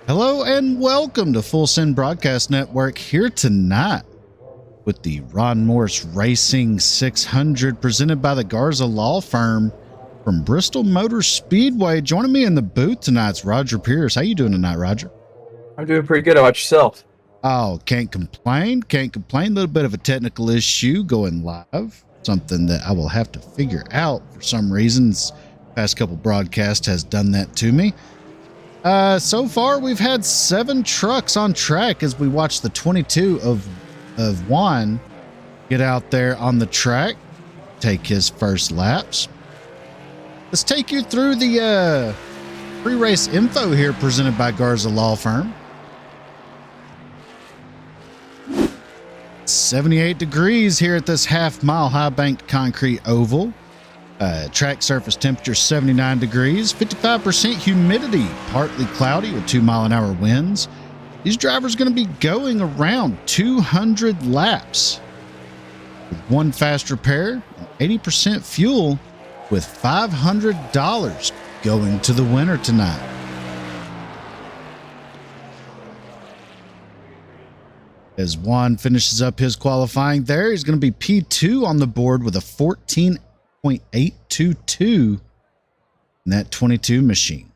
Hello and welcome to Full Send Broadcast Network, here tonight with the Ron Morse Racing 600 presented by the Garza Law Firm from Bristol Motor Speedway. Joining me in the booth tonight's Roger Pierce. How you doing tonight, Roger? I'm doing pretty good. How about yourself? Oh, can't complain. Can't complain. A little bit of a technical issue going live. Something that I will have to figure out for some reasons. Past couple broadcasts has done that to me. So far, we've had 7 trucks on track as we watch the 22 of Juan get out there on the track, take his first laps. Let's take you through the pre-race info here presented by Garza Law Firm. 78 degrees here at this half-mile high-banked concrete oval. Track surface temperature 79 degrees, 55% humidity, partly cloudy with 2-mile-an-hour winds. These drivers are going to be going around 200 laps with 1 fast repair and 80% fuel, with $500 going to the winner tonight. As Juan finishes up his qualifying there, he's going to be P2 on the board with a 14.822 in that 22 machine.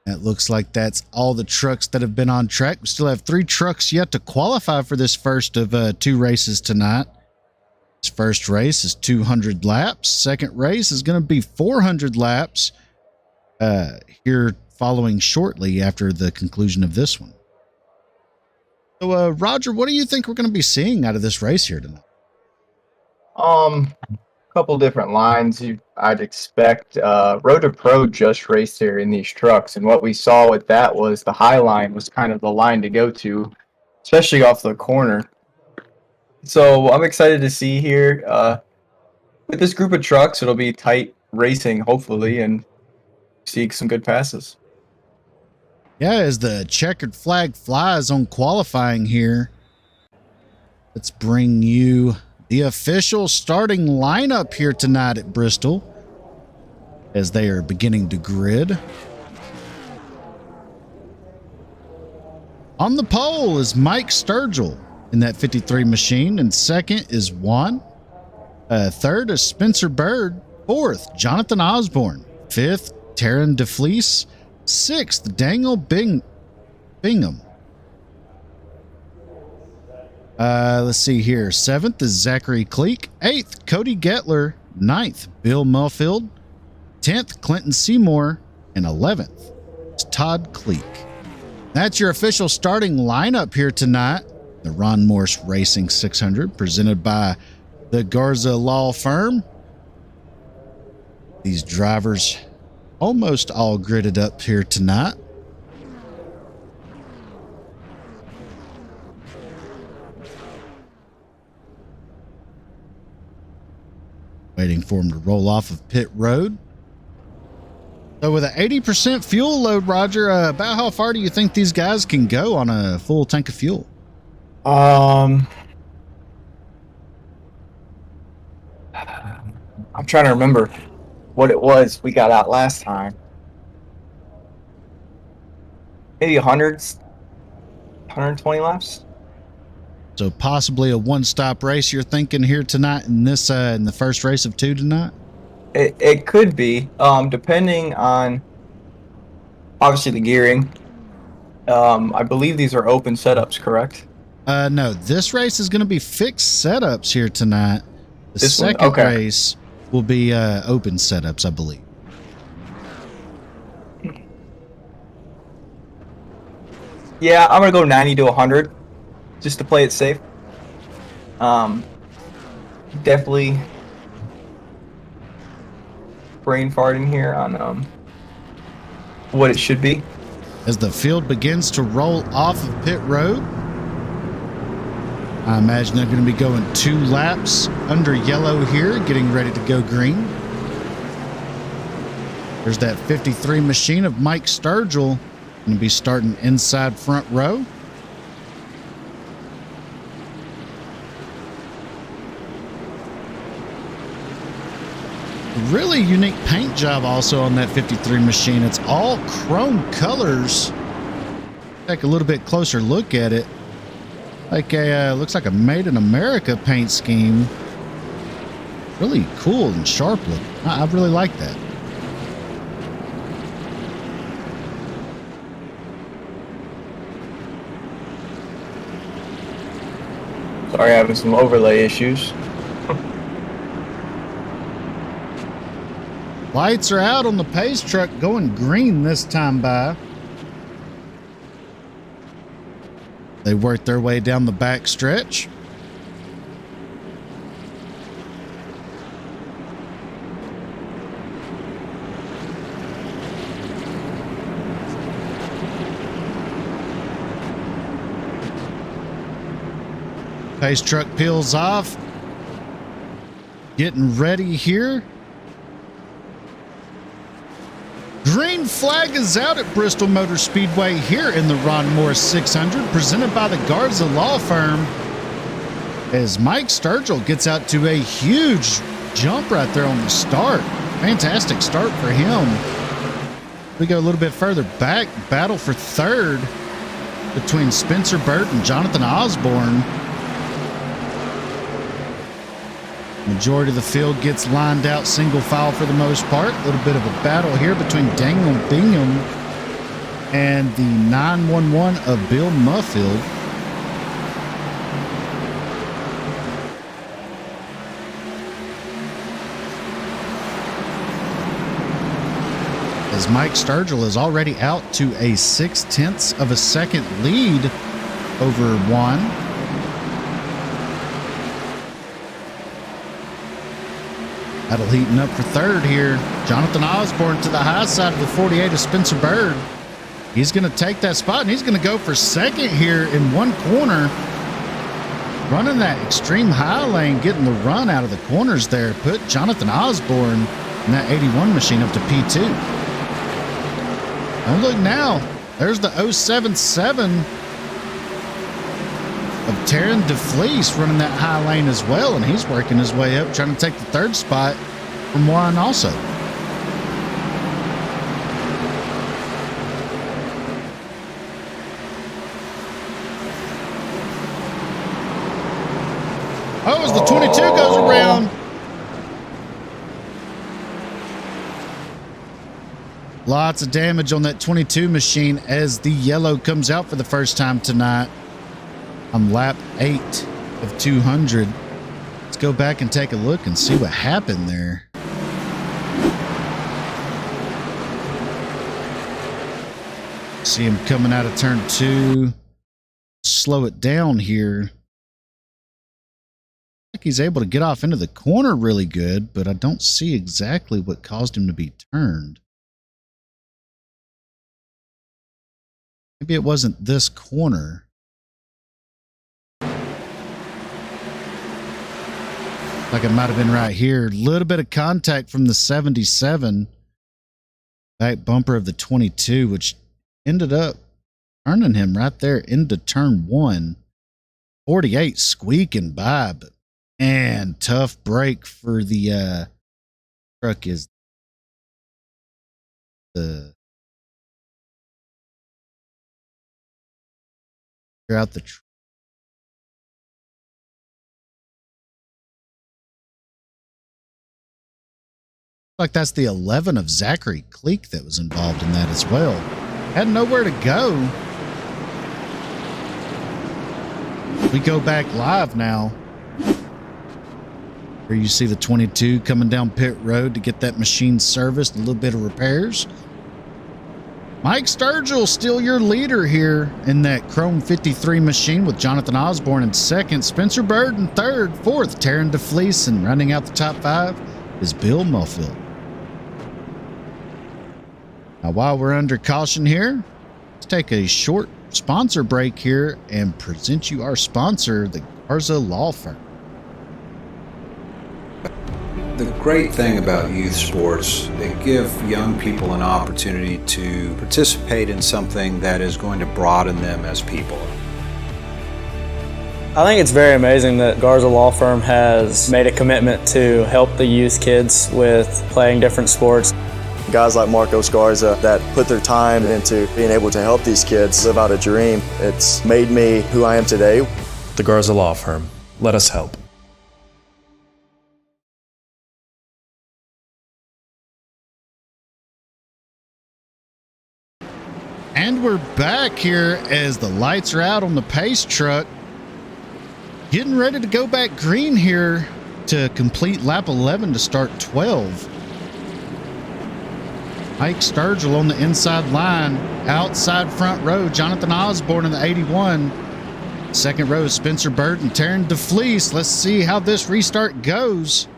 That looks like that's all the trucks that have been on track. We still have 3 trucks yet to qualify for this first of 2 races tonight. This first race is 200 laps. Second race is going to be 400 laps here following shortly after the conclusion of this one. So, Roger, what do you think we're going to be seeing out of this race here tonight? A couple different lines I'd expect. Road to Pro just raced here in these trucks, and what we saw with that was the high line was kind of the line to go to, especially off the corner. So I'm excited to see here with this group of trucks. It'll be tight racing, hopefully, and see some good passes. Yeah, as the checkered flag flies on qualifying here, let's bring you the official starting lineup here tonight at Bristol as they are beginning to grid. On the pole is Mike Sturgill in that 53 machine, and second is Juan. Third is Spencer Bird. Fourth, Jonathan Osborne. Fifth, Taryn DeFleece. Sixth, Daniel Bingham. Let's see here. 7th is Zachary Cleek. 8th, Cody Gettler. 9th, Bill Mulfield. 10th, Clinton Seymour. And 11th is Todd Cleek. That's your official starting lineup here tonight. The Ron Morse Racing 600 presented by the Garza Law Firm. These drivers almost all gridded up here tonight. Waiting for them to roll off of pit road. So with an 80% fuel load, Roger, about how far do you think these guys can go on a full tank of fuel? I'm trying to remember what it was we got out last time. Maybe 120 laps. So possibly a one-stop race you're thinking here tonight in this in the first race of 2 tonight? It could be, depending on obviously the gearing. I believe these are open setups, correct? No, this race is going to be fixed setups here tonight. The This one? second Okay. race will be open setups, I believe. Yeah, I'm gonna go 90 to 100, just to play it safe. Definitely brain farting here on what it should be. As the field begins to roll off of pit road, I imagine they're going to be going 2 laps under yellow here, getting ready to go green. There's that 53 machine of Mike Sturgill, going to be starting inside front row. Really unique paint job also on that 53 machine. It's all chrome colors. Take a little bit closer look at it. Like a looks like a Made in America paint scheme. Really cool and sharp looking. I really like that. Sorry, having some overlay issues. Lights are out on the pace truck, going green this time by. They work their way down the back stretch. Pace truck peels off. Getting ready here. Green flag is out at Bristol Motor Speedway here in the Ron Morris 600, presented by the Garza Law Firm, as Mike Sturgill gets out to a huge jump right there on the start. Fantastic start for him. We go a little bit further back, battle for third between Spencer Burt and Jonathan Osborne. Majority of the field gets lined out single file for the most part. A little bit of a battle here between Daniel Bingham and the 911 of Bill Muffield. As Mike Sturgill is already out to a 0.6 of a second lead over Juan. Battle heating up for third here. Jonathan Osborne to the high side of the 48 of Spencer Bird. He's going to take that spot, and he's going to go for second here in one corner. Running that extreme high lane, getting the run out of the corners there. Put Jonathan Osborne in that 81 machine up to P2. Oh, look now. There's the 077 of Taryn DeFleece running that high lane as well, and he's working his way up, trying to take the third spot from Warren also. Oh, as the 22 goes around. Lots of damage on that 22 machine as the yellow comes out for the first time tonight on lap 8 of 200. Let's go back and take a look and see what happened there. See him coming out of turn 2. Slow it down here. Like he's able to get off into the corner really good, but I don't see exactly what caused him to be turned. Maybe it wasn't this corner. Like it might have been right here. A little bit of contact from the 77. Back bumper of the 22, which ended up turning him right there into turn 1. 48 squeaking by, but man, tough break for the truck is the out the like that's the 11 of Zachary Cleek that was involved in that as well. Had nowhere to go. We go back live now, where you see the 22 coming down pit road to get that machine serviced, a little bit of repairs. Mike Sturgill still your leader here in that Chrome 53 machine with Jonathan Osborne in second, Spencer Bird in third, fourth, Taryn DeFleece, and running out the top 5 is Bill Muffield. Now, while we're under caution here, let's take a short sponsor break here and present you our sponsor, the Garza Law Firm. The great thing about youth sports, they give young people an opportunity to participate in something that is going to broaden them as people. I think it's very amazing that Garza Law Firm has made a commitment to help the youth kids with playing different sports. Guys like Marcos Garza that put their time into being able to help these kids live out a dream. It's made me who I am today. The Garza Law Firm. Let us help. And we're back here as the lights are out on the pace truck. Getting ready to go back green here to complete lap 11 to start 12. Mike Sturgill on the inside line. Outside front row, Jonathan Osborne in the 81. Second row, Spencer Burton, Taryn DeFleece. Let's see how this restart goes.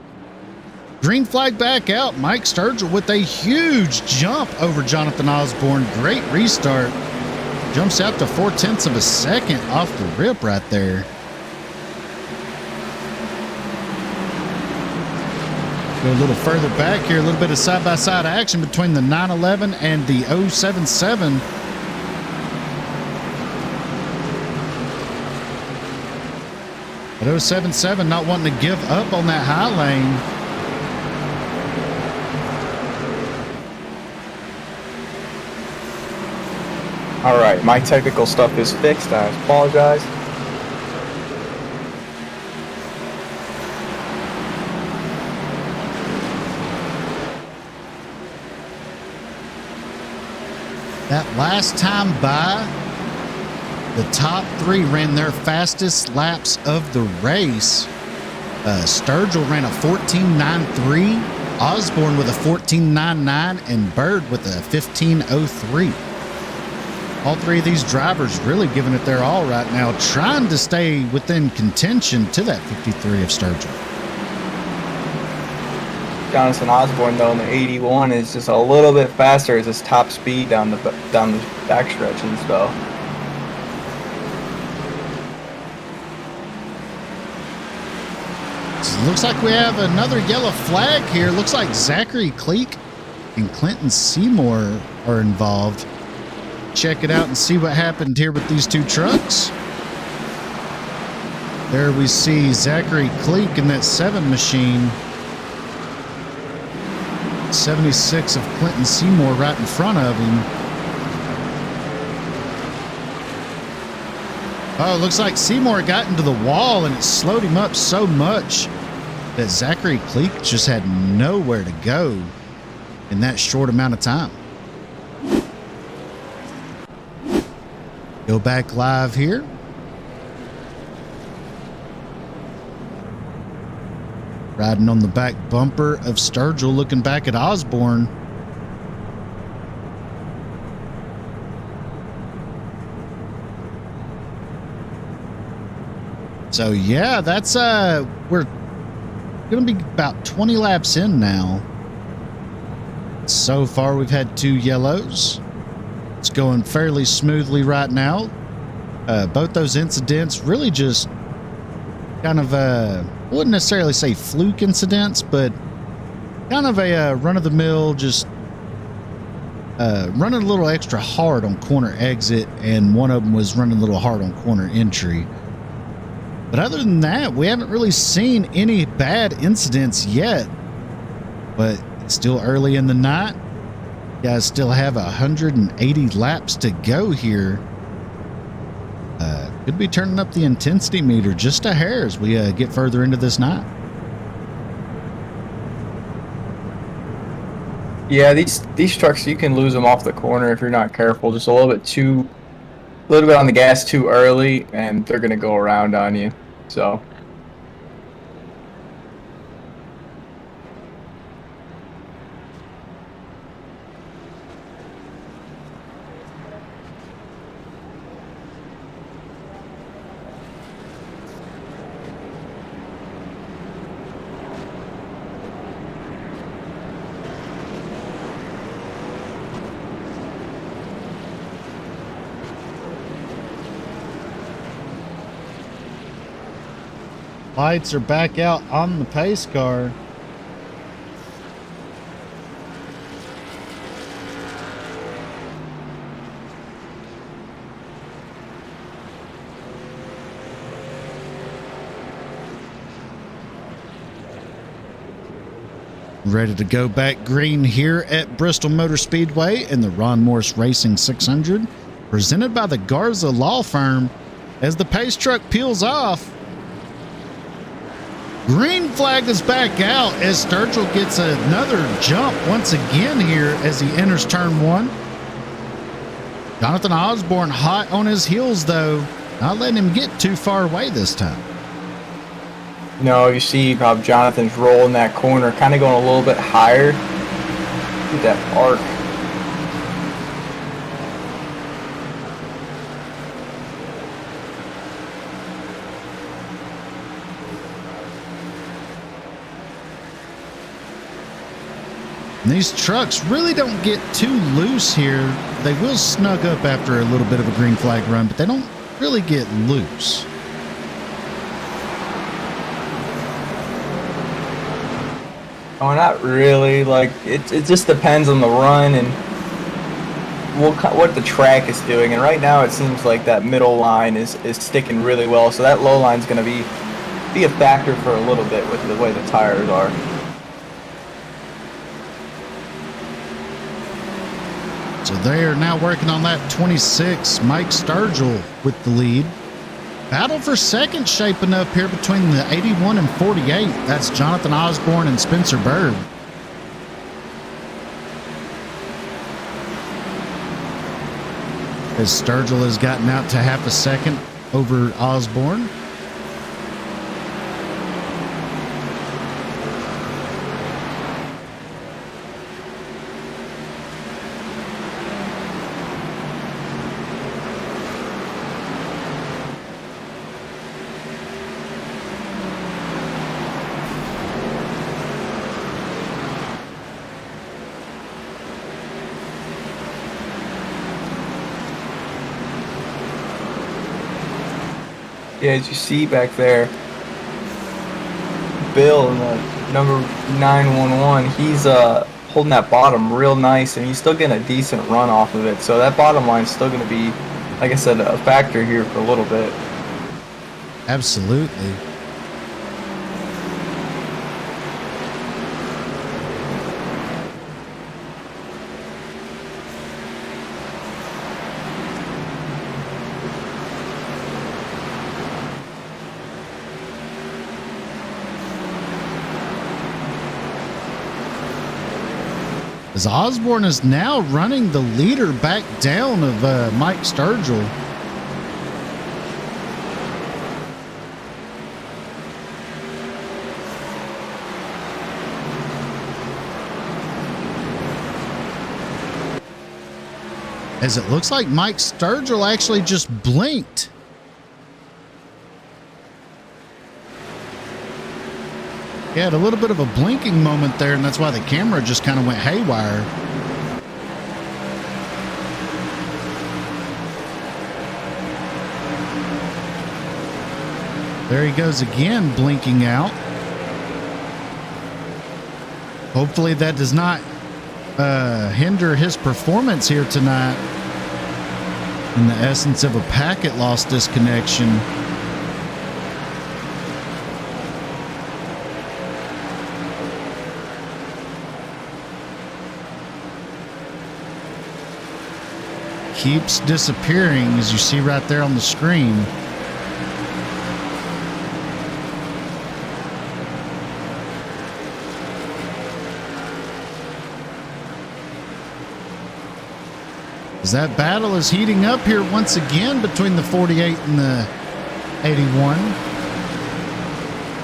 Green flag back out. Mike Sturgill with a huge jump over Jonathan Osborne. Great restart. Jumps out to 0.4 of a second off the rip right there. Go a little further back here, a little bit of side-by-side action between the 911 and the 077. But 077 not wanting to give up on that high lane. All right, my technical stuff is fixed. I apologize. That last time by, the top three ran their fastest laps of the race. Sturgill ran a 14.93, Osborne with a 14.99, and Bird with a 15.03. All three of these drivers really giving it their all right now, trying to stay within contention to that 53 of Sturgill. Jonathan Osborne, though, in the 81 is just a little bit faster as his top speed down the backstretches, though. So looks like we have another yellow flag here. Looks like Zachary Cleek and Clinton Seymour are involved. Check it out and see what happened here with these two trucks. There we see Zachary Cleek in that 7 machine. 76 of Clinton Seymour right in front of him. Oh, looks like Seymour got into the wall and it slowed him up so much that Zachary Cleek just had nowhere to go in that short amount of time. Go back live here. Riding on the back bumper of Sturgill, looking back at Osborne. So yeah, that's we're gonna be about 20 laps in now. So far we've had 2 yellows. It's going fairly smoothly right now. Both those incidents really just kind of I wouldn't necessarily say fluke incidents, but kind of a run-of-the-mill, just running a little extra hard on corner exit, and one of them was running a little hard on corner entry. But other than that, we haven't really seen any bad incidents yet. But it's still early in the night. You guys still have 180 laps to go here. Could be turning up the intensity meter just a hair as we get further into this night. Yeah, these trucks, you can lose them off the corner if you're not careful. Just a little bit on the gas too early, and they're gonna go around on you. So. Lights are back out on the pace car. Ready to go back green here at Bristol Motor Speedway in the Ron Morris Racing 600, presented by the Garza Law Firm. As the pace truck peels off, green flag is back out as Sturgill gets another jump once again here as he enters turn one. Jonathan Osborne hot on his heels, though, not letting him get too far away this time. No, you see how Jonathan's rolling that corner, kind of going a little bit higher. Look at that arc. And these trucks really don't get too loose here. They will snug up after a little bit of a green flag run, but they don't really get loose. Oh, not really. Like it just depends on the run and what the track is doing. And right now, it seems like that middle line is sticking really well. So that low line is going to be a factor for a little bit with the way the tires are. So they are now working on that 26. Mike Sturgill with the lead. Battle for second shaping up here between the 81 and 48. That's Jonathan Osborne and Spencer Bird. As Sturgill has gotten out to half a second over Osborne. Yeah, as you see back there, Bill in the number 911, he's holding that bottom real nice, and he's still getting a decent run off of it. So that bottom line's still going to be, like I said, a factor here for a little bit. Absolutely. As Osborne is now running the leader back down of Mike Sturgill. As it looks like Mike Sturgill actually just blinked. He had a little bit of a blinking moment there, and that's why the camera just kind of went haywire. There he goes again, blinking out. Hopefully that does not hinder his performance here tonight in the essence of a packet loss disconnection. Keeps disappearing, as you see right there on the screen. As that battle is heating up here once again between the 48 and the 81.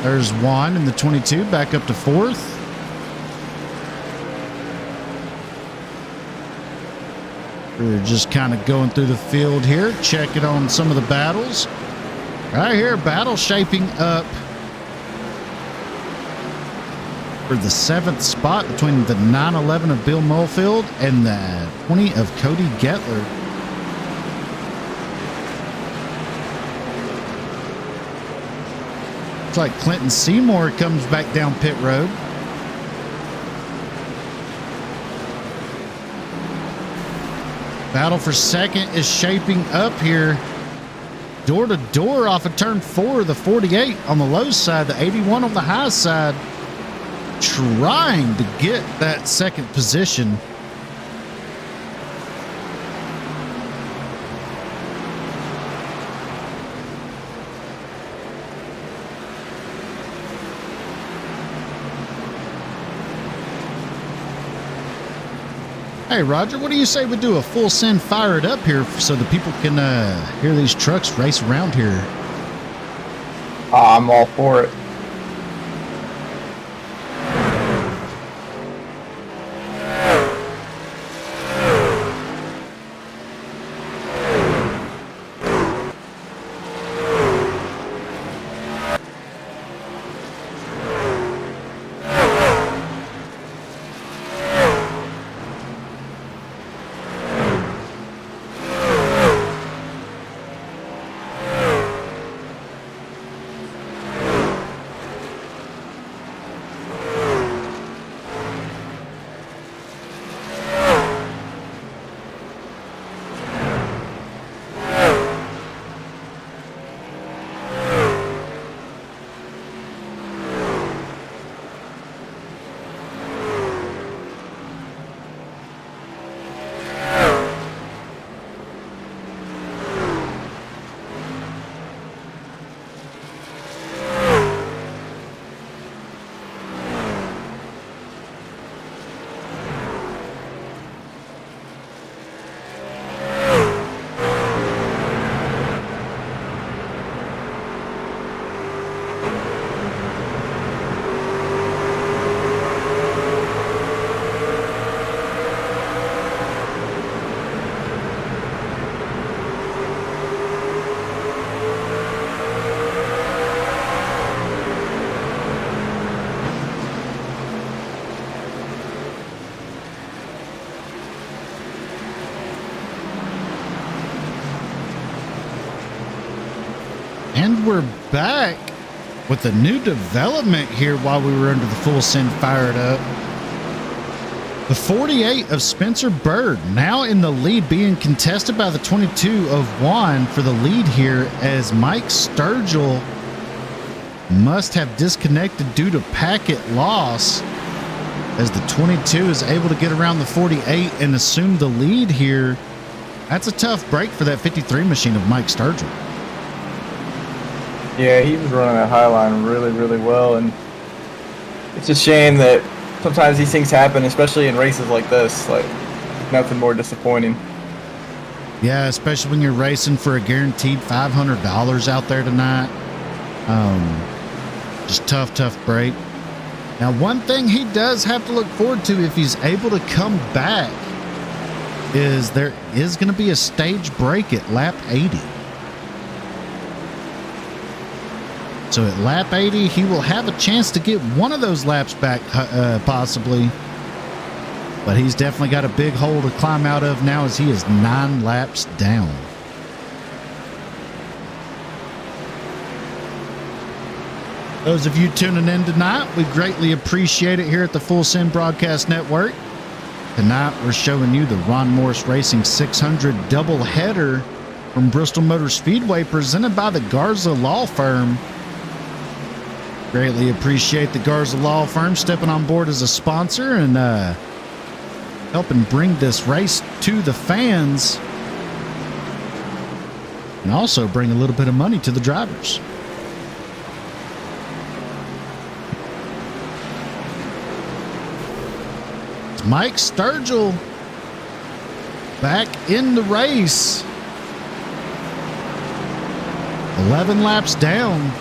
There's Juan in the 22 back up to fourth. We're just kind of going through the field here, checking on some of the battles. Right here, battle shaping up for the 7th spot between the 911 of Bill Mulfield and the 20 of Cody Gettler. Looks like Clinton Seymour comes back down pit road. Battle for second is shaping up here. Door to door off of turn 4, the 48 on the low side, the 81 on the high side. trying to get that second position. Hey, Roger, what do you say we do a full send, fire it up here so the people can hear these trucks race around here? I'm all for it. And we're back with a new development here while we were under the full send, fire it up. The 48 of Spencer Bird now in the lead, being contested by the 22 of Juan for the lead here, as Mike Sturgill must have disconnected due to packet loss, as the 22 is able to get around the 48 and assume the lead here. That's a tough break for that 53 machine of Mike Sturgill. Yeah, he was running that high line really, really well, and it's a shame that sometimes these things happen, especially in races like this. Like, nothing more disappointing. Yeah, especially when you're racing for a guaranteed $500 out there tonight. Just tough break. Now, one thing he does have to look forward to if he's able to come back is there is going to be a stage break at lap 80. So at lap 80, he will have a chance to get one of those laps back, possibly. But he's definitely got a big hole to climb out of now, as he is 9 laps down. Those of you tuning in tonight, we greatly appreciate it here at the Full Send Broadcast Network. Tonight, we're showing you the Ron Morris Racing 600 doubleheader from Bristol Motor Speedway, presented by the Garza Law Firm. Greatly appreciate the Garza Law Firm stepping on board as a sponsor and helping bring this race to the fans, and also bring a little bit of money to the drivers. It's Mike Sturgill back in the race. 11 laps down.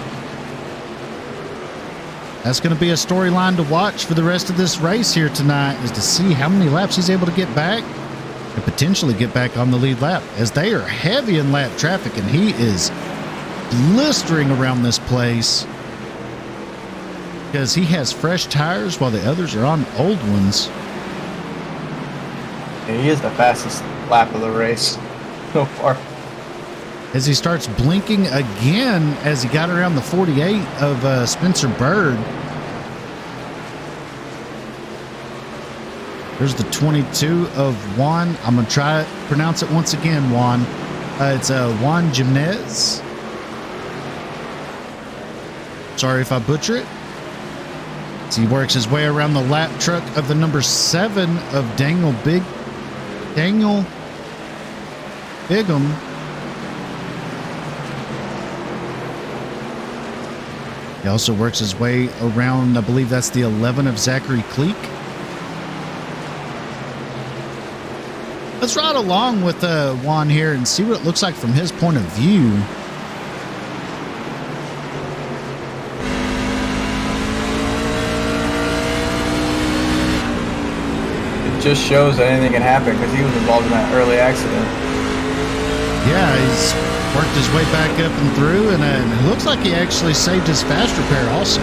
That's going to be a storyline to watch for the rest of this race here tonight, is to see how many laps he's able to get back and potentially get back on the lead lap, as they are heavy in lap traffic and he is blistering around this place because he has fresh tires while the others are on old ones. Yeah, he is the fastest lap of the race so far. As he starts blinking again as he got around the 48 of Spencer Bird. There's the 22 of Juan. I'm going to try to pronounce it once again, Juan. It's Juan Jimenez. Sorry if I butcher it. As he works his way around the lap truck of the number 7 of Daniel Bigham. He also works his way around, I believe that's the 11 of Zachary Cleek. Let's ride along with Juan here and see what it looks like from his point of view. It just shows that anything can happen because he was involved in that early accident. Yeah, he's worked his way back up and through, and it looks like he actually saved his fast repair also.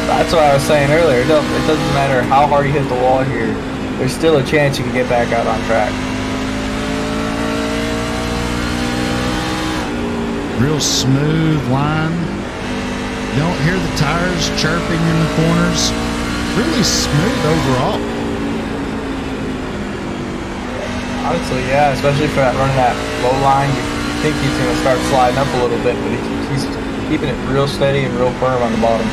That's what I was saying earlier. It doesn't matter how hard you hit the wall here. There's still a chance you can get back out on track. Real smooth line. You don't hear the tires chirping in the corners. Really smooth overall. Honestly, yeah, especially for that running that low line, you think he's going to start sliding up a little bit, but he's keeping it real steady and real firm on the bottom.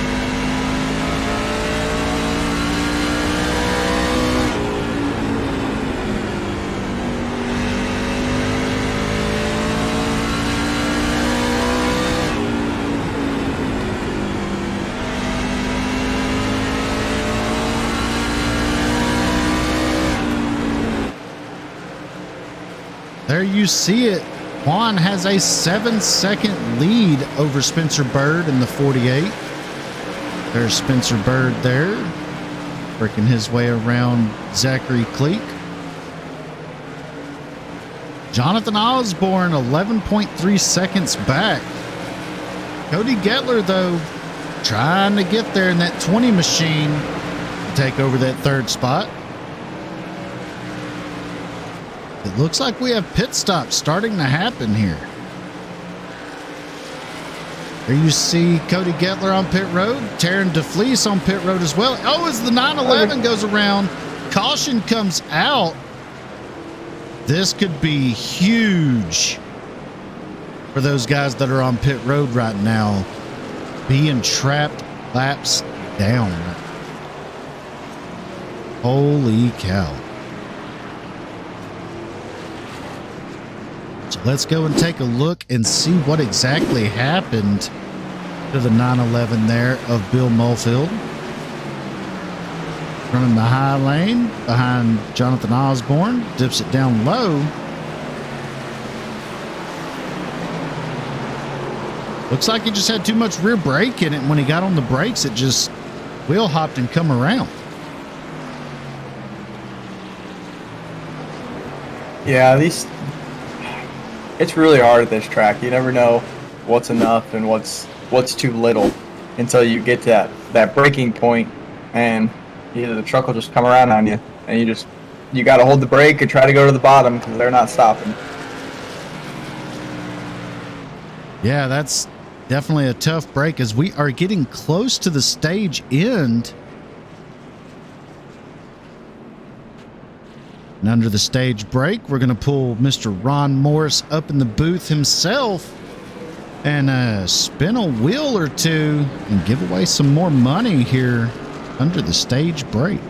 There you see it. Juan has a 7-second lead over Spencer Bird in the 48. There's Spencer Bird there, working his way around Zachary Cleek. Jonathan Osborne, 11.3 seconds back. Cody Gettler, though, trying to get there in that 20 machine to take over that third spot. It looks like we have pit stops starting to happen here. There you see Cody Gettler on pit road, Taryn DeFleece on pit road as well. Oh, as the 911 goes around, caution comes out. This could be huge for those guys that are on pit road right now, being trapped laps down. Holy cow. So let's go and take a look and see what exactly happened to the 911 there of Bill Mulfield. Running the high lane behind Jonathan Osborne, dips it down low. Looks like he just had too much rear brake in it, and when he got on the brakes, it just wheel hopped and come around. Yeah, it's really hard at this track. You never know what's enough and what's too little until you get to that breaking point, and either the truck will just come around on you, and you got to hold the brake and try to go to the bottom because they're not stopping. Yeah, that's definitely a tough break as we are getting close to the stage end. And under the stage break, we're going to pull Mr. Ron Morris up in the booth himself and spin a wheel or two and give away some more money here under the stage break.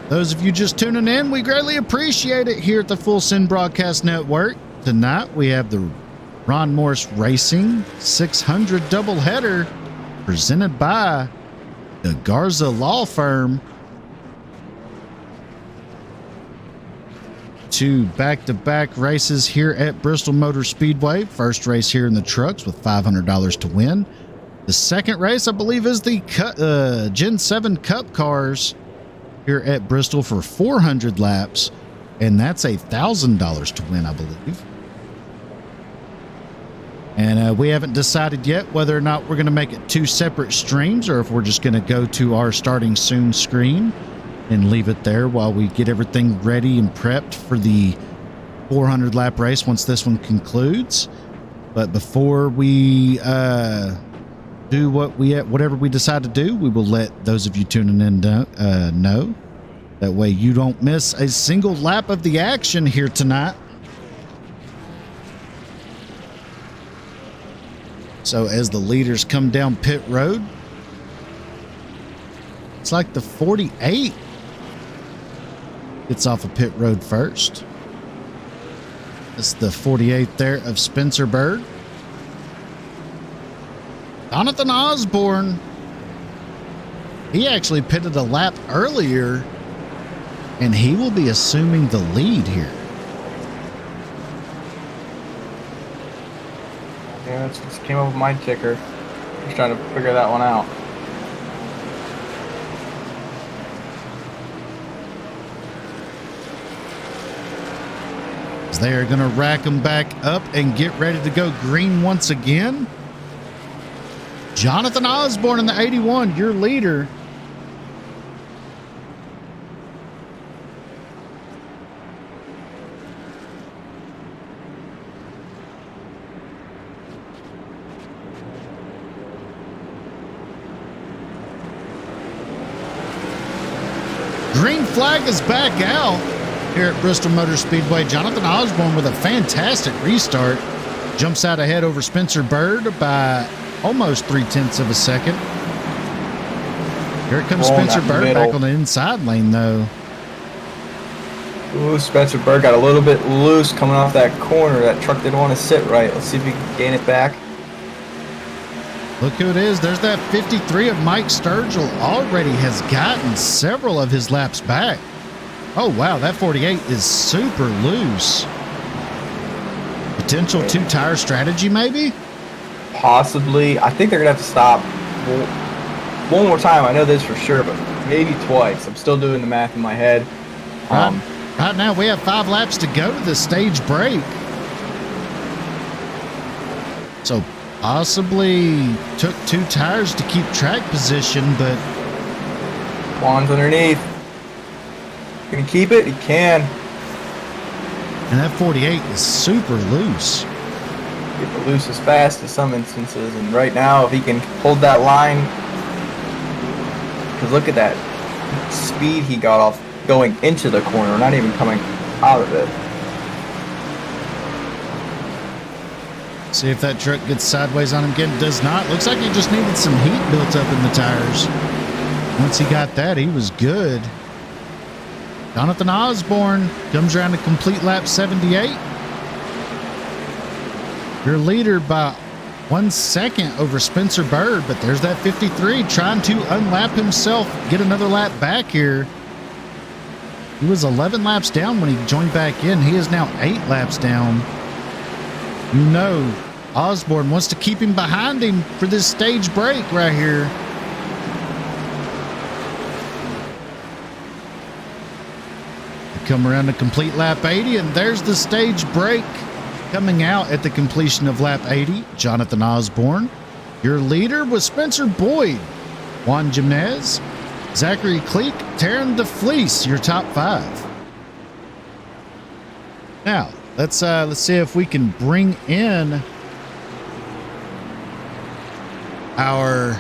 Those of you just tuning in, we greatly appreciate it here at the Full Send Broadcast Network. Tonight, we have the Ron Morris Racing 600 doubleheader presented by the Garza Law Firm. Two back-to-back races here at Bristol Motor Speedway. First race here in the trucks with $500 to win. The second race, I believe, is the Gen 7 Cup cars here at Bristol for 400 laps, and that's $1,000 to win, I believe. And we haven't decided yet whether or not we're going to make it two separate streams or if we're just going to go to our starting soon screen and leave it there while we get everything ready and prepped for the 400 lap race once this one concludes. But before we do whatever we decide to do, we will let those of you tuning in know. That way you don't miss a single lap of the action here tonight. So as the leaders come down pit road, it's like the 48 gets off of pit road first. It's the 48 there of Spencer Bird. Jonathan Osborne, he actually pitted a lap earlier, and he will be assuming the lead here. Yeah, it just came up with my ticker. Just trying to figure that one out. They are going to rack them back up and get ready to go green once again. Jonathan Osborne in the 81, your leader. Green flag is back out here at Bristol Motor Speedway. Jonathan Osborne with a fantastic restart. Jumps out ahead over Spencer Bird by almost 0.3 of a second. Here comes Spencer Bird back on the inside lane, though. Ooh, Spencer Bird got a little bit loose coming off that corner. That truck didn't want to sit right. Let's see if he can gain it back. Look who it is. There's that 53 of Mike Sturgill. Already has gotten several of his laps back. Oh, wow. That 48 is super loose. Potential two-tire strategy, maybe? Possibly. I think they're going to have to stop one more time. I know this for sure, but maybe twice. I'm still doing the math in my head. Right now, we have 5 laps to go to the stage break. So, possibly took 2 tires to keep track position, but... Juan's underneath. Can he keep it? He can. And that 48 is super loose. Get the loose as fast in some instances, and right now, if he can hold that line, because look at that speed he got off going into the corner, not even coming out of it. See if that truck gets sideways on him again. Does not. Looks like he just needed some heat built up in the tires. Once he got that, he was good. Jonathan Osborne comes around to complete lap 78. Your leader by 1 second over Spencer Bird, but there's that 53 trying to unlap himself, get another lap back here. He was 11 laps down when he joined back in. He is now 8 laps down. You know, Osborne wants to keep him behind him for this stage break right here. Come around to complete lap 80, and there's the stage break coming out at the completion of lap 80. Jonathan Osborne, your leader, was Spencer Boyd, Juan Jimenez, Zachary Cleek, Taryn DeFleece, your top 5. Now, let's see if we can bring in our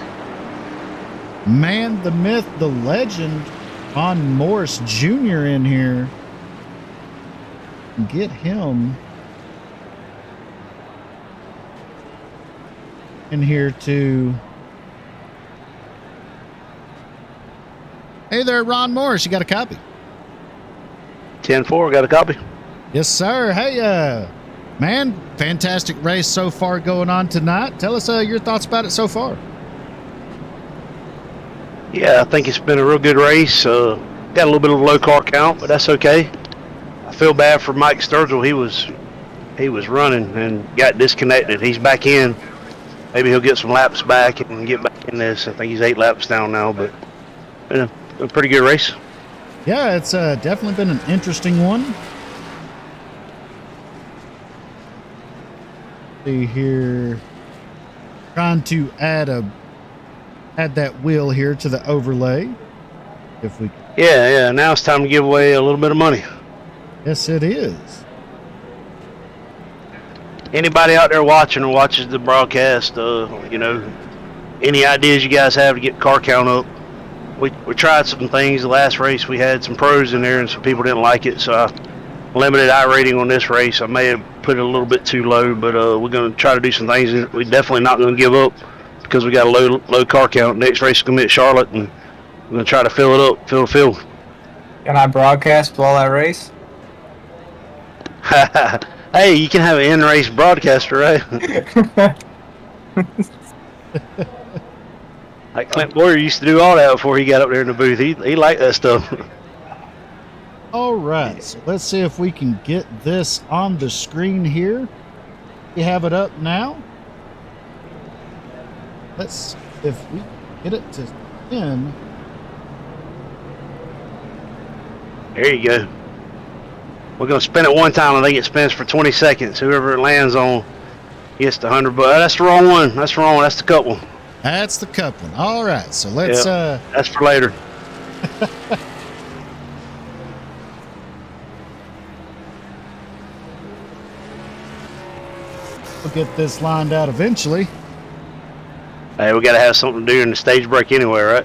man, the myth, the legend, Ron Morris Jr. in here. Get him in here to... Hey there, Ron Morris. You got a copy? 10-4, got a copy. Yes, sir. Hey, man, fantastic race so far going on tonight. Tell us your thoughts about it so far. Yeah, I think it's been a real good race. Got a little bit of a low car count, but that's okay. I feel bad for Mike Sturgill. He was running and got disconnected. He's back in. Maybe he'll get some laps back and get back in this. I think he's 8 laps down now, but been a pretty good race. Yeah, it's definitely been an interesting one. See here, trying to add that wheel here to the overlay. If we can. Yeah. Now it's time to give away a little bit of money. Yes, it is. Anybody out there watching or watches the broadcast, any ideas you guys have to get car count up? We tried some things. The last race we had some pros in there and some people didn't like it, so I limited I rating on this race. I may have put it a little bit too low, but we're going to try to do some things. We're definitely not going to give up because we got a low car count. Next race is going to be at Charlotte, and we're going to try to fill it up, fill the field. Can I broadcast while I race? Hey, you can have an in-race broadcaster, right? Like Clint Boyer used to do all that before he got up there in the booth. He liked that stuff. All right, so let's see if we can get this on the screen here. You have it up now. Let's see if we can get it to spin. There you go. We're going to spin it one time. I think it spins for 20 seconds. Whoever it lands on gets the 100. But that's the wrong one. That's the wrong one. That's the cup one. That's the cup one. All right, so let's... That's for later. We'll get this lined out eventually. Hey, we got to have something to do in the stage break anyway, right?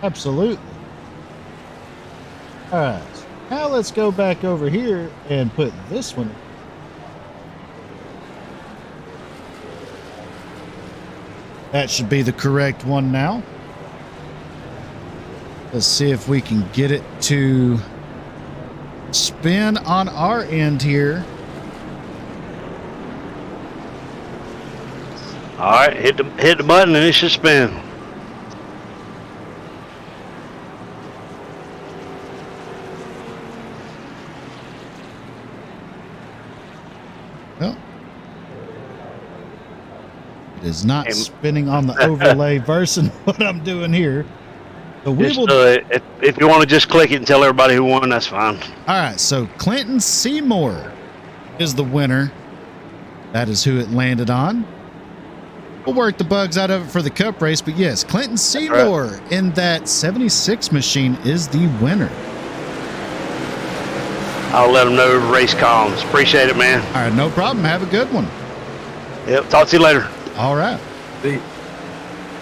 Absolutely. All right, now let's go back over here and put this one. That should be the correct one now. Let's see if we can get it to spin on our end here. All right, hit the button and it should spin. Well, it is not spinning on the overlay versus what I'm doing here. So we Just, will. if you want to just click it and tell everybody who won, that's fine. All right, so Clinton Seymour is the winner. That is who it landed on. We'll work the bugs out of it for the cup race, but yes, Clinton Seymour in that 76 machine is the winner. I'll let them know over race columns. Appreciate it, man. All right, no problem. Have a good one. Yep, talk to you later. All right. See.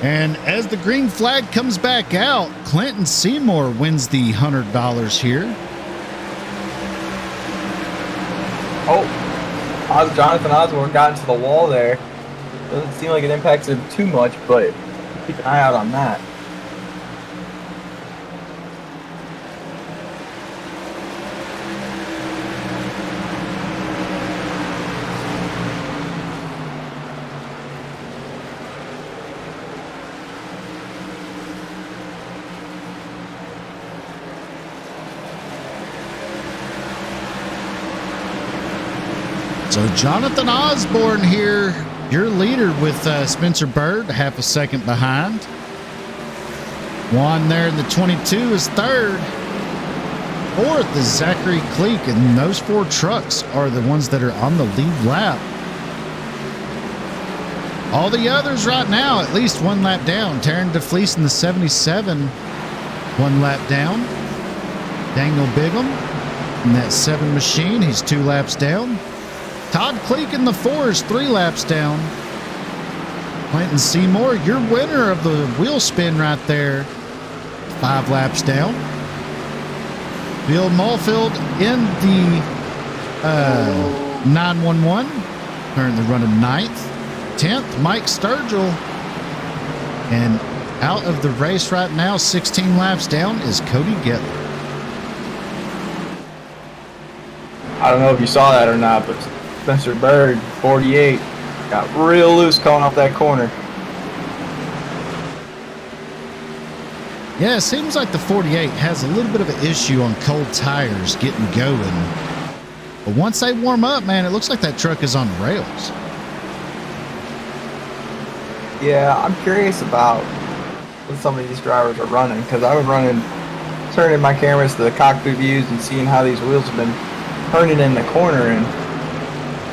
And as the green flag comes back out, Clinton Seymour wins the $100 here. Oh, Jonathan Osborne got into the wall there. Doesn't seem like it impacts him too much, but keep an eye out on that. So Jonathan Osborne here, your leader with Spencer Bird, half a second behind. Juan there in the 22 is third. Fourth is Zachary Cleek, and those four trucks are the ones that are on the lead lap. All the others right now, at least one lap down. Taryn DeFleece in the 77, one lap down. Daniel Bigham in that 7 machine, he's 2 laps down. Todd Cleek in the 4 is 3 laps down. Clinton Seymour, your winner of the wheel spin right there, 5 laps down. Bill Mulfield in the 911, currently running 9th. 10th, Mike Sturgill. And out of the race right now, 16 laps down, is Cody Gettler. I don't know if you saw that or not, but Spencer Bird, 48, got real loose coming off that corner. Yeah, it seems like the 48 has a little bit of an issue on cold tires getting going. But once they warm up, man, it looks like that truck is on rails. Yeah, I'm curious about what some of these drivers are running, because I was turning my cameras to the cockpit views and seeing how these wheels have been turning in the corner, and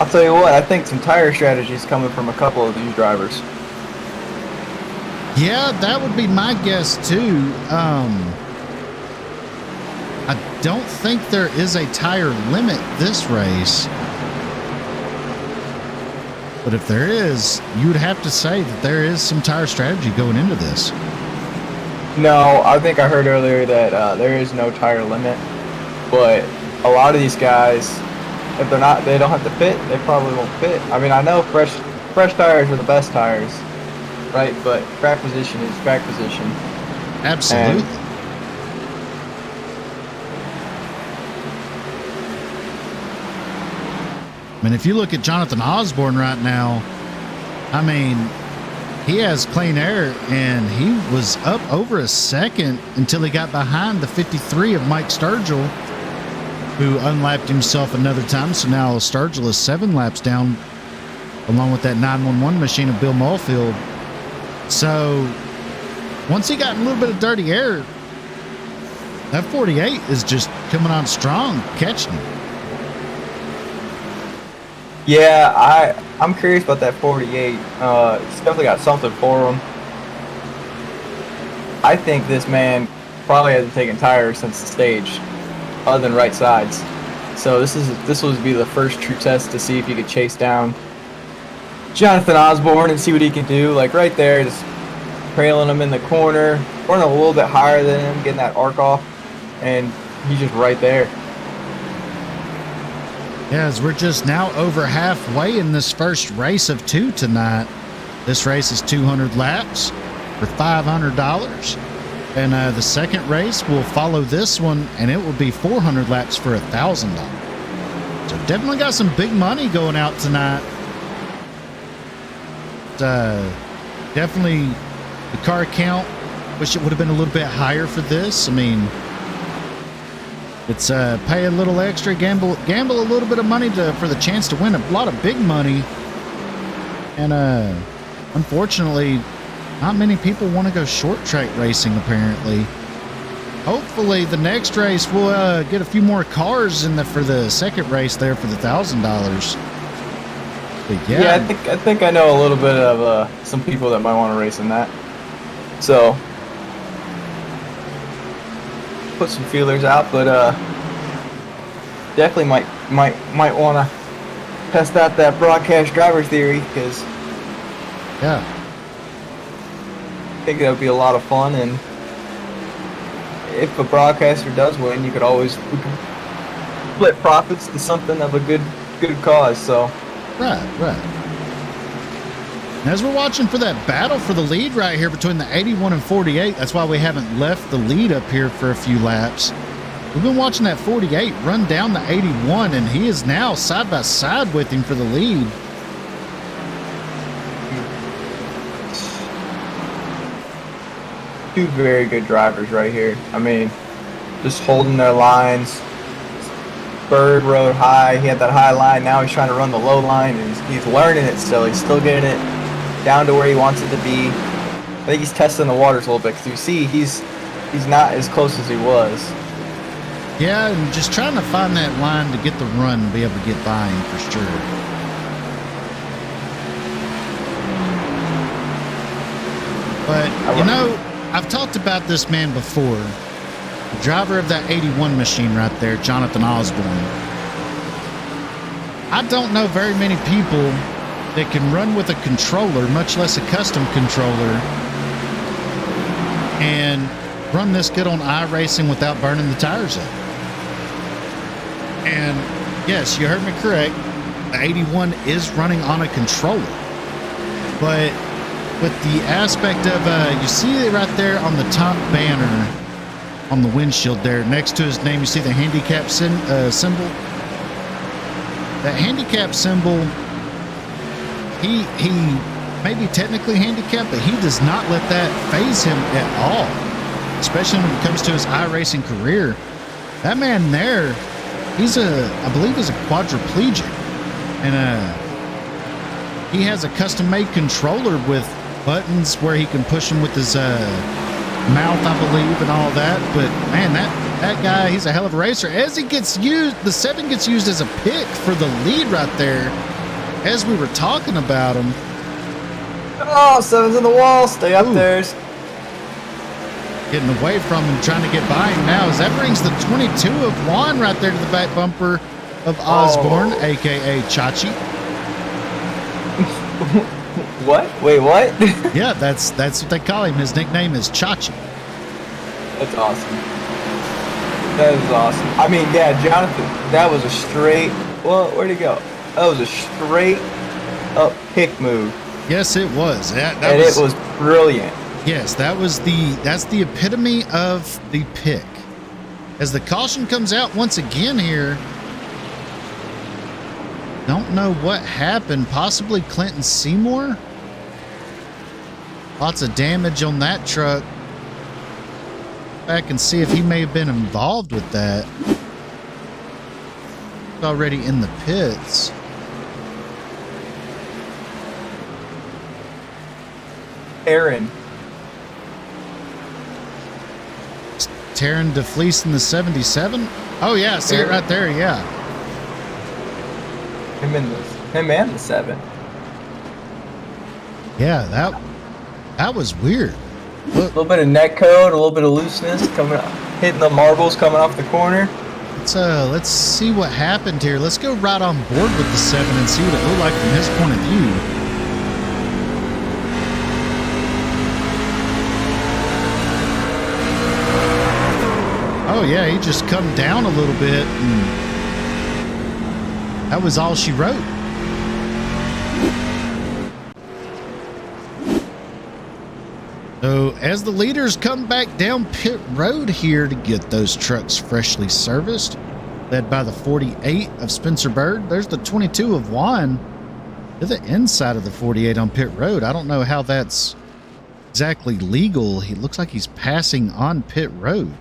I'll tell you what, I think some tire strategy is coming from a couple of these drivers. Yeah, that would be my guess too. I don't think there is a tire limit this race. But if there is, you would have to say that there is some tire strategy going into this. No, I think I heard earlier that there is no tire limit, but a lot of these guys if they don't have to fit, they probably won't fit. I mean, I know fresh tires are the best tires, right? But track position is track position. Absolutely. I mean, if you look at Jonathan Osborne right now, I mean, he has clean air, and he was up over a second until he got behind the 53 of Mike Sturgill, who unlapped himself another time. So now Sturgill is 7 laps down, along with that 911 machine of Bill Mulfield. So once he got in a little bit of dirty air, that 48 is just coming on strong, catching him. Yeah, I'm curious about that 48. It's definitely got something for him. I think this man probably hasn't taken tires since the stage, other than right sides. So this will be the first true test to see if he could chase down Jonathan Osborne and see what he can do. Like right there, just trailing him in the corner, running a little bit higher than him, getting that arc off, and he's just right there. Yeah, as we're just now over halfway in this first race of 2 tonight. This race is 200 laps for $500. And the second race will follow this one, and it will be 400 laps for $1,000. So definitely got some big money going out tonight. Definitely the car count, wish it would have been a little bit higher for this. I mean, it's pay a little extra, gamble a little bit of money for the chance to win a lot of big money. And unfortunately, not many people want to go short track racing, apparently. Hopefully the next race we'll get a few more cars for the second race there for the $1,000. But Yeah, I think I know a little bit of some people that might want to race in that. So put some feelers out, but definitely might want to test out that broadcast driver theory, because yeah, I think that would be a lot of fun. And if a broadcaster does win, we could split profits to something of a good cause. So right. And as we're watching for that battle for the lead right here between the 81 and 48, that's why we haven't left the lead up here for a few laps. We've been watching that 48 run down the 81, and he is now side by side with him for the lead. Two very good drivers right here. I mean, just holding their lines. Bird rode high. He had that high line. Now he's trying to run the low line, and he's learning it still. He's still getting it down to where he wants it to be. I think he's testing the waters a little bit, because you see he's not as close as he was. Yeah, and just trying to find that line to get the run and be able to get by him for sure. But, you know, I've talked about this man before. The driver of that 81 machine right there, Jonathan Osborne. I don't know very many people that can run with a controller, much less a custom controller, and run this good on iRacing without burning the tires up. And yes, you heard me correct. The 81 is running on a controller. But with the aspect of, you see it right there on the top banner on the windshield there, next to his name, you see the handicap symbol? That handicap symbol, he may be technically handicapped, but he does not let that phase him at all, especially when it comes to his iRacing career. That man there, I believe he's a quadriplegic, and he has a custom-made controller with buttons where he can push him with his mouth, I believe, and all that. But man, that guy, he's a hell of a racer. As he gets used, the 7 gets used as a pick for the lead right there, as we were talking about him. Oh, 7's in the wall. Stay up there. Getting away from him, trying to get by him now, as that brings the 22 of Juan right there to the back bumper of Osborne, aka Chachi. What? Wait, what? Yeah, that's what they call him. His nickname is Chachi. That's awesome. That is awesome. I mean, yeah, Jonathan, that was a straight Well, where'd he go? That was a straight up pick move. Yes, it was. It was brilliant. Yes, that's the epitome of the pick. As the caution comes out once again here, don't know what happened. Possibly Clinton Seymour. Lots of damage on that truck. Back and see if he may have been involved with that. Already in the pits. Aaron. Taryn DeFleece in the 77. Oh yeah, see it right there. Yeah. Him and the 7. Yeah, that was weird. A little bit of neck code, a little bit of looseness coming, hitting the marbles coming off the corner. Let's see what happened here. Let's go right on board with the 7 and see what it looked like from his point of view. Oh yeah, he just come down a little bit, and that was all she wrote. So as the leaders come back down pit road here to get those trucks freshly serviced, led by the 48 of Spencer Bird, there's the 22 of Juan to the inside of the 48 on pit road. I don't know how that's exactly legal. He looks like he's passing on pit road.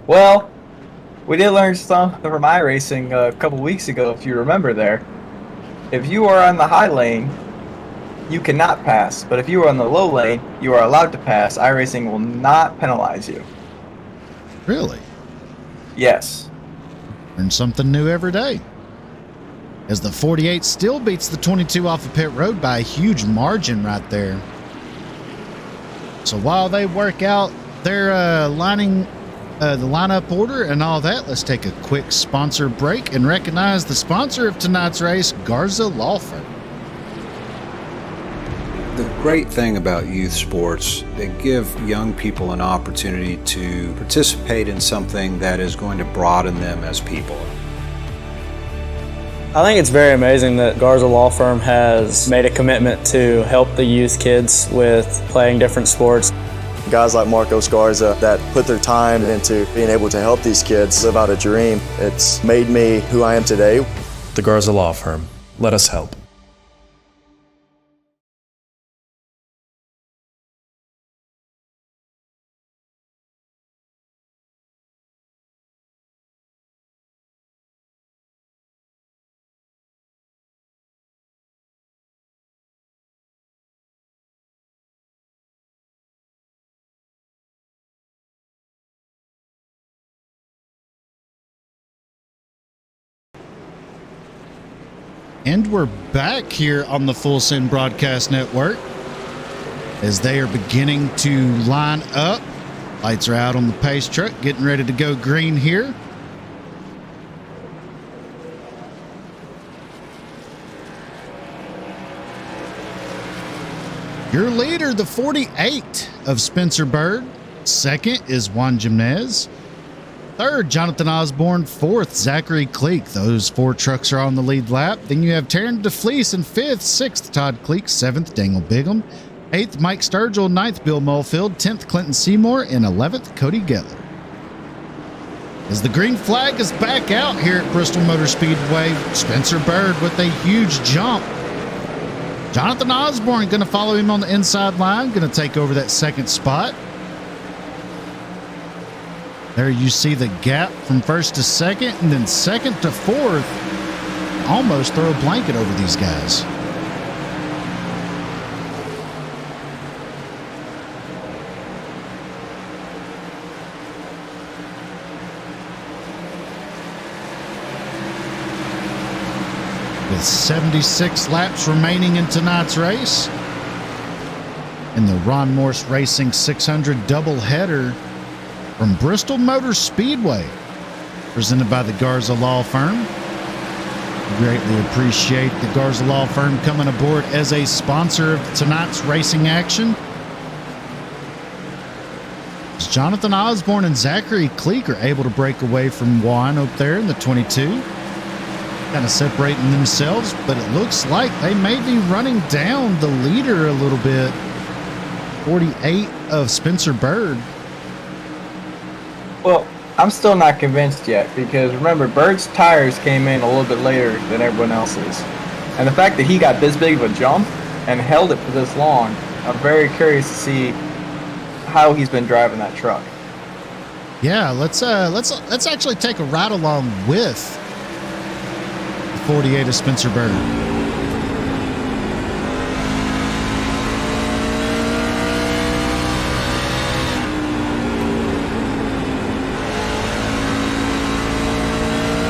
Well, we did learn something from iRacing a couple weeks ago, if you remember there. If you are on the high lane, you cannot pass, but if you are on the low lane, you are allowed to pass. iRacing will not penalize you. Really? Yes. Learn something new every day. As the 48 still beats the 22 off of pit road by a huge margin right there. So while they work out their lining the lineup order and all that, let's take a quick sponsor break and recognize the sponsor of tonight's race, Garza Law Firm. The great thing about youth sports, they give young people an opportunity to participate in something that is going to broaden them as people. I think it's very amazing that Garza Law Firm has made a commitment to help the youth kids with playing different sports. Guys like Marcos Garza that put their time into being able to help these kids live out a dream. It's made me who I am today. The Garza Law Firm. Let us help. And we're back here on the Full Send Broadcast Network as they are beginning to line up. Lights are out on the pace truck, getting ready to go green here. Your leader, the 48 of Spencer Bird. Second is Juan Jimenez. Third, Jonathan Osborne. Fourth, Zachary Cleek. Those 4 trucks are on the lead lap. Then you have Taryn DeFleece in 5th. 6th, Todd Cleek. 7th, Daniel Bigham. 8th, Mike Sturgill. 9th, Bill Mulfield. 10th, Clinton Seymour. And 11th, Cody Gettler. As the green flag is back out here at Bristol Motor Speedway, Spencer Bird with a huge jump. Jonathan Osborne going to follow him on the inside line. Going to take over that 2nd spot. There you see the gap from 1st to 2nd, and then 2nd to 4th. Almost throw a blanket over these guys. With 76 laps remaining in tonight's race, in the Ron Morse Racing 600 doubleheader from Bristol Motor Speedway, presented by the Garza Law Firm. We greatly appreciate the Garza Law Firm coming aboard as a sponsor of tonight's racing action. As Jonathan Osborne and Zachary Cleek are able to break away from Juan up there in the 22. Kind of separating themselves, but it looks like they may be running down the leader a little bit. 48 of Spencer Bird. Well, I'm still not convinced yet because remember, Bird's tires came in a little bit later than everyone else's. And the fact that he got this big of a jump and held it for this long, I'm very curious to see how he's been driving that truck. Yeah, let's actually take a ride along with the 48 of Spencer Bird. I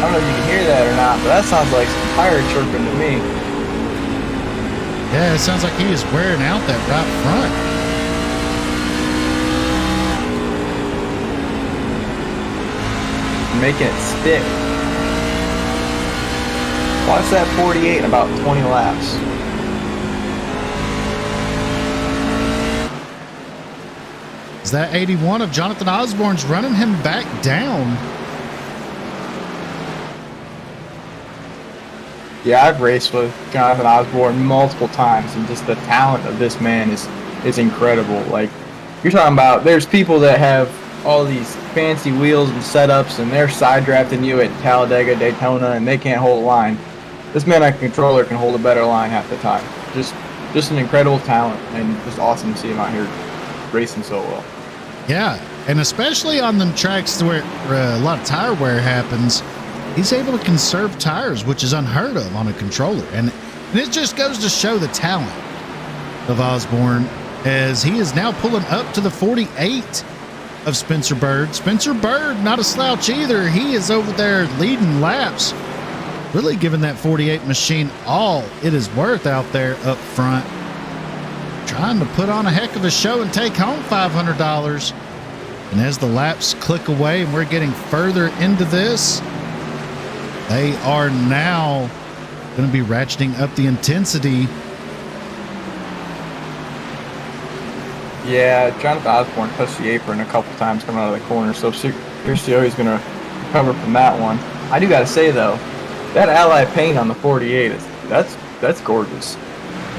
don't know if you can hear that or not, but that sounds like some tire chirping to me. Yeah, it sounds like he is wearing out that right front. Making it stick. Watch that 48 in about 20 laps. Is that 81 of Jonathan Osborne's running him back down? Yeah, I've raced with Jonathan Osborne multiple times, and just the talent of this man is incredible. Like, you're talking about, there's people that have all these fancy wheels and setups, and they're side drafting you at Talladega, Daytona, and they can't hold a line. This man on controller can hold a better line half the time. Just an incredible talent, and just awesome to see him out here racing so well. Yeah, and especially on them tracks where a lot of tire wear happens, he's able to conserve tires, which is unheard of on a controller. And it just goes to show the talent of Osborne, as he is now pulling up to the 48 of Spencer Bird. Spencer Bird, not a slouch either. He is over there leading laps, really giving that 48 machine all it is worth out there up front, trying to put on a heck of a show and take home $500. And as the laps click away and we're getting further into this, they are now going to be ratcheting up the intensity. Yeah, Jonathan Osborne touched the apron a couple times coming out of the corner, so here's how he's going to recover from that one. I do got to say, though, that alloy paint on the 48, that's gorgeous.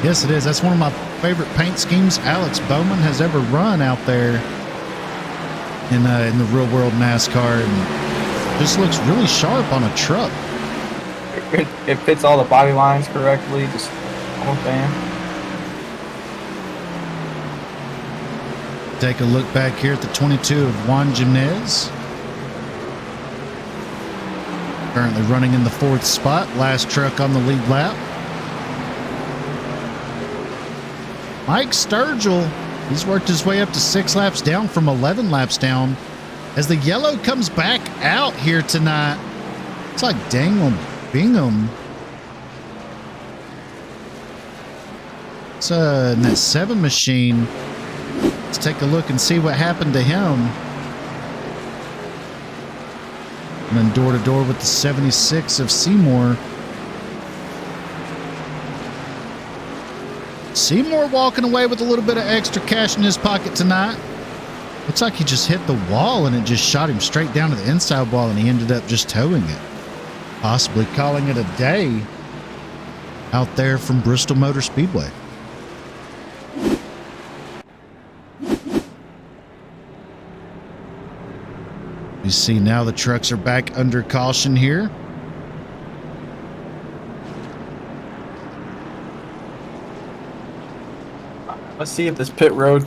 Yes, it is. That's one of my favorite paint schemes Alex Bowman has ever run out there in the real world NASCAR, and just looks really sharp on a truck. It fits all the body lines correctly. Just all fan. Take a look back here at the 22 of Juan Jimenez. Currently running in the 4th spot. Last truck on the lead lap. Mike Sturgill, he's worked his way up to 6 laps down from 11 laps down. As the yellow comes back out here tonight, it's like Dangle Bingham. It's in that 7 machine. Let's take a look and see what happened to him. And then door to door with the 76 of Seymour. Seymour walking away with a little bit of extra cash in his pocket tonight. Looks like he just hit the wall and it just shot him straight down to the inside wall, and he ended up just towing it. Possibly calling it a day out there from Bristol Motor Speedway. You see now the trucks are back under caution here. Let's see if this pit road.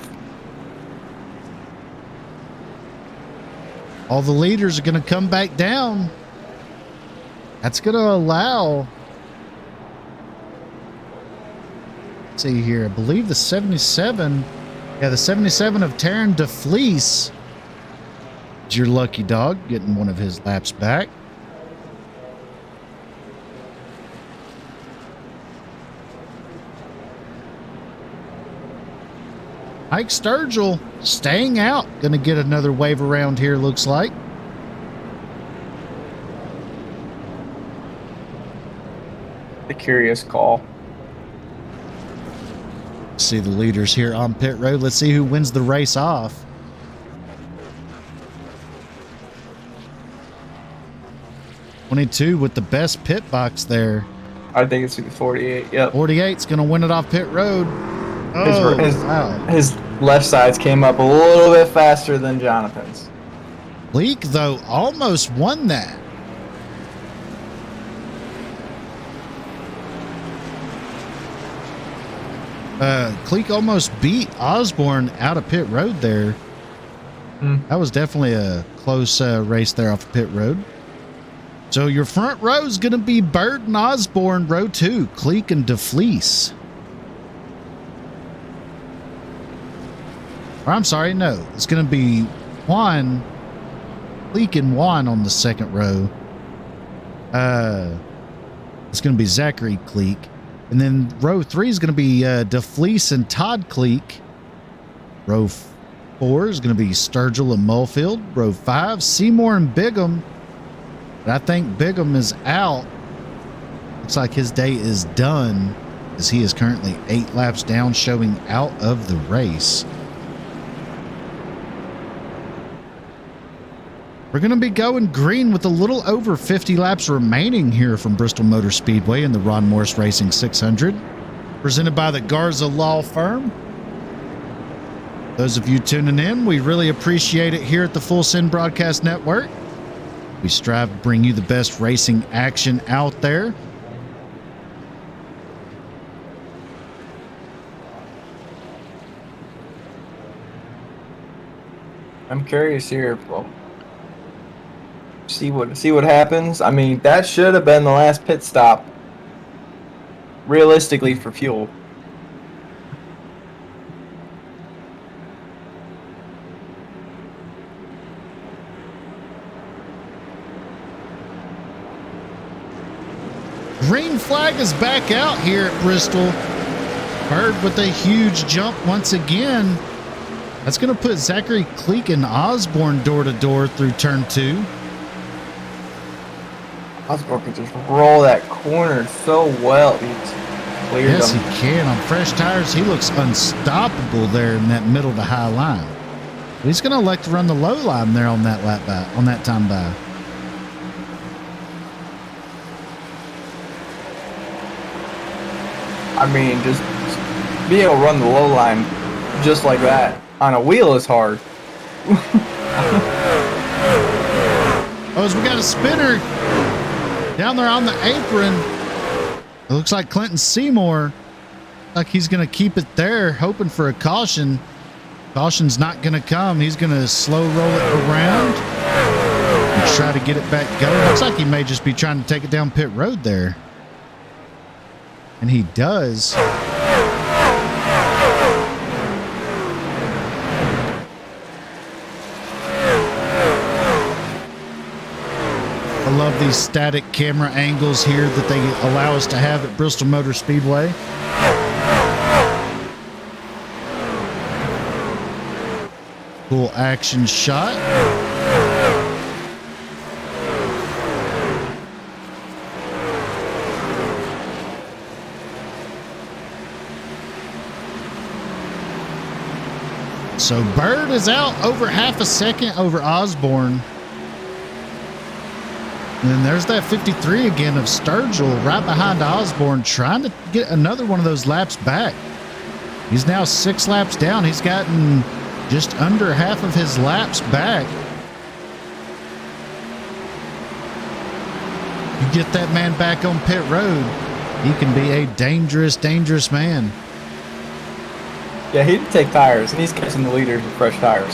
All the leaders are going to come back down. That's going to allow. Let's see here. I believe the 77. Yeah, the 77 of Taryn DeFleece. Your lucky dog getting one of his laps back. Mike Sturgill staying out. Going to get another wave around here, looks like. The curious call. See the leaders here on pit road. Let's see who wins the race off. 22 with the best pit box there. I think it's 48. Yep. 48's going to win it off pit road. Wow. His left sides came up a little bit faster than Jonathan's. Leak, though, almost won that. Cleek almost beat Osborne out of pit road there. That was definitely a close race there off of pit road. So your front row is going to be Bird and Osborne, row 2, Cleek and DeFleece. Or I'm sorry, no. It's going to be Juan, Cleek and Juan on the second row. It's going to be Zachary Cleek. And then row 3 is going to be DeFleece and Todd Cleek. Row 4 is going to be Sturgill and Mulfield. Row 5, Seymour and Bigham. But I think Bigham is out. Looks like his day is done, as he is currently 8 laps down, showing out of the race. We're going to be going green with a little over 50 laps remaining here from Bristol Motor Speedway in the Ron Morris Racing 600, presented by the Garza Law Firm. Those of you tuning in, we really appreciate it here at the Full Send Broadcast Network. We strive to bring you the best racing action out there. I'm curious here. Well, see what happens. I mean, that should have been the last pit stop, realistically, for fuel. Green flag is back out here at Bristol. Bird with a huge jump once again. That's going to put Zachary Cleek and Osborne door to door through turn 2. Osborne can just roll that corner so well. He's cleared Yes, them. he can. On fresh tires, he looks unstoppable there in that middle to high line. But he's going to elect to run the low line there on that lap by, on that time by. I mean, just being able to run the low line just like that on a wheel is hard. Oh, as we got a spinner down there on the apron. It looks like Clinton Seymour, like he's going to keep it there, hoping for a caution. Caution's not going to come. He's going to slow roll it around and try to get it back going. Looks like he may just be trying to take it down pit road there. And he does. I love these static camera angles here that they allow us to have at Bristol Motor Speedway. Cool action shot. So Bird is out over half a second over Osborne. And then there's that 53 again of Sturgill right behind Osborne, trying to get another one of those laps back. He's now 6 laps down. He's gotten just under half of his laps back. You get that man back on pit road, he can be a dangerous, dangerous man. Yeah, he did take tires, and he's catching the leaders with fresh tires.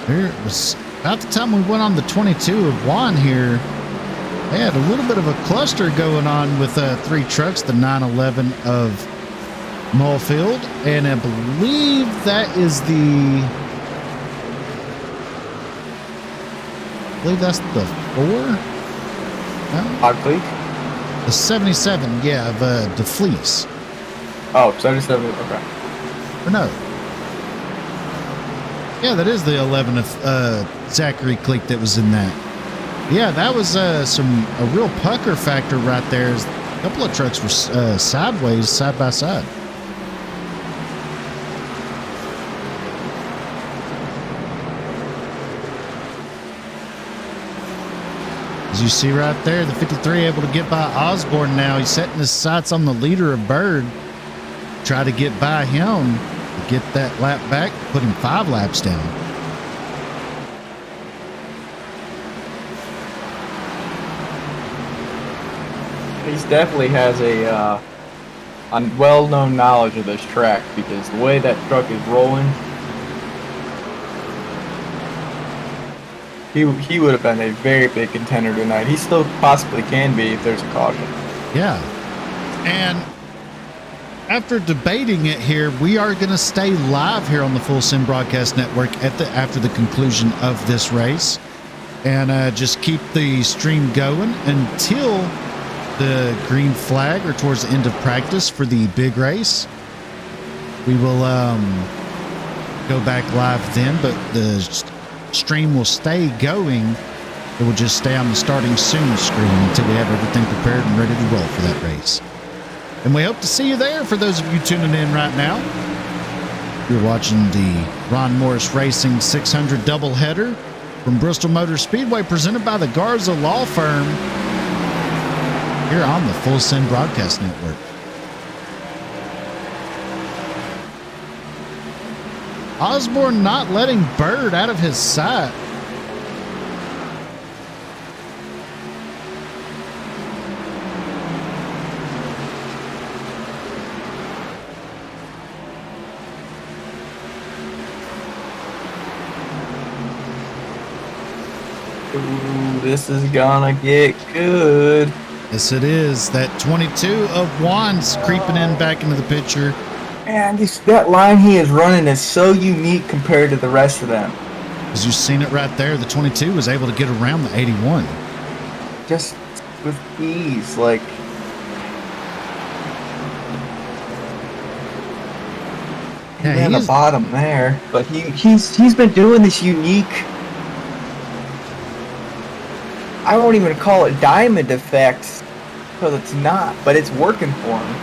Here it was about the time we went on the 22 of Juan here. They had a little bit of a cluster going on with 3 trucks, the 911 of Mulfield, and I believe that is that's the 4? No? Todd Cleek? The 77, yeah, of DeFleece. Oh, 77, okay. Or no. Yeah, that is the 11 of Zachary Cleek that was in that. Yeah, that was a real pucker factor right there. A couple of trucks were sideways, side by side. As you see right there, the 53 able to get by Osborne now. He's setting his sights on the leader of Bird. Try to get by him to get that lap back, put him 5 laps down. He definitely has a well-known knowledge of this track because the way that truck is rolling, he would have been a very big contender tonight. He still possibly can be if there's a caution. Yeah. And after debating it here, we are going to stay live here on the Full Send Broadcast Network after the conclusion of this race, and just keep the stream going until the green flag or towards the end of practice for the big race. We will go back live then, but the stream will stay going. It will just stay on the starting soon screen until we have everything prepared and ready to roll for that race. And we hope to see you there for those of you tuning in right now. You're watching the Ron Morris Racing 600 doubleheader from Bristol Motor Speedway, presented by the Garza Law Firm, here on the Full Send Broadcast Network. Osborne not letting Bird out of his sight. Ooh, this is gonna get good. Yes, it is. That 22 of Juan's creeping in back into the picture. Man, that line he is running is so unique compared to the rest of them. As you've seen it right there, the 22 was able to get around the 81. Just with ease, like. Yeah, in the bottom there, but he's been doing this unique. I won't even call it diamond effect, because it's not, but it's working for him.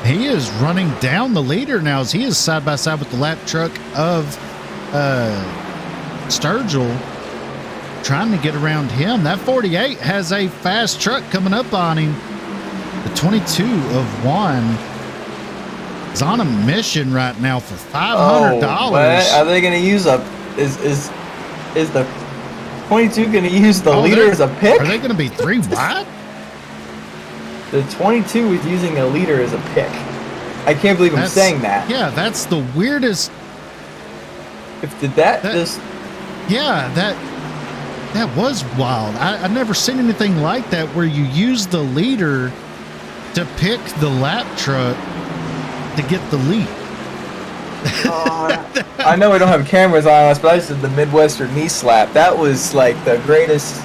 He is running down the leader now as he is side by side with the lap truck of Sturgill, trying to get around him. That 48 has a fast truck coming up on him. The 22 of Juan is on a mission right now for $500. Are they going to use is the 22 going to use the leader as a pick? Are they going to be 3 wide? The 22 is using a leader as a pick. I can't believe I'm saying that. Yeah, that's the weirdest. Yeah, that was wild. I've never seen anything like that where you use the leader to pick the lap truck to get the lead. I know we don't have cameras on us, but I just did the Midwestern knee slap. That was like the greatest.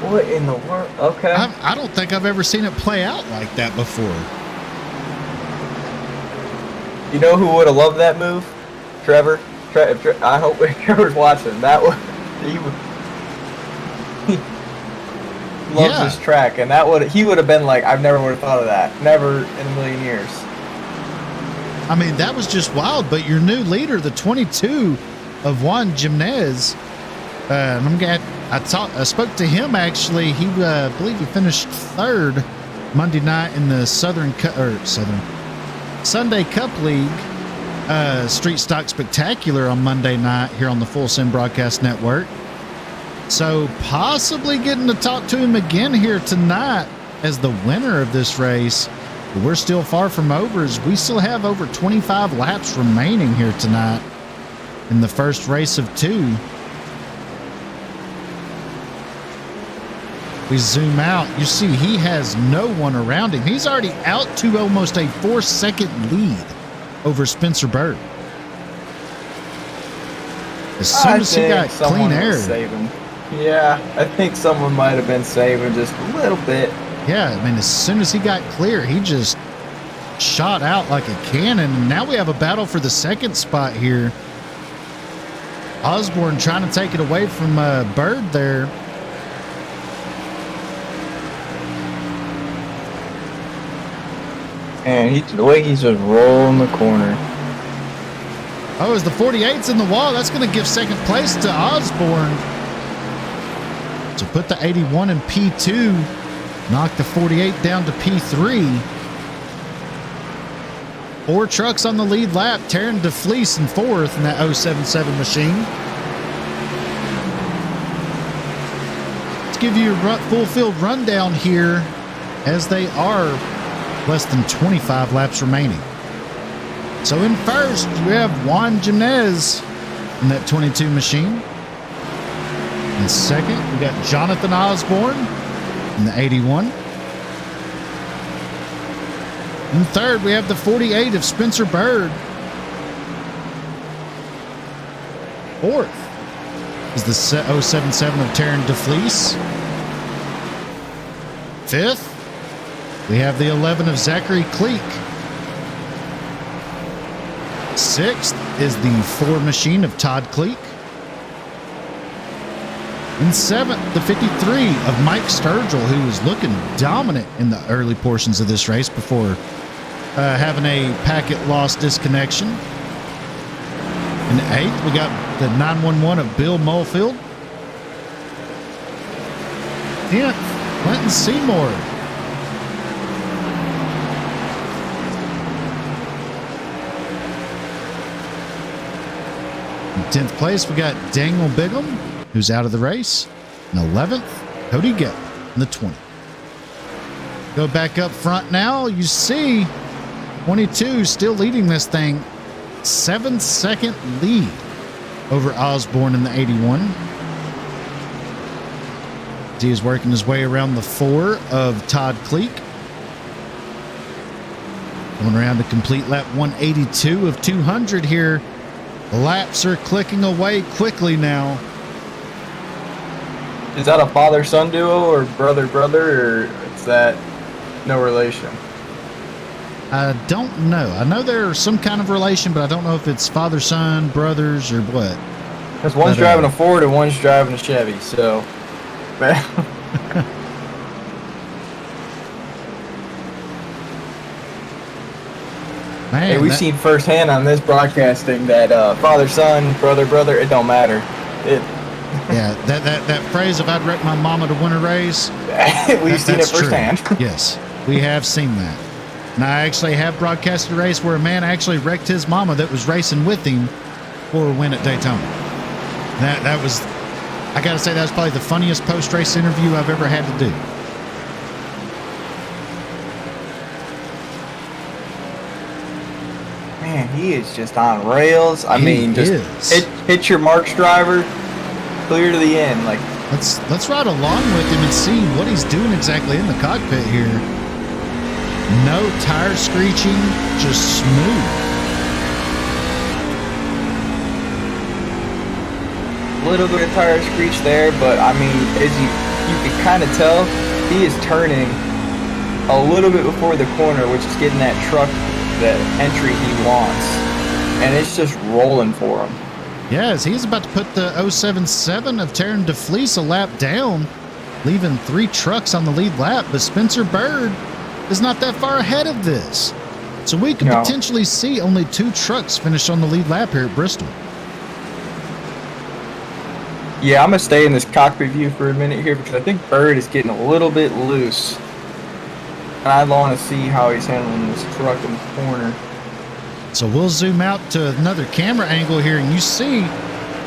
What in the world? Okay. I don't think I've ever seen it play out like that before. You know who would have loved that move? Trevor. I hope Trevor's watching. That would he loves this track, and he would have been like, I never would have thought of that. Never in a million years. I mean, that was just wild. But your new leader, the 22 of Juan Jimenez, I spoke to him actually. He I believe he finished 3rd Monday night in the Sunday Cup League Street Stock Spectacular on Monday night here on the Full Send Broadcast Network. So possibly getting to talk to him again here tonight as the winner of this race. But we're still far from over, as we still have over 25 laps remaining here tonight in the first race of 2. We zoom out, you see he has no one around him. He's already out to almost a 4-second lead over Spencer Bird. As soon as he got clean air. Yeah, I think someone might have been saving just a little bit. Yeah, I mean, as soon as he got clear, he just shot out like a cannon. And now we have a battle for the 2nd spot here. Osborne trying to take it away from Bird there. And the way he's just rolling the corner. Oh, as the 48's in the wall, that's going to give second place to Osborne. So put the 81 in P2, knock the 48 down to P3. 4 trucks on the lead lap. Taryn DeFleece in 4th in that 077 machine. Let's give you a full field rundown here as they are less than 25 laps remaining. So in first, you have Juan Jimenez in that 22 machine. In second, we got Jonathan Osborne in the 81. In third, we have the 48 of Spencer Bird. Fourth is the 077 of Taryn DeFleece. Fifth, we have the 11 of Zachary Cleek. Sixth is the 4 machine of Todd Cleek. In seventh, the 53 of Mike Sturgill, who was looking dominant in the early portions of this race before having a packet loss disconnection. In eighth, we got the 911 of Bill Mulfield. 10th, Clinton Seymour. In 10th place, we got Daniel Bigham, who's out of the race. In 11th, Cody Gett in the 20. Go back up front now. You see 22 still leading this thing. 7-second lead over Osborne in the 81. He is working his way around the 4 of Todd Cleek. Going around to complete lap 182 of 200 here. The laps are clicking away quickly now. Is that a father-son duo or brother-brother, or is that no relation? I don't know. I know there's some kind of relation, but I don't know if it's father-son, brothers, or what. Because one's driving a Ford and one's driving a Chevy, so... Man. Hey, we've seen firsthand on this broadcasting that father-son, brother-brother, it don't matter. Yeah, that phrase of "I'd wreck my mama to win a race." We've seen it firsthand. Yes, we have seen that. And I actually have broadcasted a race where a man actually wrecked his mama that was racing with him for a win at Daytona. That was, I got to say, that was probably the funniest post-race interview I've ever had to do. Man, he is just on rails. I mean, just hit your marks driver, clear to the end. Like, let's ride along with him and see what he's doing exactly in the cockpit here. No tire screeching, just smooth. Little bit of tire screech there, but I mean, as you can kind of tell, he is turning a little bit before the corner, which is getting that truck that entry he wants, and it's just rolling for him. Yes, he's about to put the 077 of Taryn DeFleece a lap down, leaving 3 trucks on the lead lap, but Spencer Bird is not that far ahead of this. So we could potentially see only 2 trucks finish on the lead lap here at Bristol. Yeah, I'm going to stay in this cockpit view for a minute here because I think Bird is getting a little bit loose. And I want to see how he's handling this truck in the corner. So we'll zoom out to another camera angle here, and you see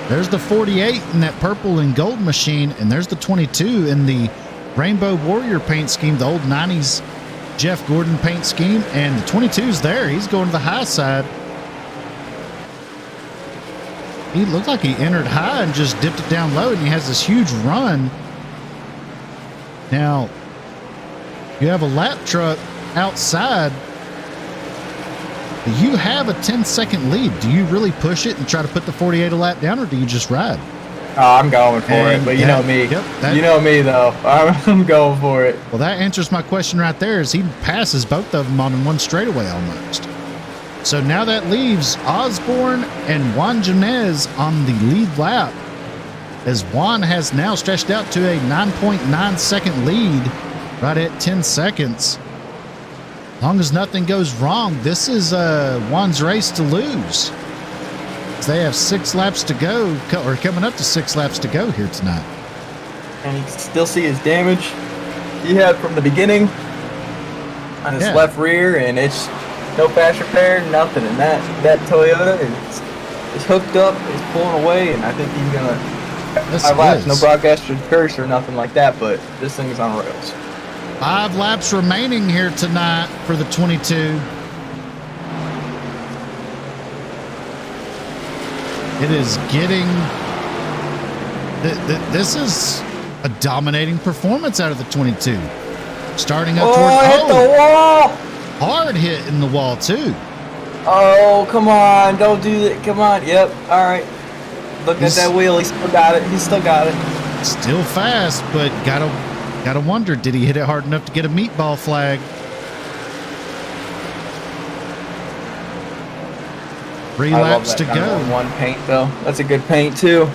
there's the 48 in that purple and gold machine, and there's the 22 in the Rainbow Warrior paint scheme, the old 90s Jeff Gordon paint scheme, and the 22's there. He's going to the high side. He looked like he entered high and just dipped it down low, and he has this huge run. Now, you have a lap truck outside. You have a 10-second lead. Do you really push it and try to put the 48 a lap down, or do you just ride? Oh, I'm going for it, but you know me. Yep, you know me, though. I'm going for it. Well, that answers my question right there, is he passes both of them on in one straightaway almost. So now that leaves Osborne and Juan Jimenez on the lead lap, as Juan has now stretched out to a 9.9 second lead right at 10 seconds. As long as nothing goes wrong, this is Juan's race to lose. They have 6 laps to go, or coming up to 6 laps to go here tonight. And you can still see his damage he had from the beginning on his left rear, and it's no fast repair, nothing. And that Toyota is hooked up, is pulling away, and I think he's gonna. Yes, 5 laps, it no is. broadcaster curse or nothing like that, but this thing is on rails. 5 laps remaining here tonight for the 22. It is getting. This is a dominating performance out of the 22. Starting up toward. Hit the wall! Hard hit in the wall, too. Oh, come on. Don't do that. Come on. Yep. All right. Look at that wheel. He still got it. He still got it. Still fast, but gotta wonder, did he hit it hard enough to get a meatball flag? 3 laps to go. One paint, though. That's a good paint, too.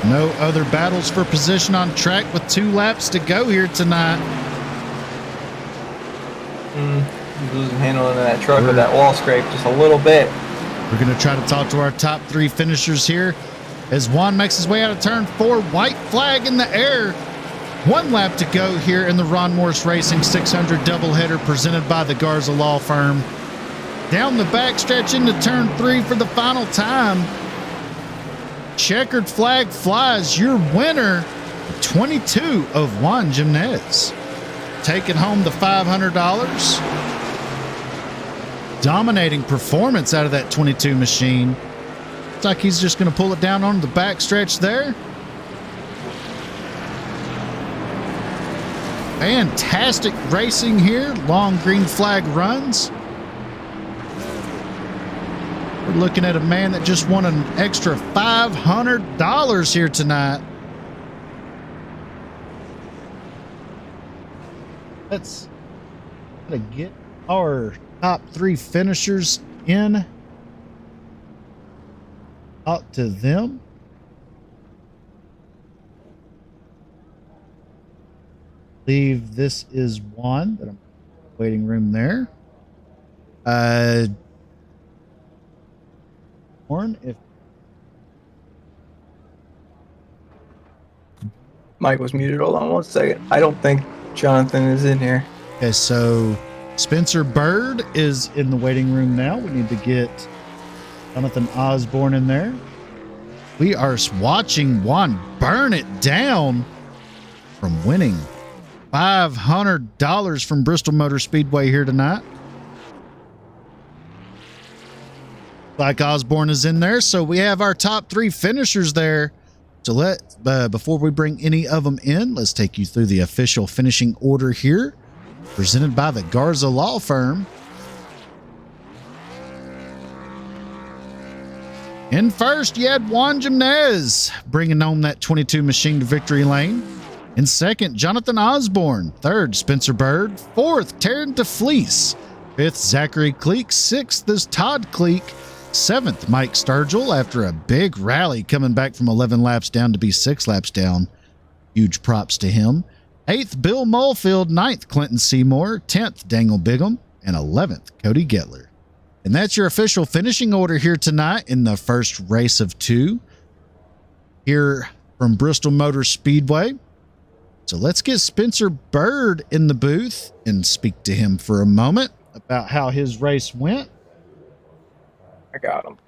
No other battles for position on track with 2 laps to go here tonight. He's losing handle into that truck with that wall scrape just a little bit. We're going to try to talk to our top 3 finishers here as Juan makes his way out of turn 4. White flag in the air. 1 lap to go here in the Ron Morris Racing 600 doubleheader presented by the Garza Law Firm. Down the backstretch into turn 3 for the final time. Checkered flag flies. Your winner, 22 of Juan Jimenez. Taking home the $500. Dominating performance out of that 22 machine. Looks like he's just going to pull it down on the backstretch there. Fantastic racing here. Long green flag runs. We're looking at a man that just won an extra $500 here tonight. Let's get our top 3 finishers in. Talk to them. I believe this is one that I'm waiting room there. If Mike was muted. Hold on 1 second. I don't think Jonathan is in here. Okay, so Spencer Bird is in the waiting room now. We need to get Jonathan Osborne in there. We are watching Juan burn it down from winning $500 from Bristol Motor Speedway here tonight. Like Osborne is in there, so we have our top 3 finishers there. So before we bring any of them in, let's take you through the official finishing order here, presented by the Garza Law Firm. In first, you had Juan Jimenez bringing home that 22 machine to victory lane. In second, Jonathan Osborne. Third, Spencer Bird. Fourth, Taryn DeFleece. Fifth, Zachary Cleek. Sixth is Todd Cleek. 7th, Mike Sturgill, after a big rally coming back from 11 laps down to be 6 laps down. Huge props to him. 8th, Bill Mulfield. 9th, Clinton Seymour. 10th, Daniel Bigham. And 11th, Cody Gettler. And that's your official finishing order here tonight in the first race of 2 here from Bristol Motor Speedway. So let's get Spencer Bird in the booth and speak to him for a moment about how his race went. I got him.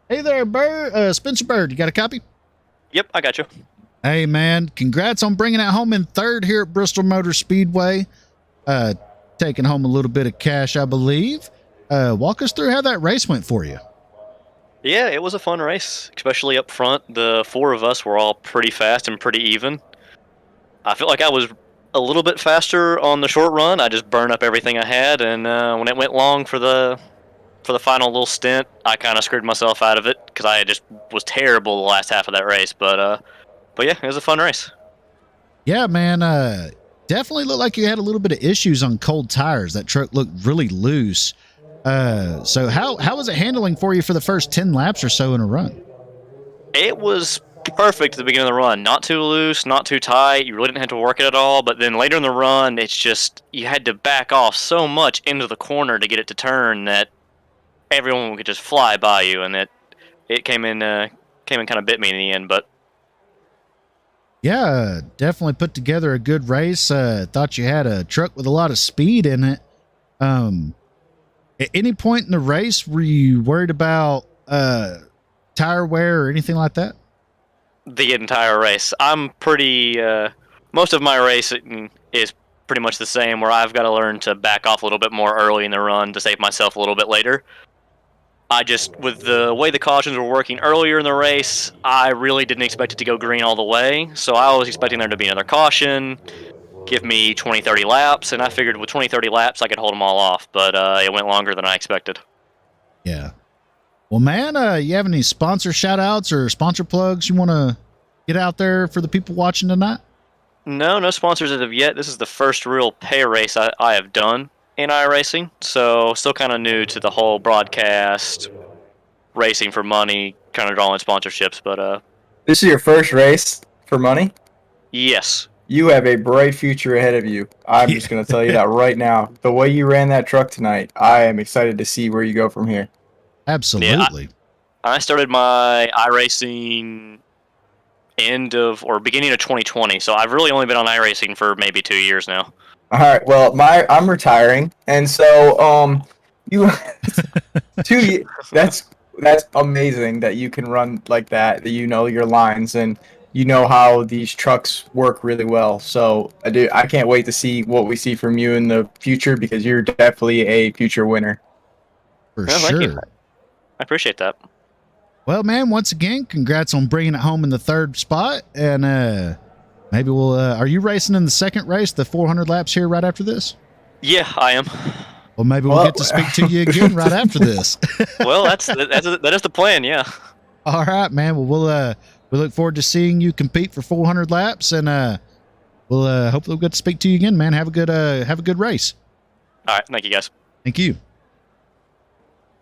Hey there, Bird. Spencer Bird, you got a copy? Yep, I got you. Hey, man, congrats on bringing it home in 3rd here at Bristol Motor Speedway. Taking home a little bit of cash, I believe. Walk us through how that race went for you. Yeah, it was a fun race, especially up front. The 4 of us were all pretty fast and pretty even. I feel like I was a little bit faster on the short run. I just burned up everything I had, and when it went long for the final little stint, I kind of screwed myself out of it because I just was terrible the last half of that race. But yeah, it was a fun race. Yeah, man. Definitely looked like you had a little bit of issues on cold tires. That truck looked really loose. So how was it handling for you for the first 10 laps or so in a run? It was perfect at the beginning of the run. Not too loose, not too tight. You really didn't have to work it at all. But then later in the run, it's just you had to back off so much into the corner to get it to turn that everyone could just fly by you, and it came in kind of bit me in the end. But Yeah, definitely put together a good race. Thought you had a truck with a lot of speed in it. At any point in the race, were you worried about tire wear or anything like that? the entire race, I'm pretty. Most of my racing is pretty much the same, where I've got to learn to back off a little bit more early in the run to save myself a little bit later. I just, with the way the cautions were working earlier in the race, I really didn't expect it to go green all the way. So I was expecting there to be another caution, give me 20, 30 laps, and I figured with 20, 30 laps I could hold them all off, but it went longer than I expected. Yeah. Well, man, you have any sponsor shout outs or sponsor plugs you want to get out there for the people watching tonight? No sponsors as of yet. This is the first real pay race I have done in iRacing, so still kind of new to the whole broadcast, racing for money, kind of drawing sponsorships, but This is your first race for money? yes. You have a bright future ahead of you. I'm just going to tell you that right now. The way you ran that truck tonight, I am excited to see where you go from here. Absolutely. I started my iRacing beginning of 2020, so I've really only been on iRacing for maybe 2 years now. All right. Well, I'm retiring, and so you 2 years. That's amazing that you can run like that. That you know your lines and you know how these trucks work really well. So I can't wait to see what we see from you in the future because you're definitely a future winner. For Well, thank you. sure. I appreciate that. Well, man, once again, congrats on bringing it home in the third spot. And maybe we'll, are you racing in the second race, the 400 laps here right after this? Yeah, I am. Well, maybe we'll get to speak to you again right after this. Well, that is the plan. Yeah. All right, man. Well, we look forward to seeing you compete for 400 laps, and we'll hopefully we'll get to speak to you again, man. Have a good race. All right. Thank you, guys. Thank you.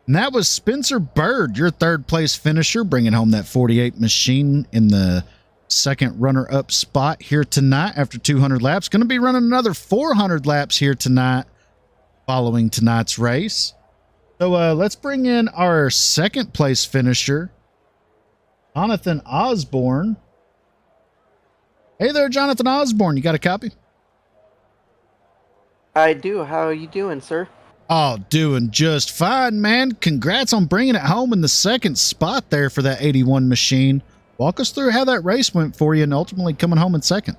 And that was Spencer Bird, your third place finisher, bringing home that 48 machine in the second runner-up spot here tonight after 200 laps. Going to be running another 400 laps here tonight following tonight's race. So let's bring in our second place finisher, Jonathan Osborne. Hey there, Jonathan Osborne. You got a copy? I do. How are you doing, sir? Oh, doing just fine, man. Congrats on bringing it home in the second spot there for that 81 machine. Walk us through how that race went for you and ultimately coming home in second.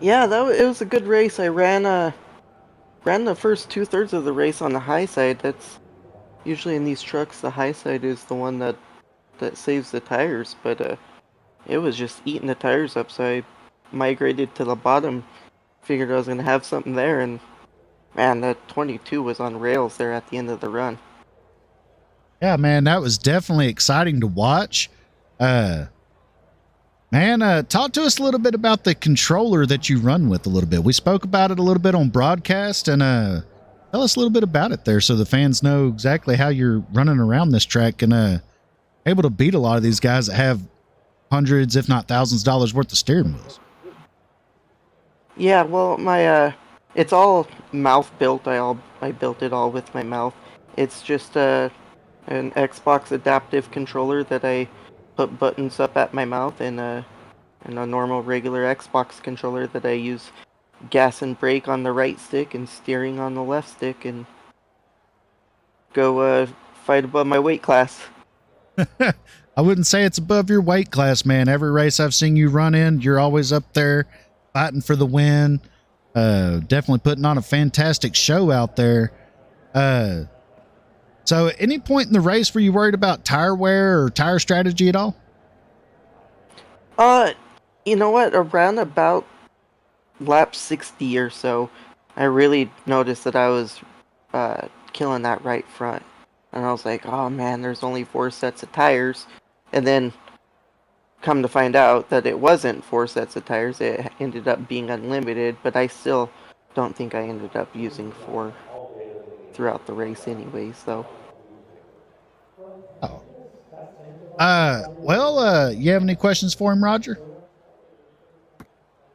Yeah, it was a good race. I ran the first 2/3 of the race on the high side. That's usually in these trucks, the high side is the one that saves the tires, but it was just eating the tires up, so I migrated to the bottom. Figured I was going to have something there, and man, that 22 was on rails there at the end of the run. Yeah, man, that was definitely exciting to watch. Man, talk to us a little bit about the controller that you run with a little bit. We spoke about it a little bit on broadcast, and tell us a little bit about it there so the fans know exactly how you're running around this track and able to beat a lot of these guys that have hundreds, if not thousands of dollars worth of steering wheels. Yeah, well, my it's all mouth built. I built it all with my mouth. It's just an Xbox adaptive controller that I put buttons up at my mouth, and a normal regular Xbox controller that I use gas and brake on the right stick and steering on the left stick, and go fight above my weight class. I wouldn't say it's above your weight class, man. Every race I've seen you run in, you're always up there fighting for the win. Definitely putting on a fantastic show out there. So at any point in the race were you worried about tire wear or tire strategy at all? You know what? Around about lap 60 or so, I really noticed that I was killing that right front. And I was like, oh man, there's only 4 sets of tires. And then come to find out that it wasn't 4 sets of tires. It ended up being unlimited, but I still don't think I ended up using 4 throughout the race anyways, though. Oh. You have any questions for him, Roger?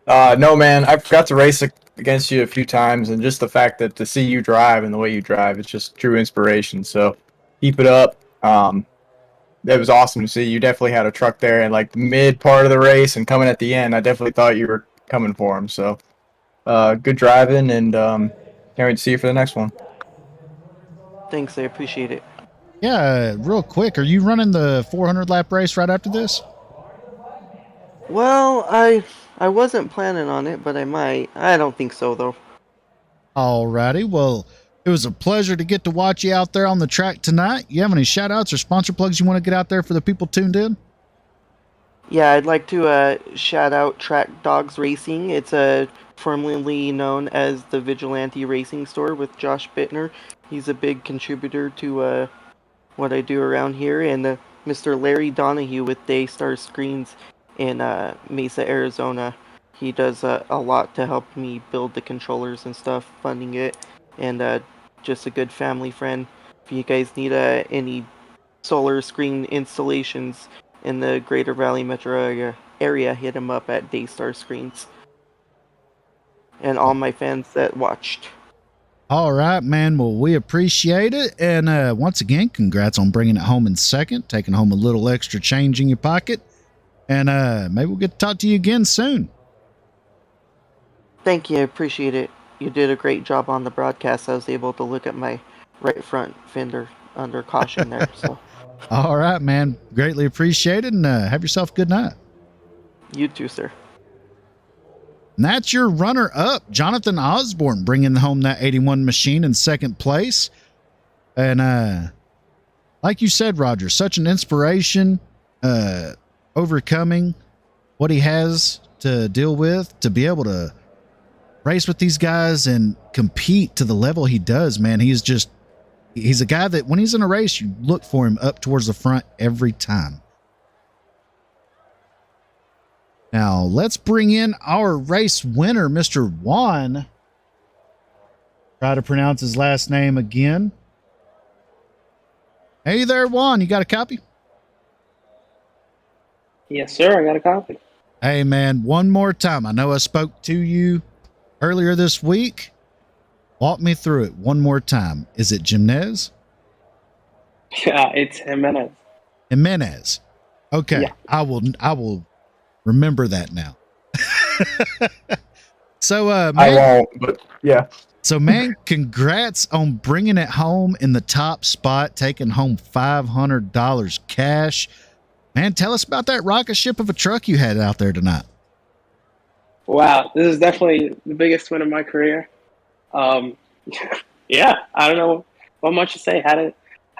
No, man. I got to race against you a few times, and just the fact that to see you drive and the way you drive, it's just true inspiration. So keep it up. It was awesome to see. You definitely had a truck there in like the mid part of the race and coming at the end. I definitely thought you were coming for him. So good driving, and can't wait to see you for the next one. Thanks, I appreciate it. Yeah, real quick, are you running the 400 lap race right after this? Well, I wasn't planning on it, but I might. I don't think so, though. Alrighty, well, it was a pleasure to get to watch you out there on the track tonight. You have any shout outs or sponsor plugs you want to get out there for the people tuned in? Yeah, I'd like to shout out Track Dogs Racing. It's formerly known as the Vigilante Racing Store with Josh Bittner. He's a big contributor to what I do around here, and Mr. Larry Donahue with Daystar Screens in Mesa, Arizona. He does a lot to help me build the controllers and stuff, funding it, and just a good family friend. If you guys need any solar screen installations in the Greater Valley Metro area, hit him up at Daystar Screens. And all my fans that watched. All right, man. Well, we appreciate it. And once again, congrats on bringing it home in second, taking home a little extra change in your pocket. And maybe we'll get to talk to you again soon. Thank you. I appreciate it. You did a great job on the broadcast. I was able to look at my right front fender under caution there. So. All right, man. Greatly appreciated. And have yourself a good night. You too, sir. And that's your runner-up, Jonathan Osborne, bringing home that 81 machine in second place. And like you said, Roger, such an inspiration, overcoming what he has to deal with, to be able to race with these guys and compete to the level he does, man. He's a guy that when he's in a race, you look for him up towards the front every time. Now, let's bring in our race winner, Mr. Juan. Try to pronounce his last name again. Hey there, Juan. You got a copy? Yes, sir. I got a copy. Hey, man, one more time. I know I spoke to you earlier this week. Walk me through it one more time. Is it Jimenez? Yeah, it's Jimenez. Jimenez. Okay. Yeah. I will remember that now. So, man, I won't, but yeah. So, man, congrats on bringing it home in the top spot, taking home $500 cash. Man, tell us about that rocket ship of a truck you had out there tonight. Wow, this is definitely the biggest win of my career. Yeah, I don't know what much to say. Had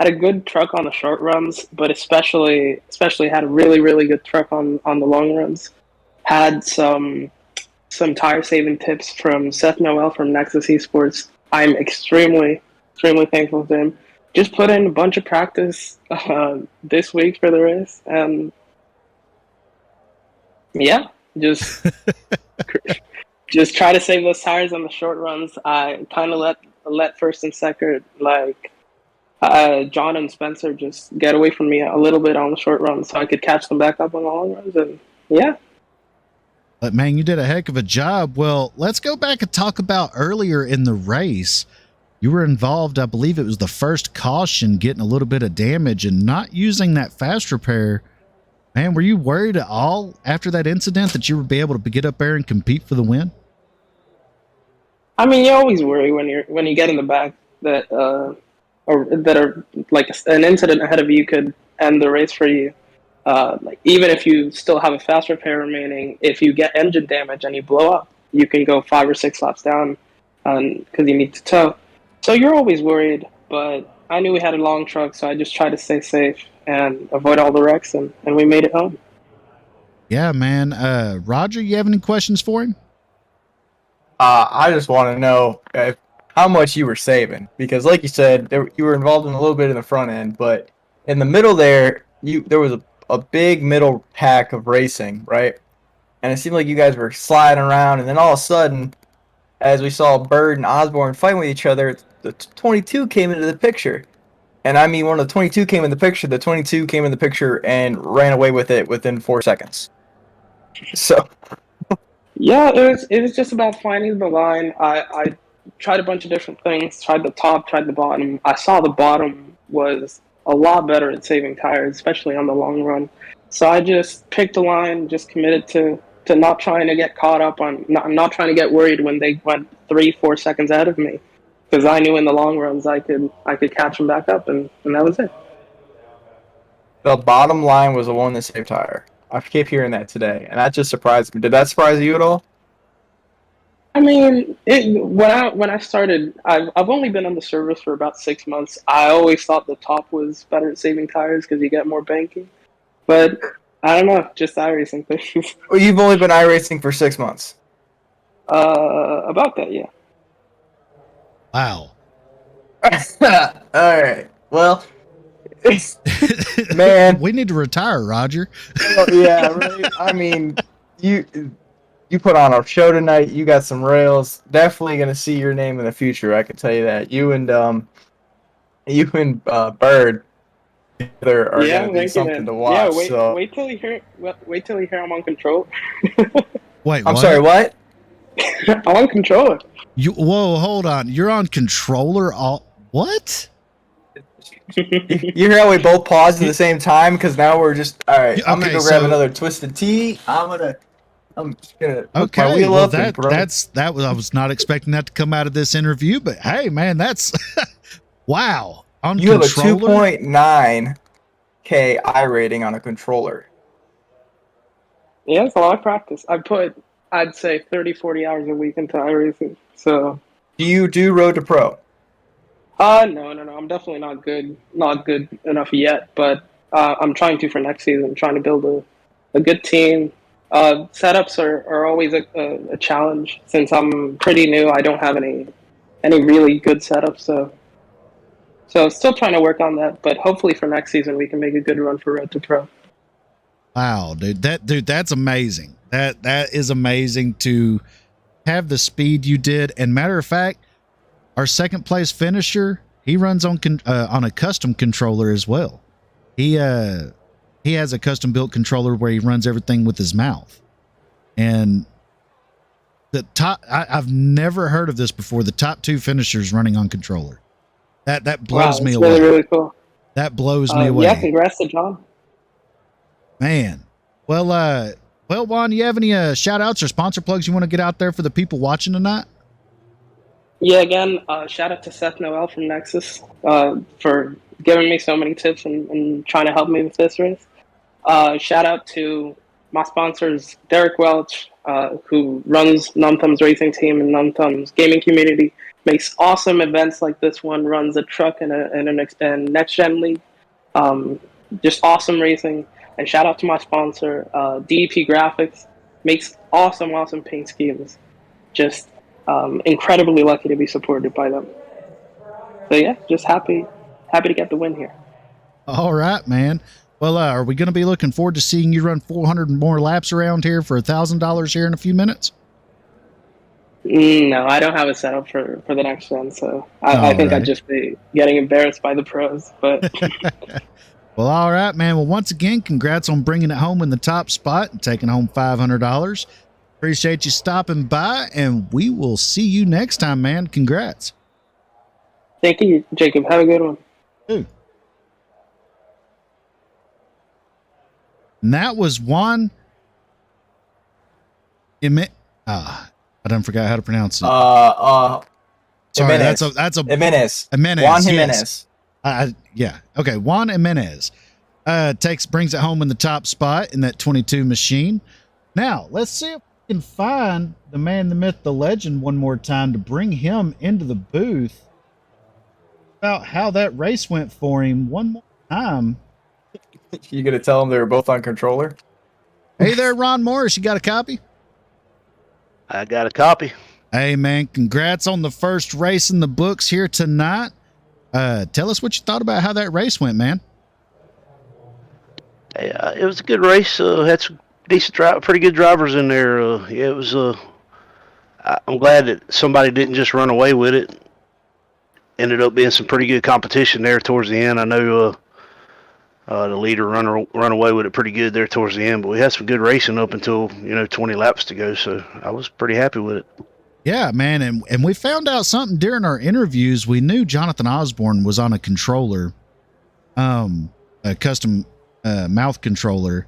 a good truck on the short runs, but especially had a really, really good truck on the long runs. Had some tire saving tips from Seth Noel from Nexus Esports. I'm extremely thankful to him. Just put in a bunch of practice this week for the race, and yeah, just try to save those tires on the short runs. I kind of let first and second, like John and Spencer, just get away from me a little bit on the short runs, so I could catch them back up on the long runs, and yeah. But man, you did a heck of a job. Well, let's go back and talk about earlier in the race. You were involved, I believe it was the first caution, getting a little bit of damage and not using that fast repair. Man, were you worried at all after that incident that you would be able to get up there and compete for the win? I mean, you always worry when you get in the back that are like an incident ahead of you could end the race for you. Like even if you still have a fast repair remaining, if you get engine damage and you blow up, you can go 5 or 6 laps down because you need to tow. So you're always worried, but I knew we had a long truck, so I just tried to stay safe and avoid all the wrecks, and we made it home. Yeah, man. Roger, you have any questions for him? I just want to know how much you were saving, because like you said, you were involved in a little bit in the front end, but in the middle there was a big middle pack of racing, right? And it seemed like you guys were sliding around, and then all of a sudden, as we saw Bird and Osborne fighting with each other, the 22 came into the picture. And I mean, when the 22 came in the picture, the 22 came in the picture and ran away with it within 4 seconds. So Yeah, it was just about finding the line. I tried a bunch of different things. Tried the top, tried the bottom. I saw the bottom was a lot better at saving tires, especially on the long run. So I just picked a line, just committed to not trying to get caught up on, not trying to get worried when they went 3-4 seconds ahead of me, because I knew in the long runs I could catch them back up, and that was it. the bottom line was the one that saved tire. I keep hearing that today, and that just surprised me. Did that surprise you at all? I mean, when I started, I've only been on the service for about 6 months. I always thought the top was better at saving tires because you get more banking, but I don't know, just iRacing things. Well, you've only been iRacing for 6 months. About that, yeah. Wow. All right. Well, man, We need to retire, Roger. yeah, right. I mean, you put on a show tonight. You got some rails. Definitely gonna see your name in the future. I can tell you that. You and Bird are Yeah, gonna be thank you, something man. to watch. Yeah, so. wait till you hear I'm on control. Wait, I'm what? sorry. What? I'm on controller. Whoa, hold on. You're on controller all what? You hear how we both paused at the same time? Because now we're just all right. Yeah, I'm gonna okay, go grab so- another twisted tea. I'm just gonna hook my Okay, wheel well up and that was I was not expecting that to come out of this interview, but hey, man, that's wow. On You have a controller, 2.9K I rating on a controller. Yeah, it's a lot of practice. I'd say 30, 40 hours a week into iRacing. So, Do you do Road to Pro? no. I'm definitely not good enough yet, but I'm trying to for next season. I'm trying to build a good team. Setups are always a challenge since I'm pretty new. I don't have any really good setups, so still trying to work on that. But hopefully for next season we can make a good run for Road to Pro. wow, dude, that's amazing. That is amazing to have the speed you did. And matter of fact, our second place finisher, he runs on a custom controller as well. He has a custom built controller where he runs everything with his mouth. And the top, I've never heard of this before. The top 2 finishers running on controller. That blows me away. Really, really cool. That blows me away. Yeah, congrats to John. Man. Well, Juan, you have any shout outs or sponsor plugs you want to get out there for the people watching tonight? Yeah, again, shout out to Seth Noel from Nexus for giving me so many tips and trying to help me with this race. Shout out to my sponsors, Derek Welch, who runs Num Thumbs Racing Team and Num Thumbs Gaming Community, makes awesome events like this one, runs a truck and a Next Gen League. Just awesome racing. And shout out to my sponsor, DEP Graphics, makes awesome paint schemes. Just incredibly lucky to be supported by them. So yeah, just happy to get the win here. All right, man. Well, are we going to be looking forward to seeing you run 400 more laps around here for $1,000 here in a few minutes? No, I don't have a setup for the next one, so I think I'd just be getting embarrassed by the pros. But well, all right, man. Well, once again, congrats on bringing it home in the top spot and taking home $500. Appreciate you stopping by, and we will see you next time, man. Congrats. Thank you, Jacob. Have a good one. Dude. And that was Juan. I done forgot how to pronounce it. Sorry, Jimenez. that's a Jimenez. Jimenez. Juan Jimenez. Jimenez. Yeah. Okay. Juan Jimenez brings it home in the top spot in that 22 machine. Now let's see if we can find the man, the myth, the legend one more time to bring him into the booth about how that race went for him one more time. You gonna tell them they were both on controller? Hey there, Ron Morris. You got a copy? I got a copy. Hey, man, congrats on the first race in the books here tonight. Tell us what you thought about how that race went, man. Hey, it was a good race. Had some pretty good drivers in there. Yeah, it was. I'm glad that somebody didn't just run away with it ended up being some pretty good competition there towards the end. I know the leader run away with it pretty good there towards the end, but we had some good racing up until 20 laps to go. So I was pretty happy with it. Yeah, man, and we found out something during our interviews. We knew Jonathan Osborne was on a controller, a custom mouth controller,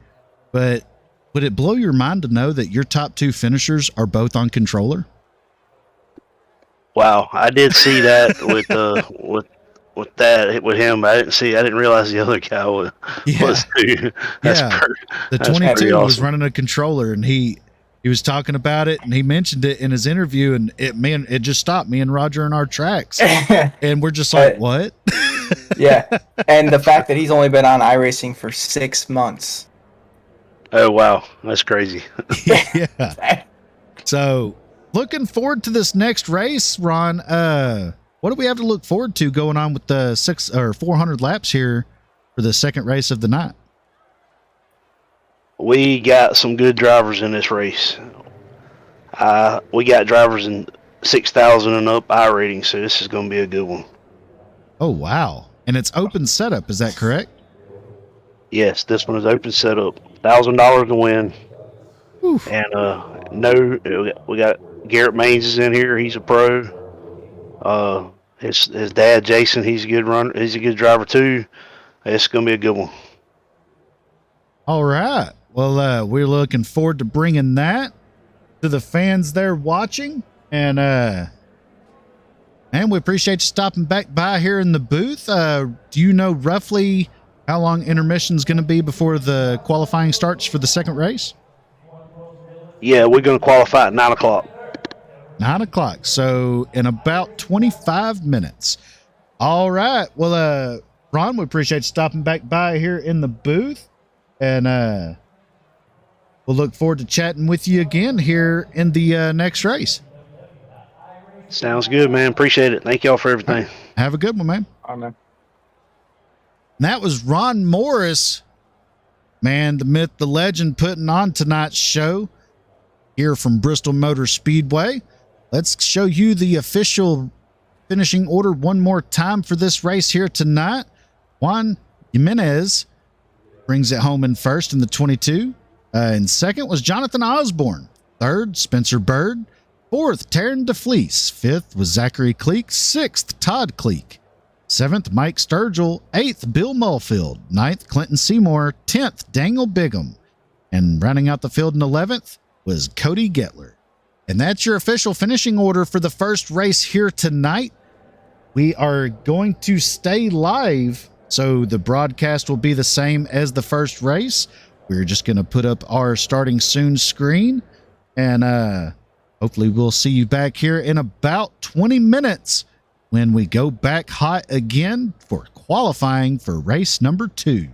but would it blow your mind to know that your top two finishers are both on controller? Wow, I did see that with him. I didn't realize the other guy was too. The 22 was running a controller, and he was talking about it, and he mentioned it in his interview, and it just stopped me and Roger in our tracks, and we're just like, what? Yeah, and the fact that he's only been on iRacing for 6 months. Oh wow, that's crazy. Yeah. So, looking forward to this next race, Ron. What do we have to look forward to going on with the 400 laps here for the second race of the night? We got some good drivers in this race. We got drivers in 6,000 and up iRating, so this is going to be a good one. Oh wow! And it's open setup, is that correct? Yes, this one is open setup. $1,000 to win. Oof. And we got Garrett Maines is in here. He's a pro. His dad Jason, he's a good runner. He's a good driver too. It's gonna be a good one. All right. Well, we're looking forward to bringing that to the fans there watching, and man, we appreciate you stopping back by here in the booth. Do you know roughly how long intermission's going to be before the qualifying starts for the second race? Yeah, we're going to qualify at 9 o'clock. 9 o'clock. So in about 25 minutes. All right. Well, Ron, we appreciate you stopping back by here in the booth. And we'll look forward to chatting with you again here in the next race. Sounds good, man. Appreciate it. Thank y'all for everything. Have a good one, man. All right, man. And that was Ron Morris, man, the myth, the legend, putting on tonight's show here from Bristol Motor Speedway. Let's show you the official finishing order one more time for this race here tonight. Juan Jimenez brings it home in first in the 22. In second was Jonathan Osborne. Third, Spencer Bird. Fourth, Taryn DeFleece. Fifth was Zachary Cleek. Sixth, Todd Cleek. Seventh, Mike Sturgill. Eighth, Bill Mulfield. Ninth, Clinton Seymour. 10th, Daniel Bigham. And rounding out the field in 11th was Cody Gettler. And that's your official finishing order for the first race here tonight. We are going to stay live, so the broadcast will be the same as the first race. We're just going to put up our starting soon screen, and hopefully we'll see you back here in about 20 minutes when we go back hot again for qualifying for race number 2.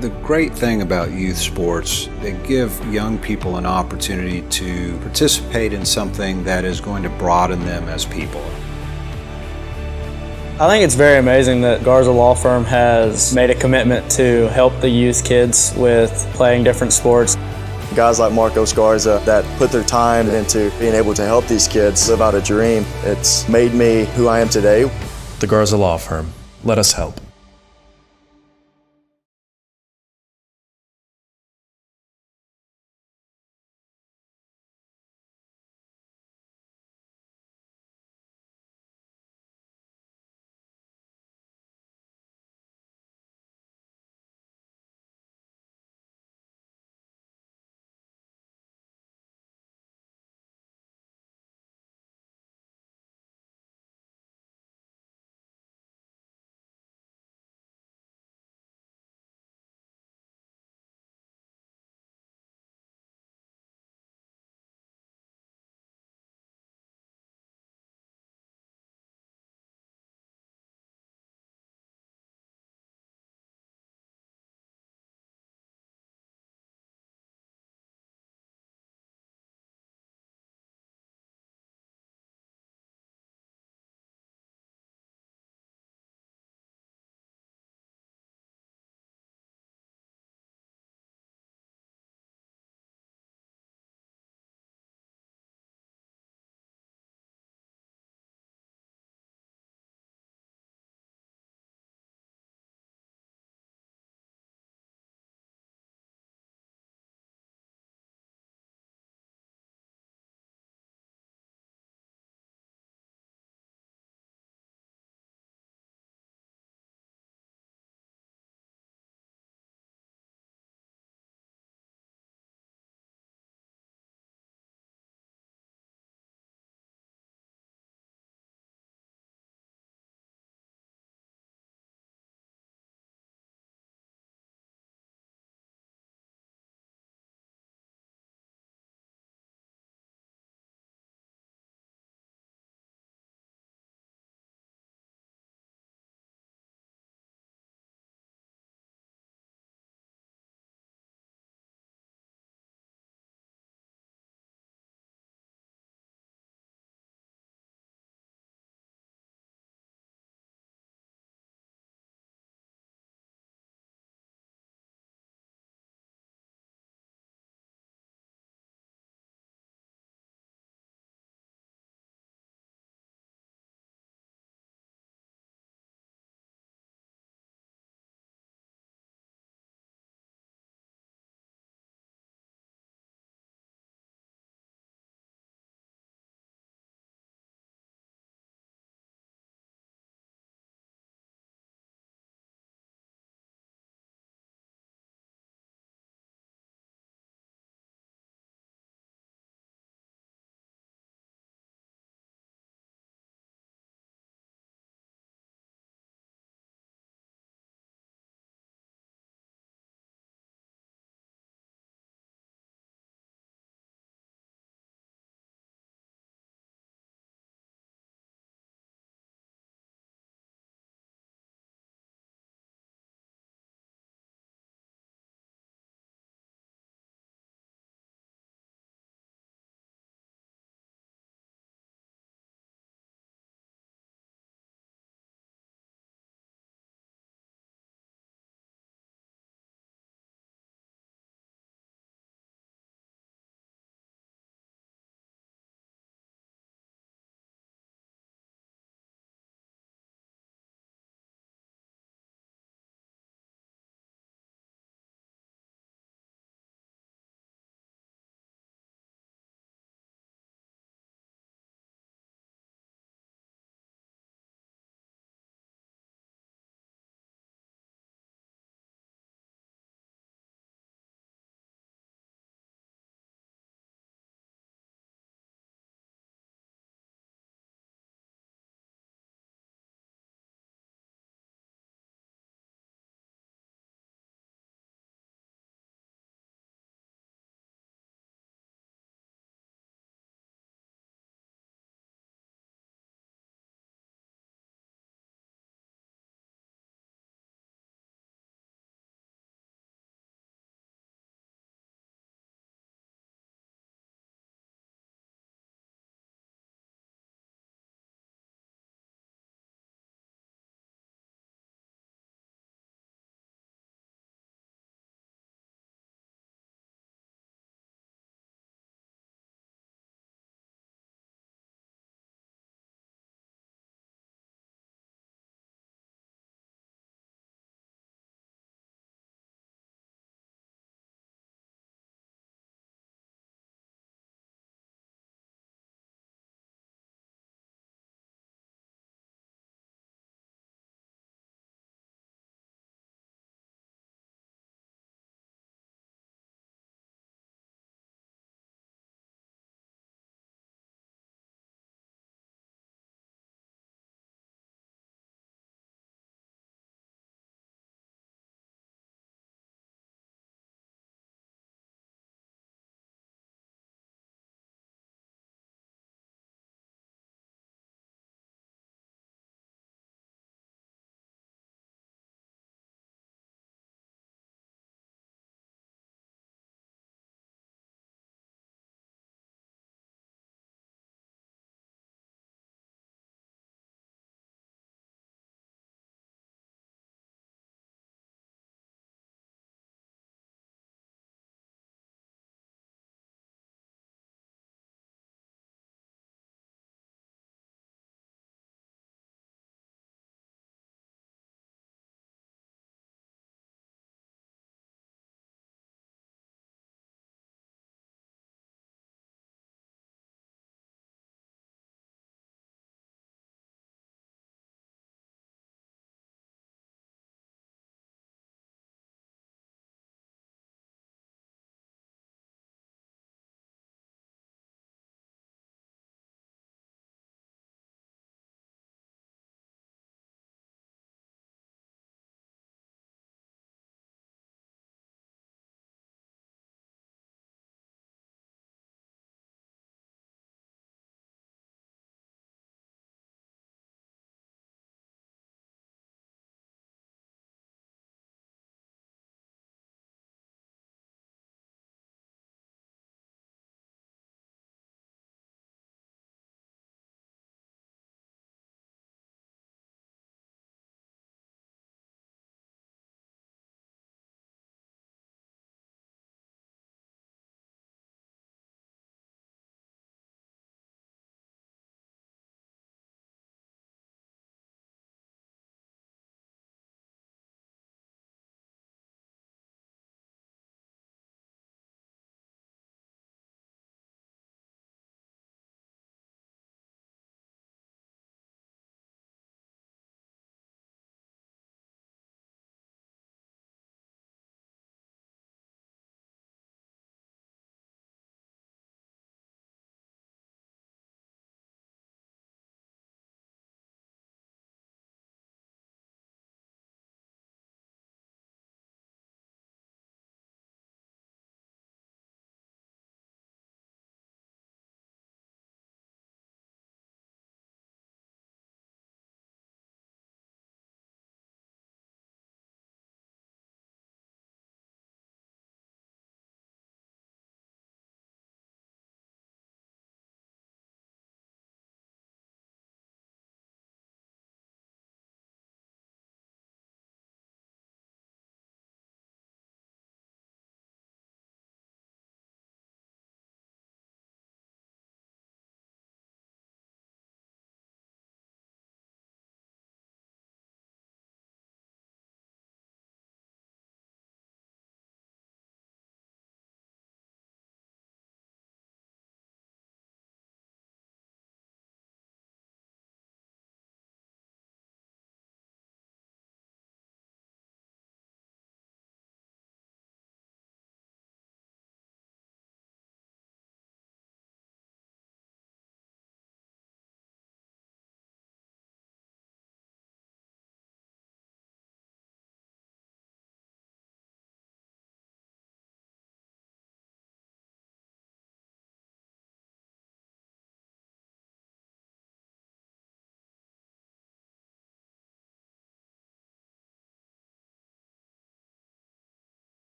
The great thing about youth sports, they give young people an opportunity to participate in something that is going to broaden them as people. I think it's very amazing that Garza Law Firm has made a commitment to help the youth kids with playing different sports. Guys like Marcos Garza that put their time into being able to help these kids live out a dream. It's made me who I am today. The Garza Law Firm. Let us help.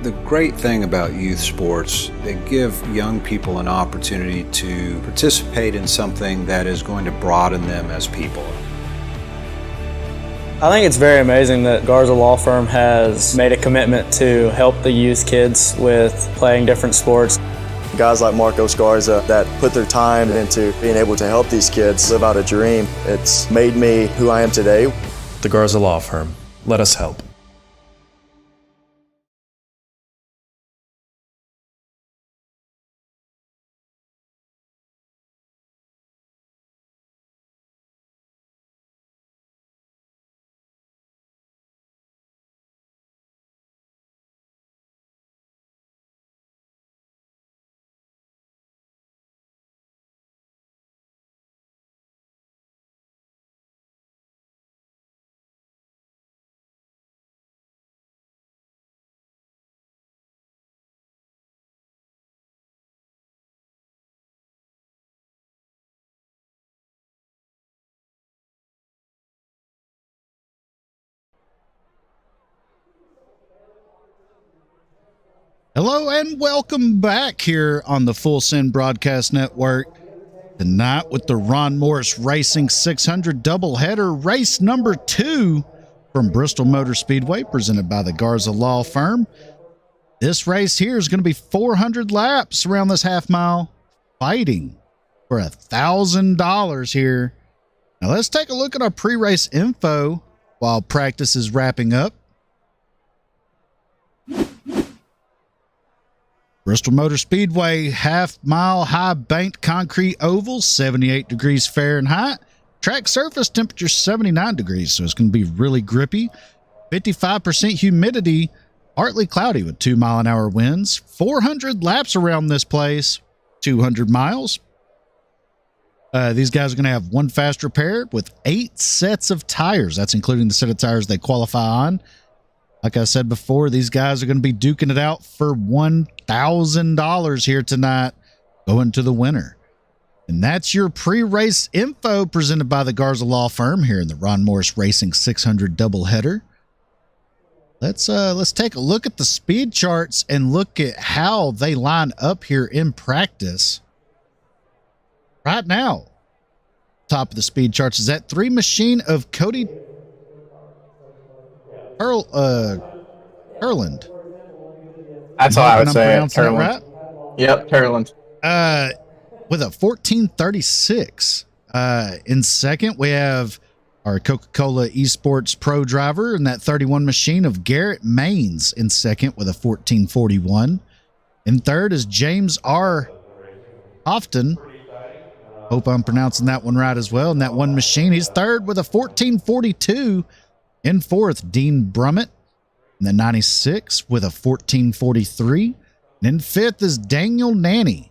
The great thing about youth sports, they give young people an opportunity to participate in something that is going to broaden them as people. I think it's very amazing that Garza Law Firm has made a commitment to help the youth kids with playing different sports. Guys like Marcos Garza that put their time into being able to help these kids live out a dream. It's made me who I am today. The Garza Law Firm. Let us help. Hello and welcome back here on the Full Send Broadcast Network. Tonight with the Ron Morris Racing 600 doubleheader, race number 2 from Bristol Motor Speedway, presented by the Garza Law Firm. This race here is going to be 400 laps around this half mile, fighting for $1,000 here. Now let's take a look at our pre-race info while practice is wrapping up. Bristol Motor Speedway half-mile high banked concrete oval, 78 degrees Fahrenheit. Track surface temperature 79 degrees, so it's going to be really grippy. 55% humidity, partly cloudy with 2-mile-an-hour winds. 400 laps around this place, 200 miles. These guys are going to have one fast repair with 8 sets of tires. That's including the set of tires they qualify on. Like I said before, these guys are going to be duking it out for $1,000 here tonight, going to the winner. And that's your pre-race info presented by the Garza Law Firm here in the Ron Morris Racing 600 doubleheader. Let's take a look at the speed charts and look at how they line up here in practice. Right now, top of the speed charts is that 3 machine of Cody Turland. That's how I would say it. Turland. Right? Yep, Turland. With a 1436. In second, we have our Coca-Cola Esports Pro driver and that 31 machine of Garrett Maines in second with a 1441. In third is James R. Houghton. Hope I'm pronouncing that one right as well. And that one machine, he's third with a 1442. In fourth, Dean Brummett in the 96 with a 1443. And in fifth is Daniel Nanny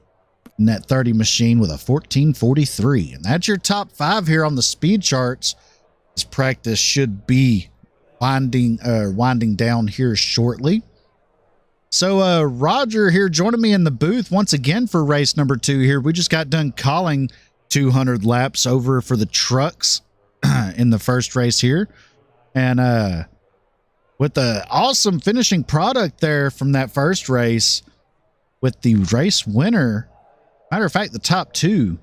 in that 30 machine with a 1443. And that's your top 5 here on the speed charts. This practice should be winding down here shortly. So Roger here joining me in the booth once again for race number 2 here. We just got done calling 200 laps over for the trucks in the first race here. And with the awesome finishing product there from that first race, with the race winner, matter of fact, the top 2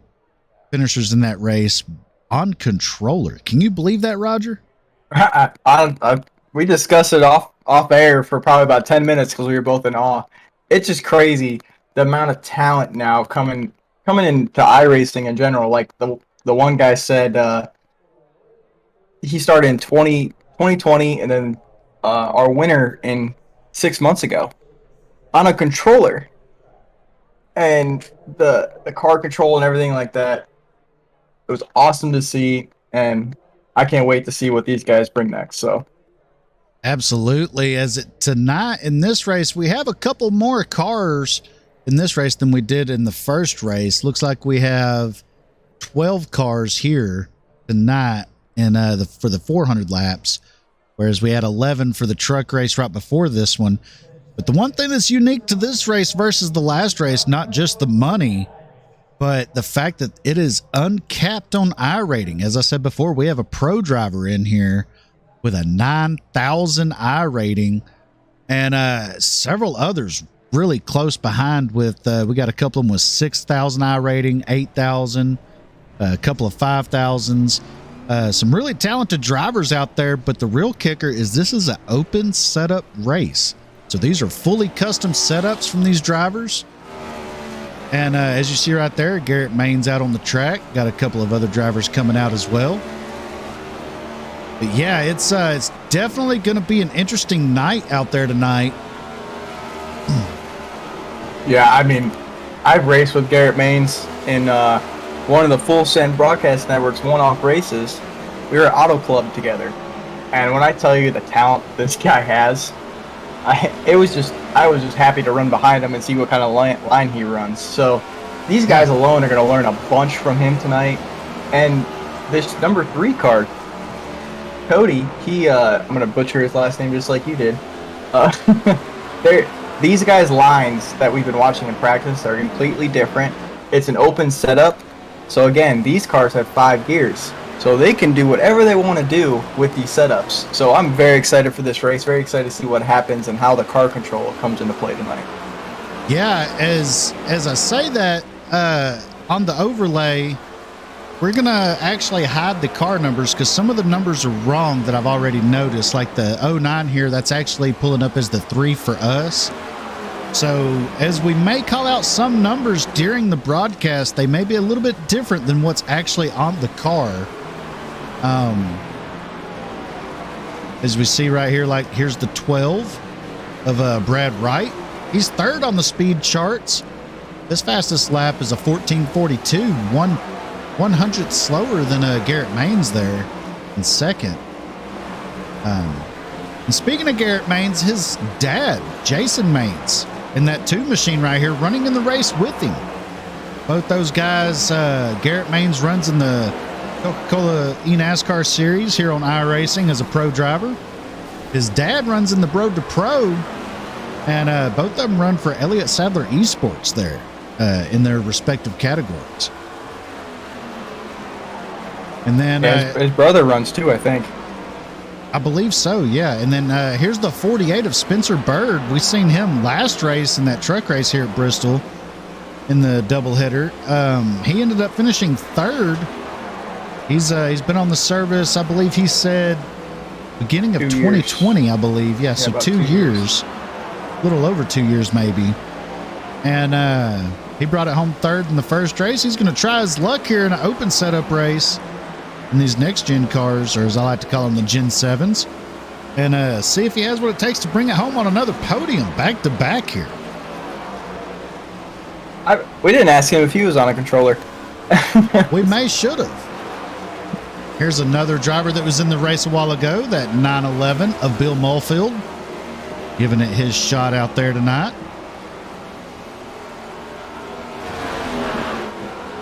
finishers in that race on controller. Can you believe that, Roger? We discussed it off air for probably about 10 minutes because we were both in awe. It's just crazy the amount of talent now coming into iRacing in general. Like the one guy said, he started in 2020 and then our winner in 6 months ago on a controller, and the car control and everything like that. It was awesome to see, and I can't wait to see what these guys bring next. So absolutely. Tonight in this race, we have a couple more cars in this race than we did in the first race. Looks like we have 12 cars here tonight for the 400 laps, whereas we had 11 for the truck race right before this one. But the one thing that's unique to this race versus the last race, not just the money, but the fact that it is uncapped on iRating. As I said before, we have a pro driver in here with a 9,000 iRating. and several others really close behind with, we got a couple of them with 6,000 I rating, 8,000, a couple of 5,000s. Some really talented drivers out there, but the real kicker is this is an open setup race. So these are fully custom setups from these drivers. And as you see right there, Garrett Main's out on the track. Got a couple of other drivers coming out as well. But yeah, it's definitely going to be an interesting night out there tonight. Yeah, I mean, I've raced with Garrett Maines in one of the Full Send Broadcast Network's one-off races. We were at Auto Club together. And when I tell you the talent this guy has, I was just happy to run behind him and see what kind of line he runs. So these guys alone are going to learn a bunch from him tonight. And this number 3 car, Cody, I'm going to butcher his last name just like you did. These guys' lines that we've been watching in practice are completely different. It's an open setup. So again, these cars have 5 gears. So they can do whatever they want to do with these setups. So I'm very excited for this race, very excited to see what happens and how the car control comes into play tonight. Yeah, as I say that, on the overlay, we're going to actually hide the car numbers because some of the numbers are wrong that I've already noticed. Like the 09 here, that's actually pulling up as the 3 for us. So as we may call out some numbers during the broadcast, they may be a little bit different than what's actually on the car. As we see right here, like here's the 12 of Brad Wright. He's 3rd on the speed charts. His fastest lap is a 14:42, 1/100th slower than Garrett Maines there in 2nd. And speaking of Garrett Maines, his dad, Jason Maines, in that 2 machine right here, running in the race with him. Both those guys, Garrett Maines runs in the Coca-Cola eNASCAR series here on iRacing as a pro driver. His dad runs in the Road to Pro, and both of them run for Elliott Sadler Esports there in their respective categories. And then his brother runs too, I think. I believe so, yeah. And then here's the 48 of Spencer Bird. We seen him last race in that truck race here at Bristol in the doubleheader. He ended up finishing 3rd. He's been on the service, I believe he said, beginning of 2020, I believe. Yeah, so 2 years. A little over 2 years maybe. And he brought it home 3rd in the first race. He's going to try his luck here in an open setup race in these next-gen cars, or as I like to call them, the Gen 7s, and see if he has what it takes to bring it home on another podium back-to-back here. We didn't ask him if he was on a controller. We may should have. Here's another driver that was in the race a while ago, that 911 of Bill Mulfield, giving it his shot out there tonight.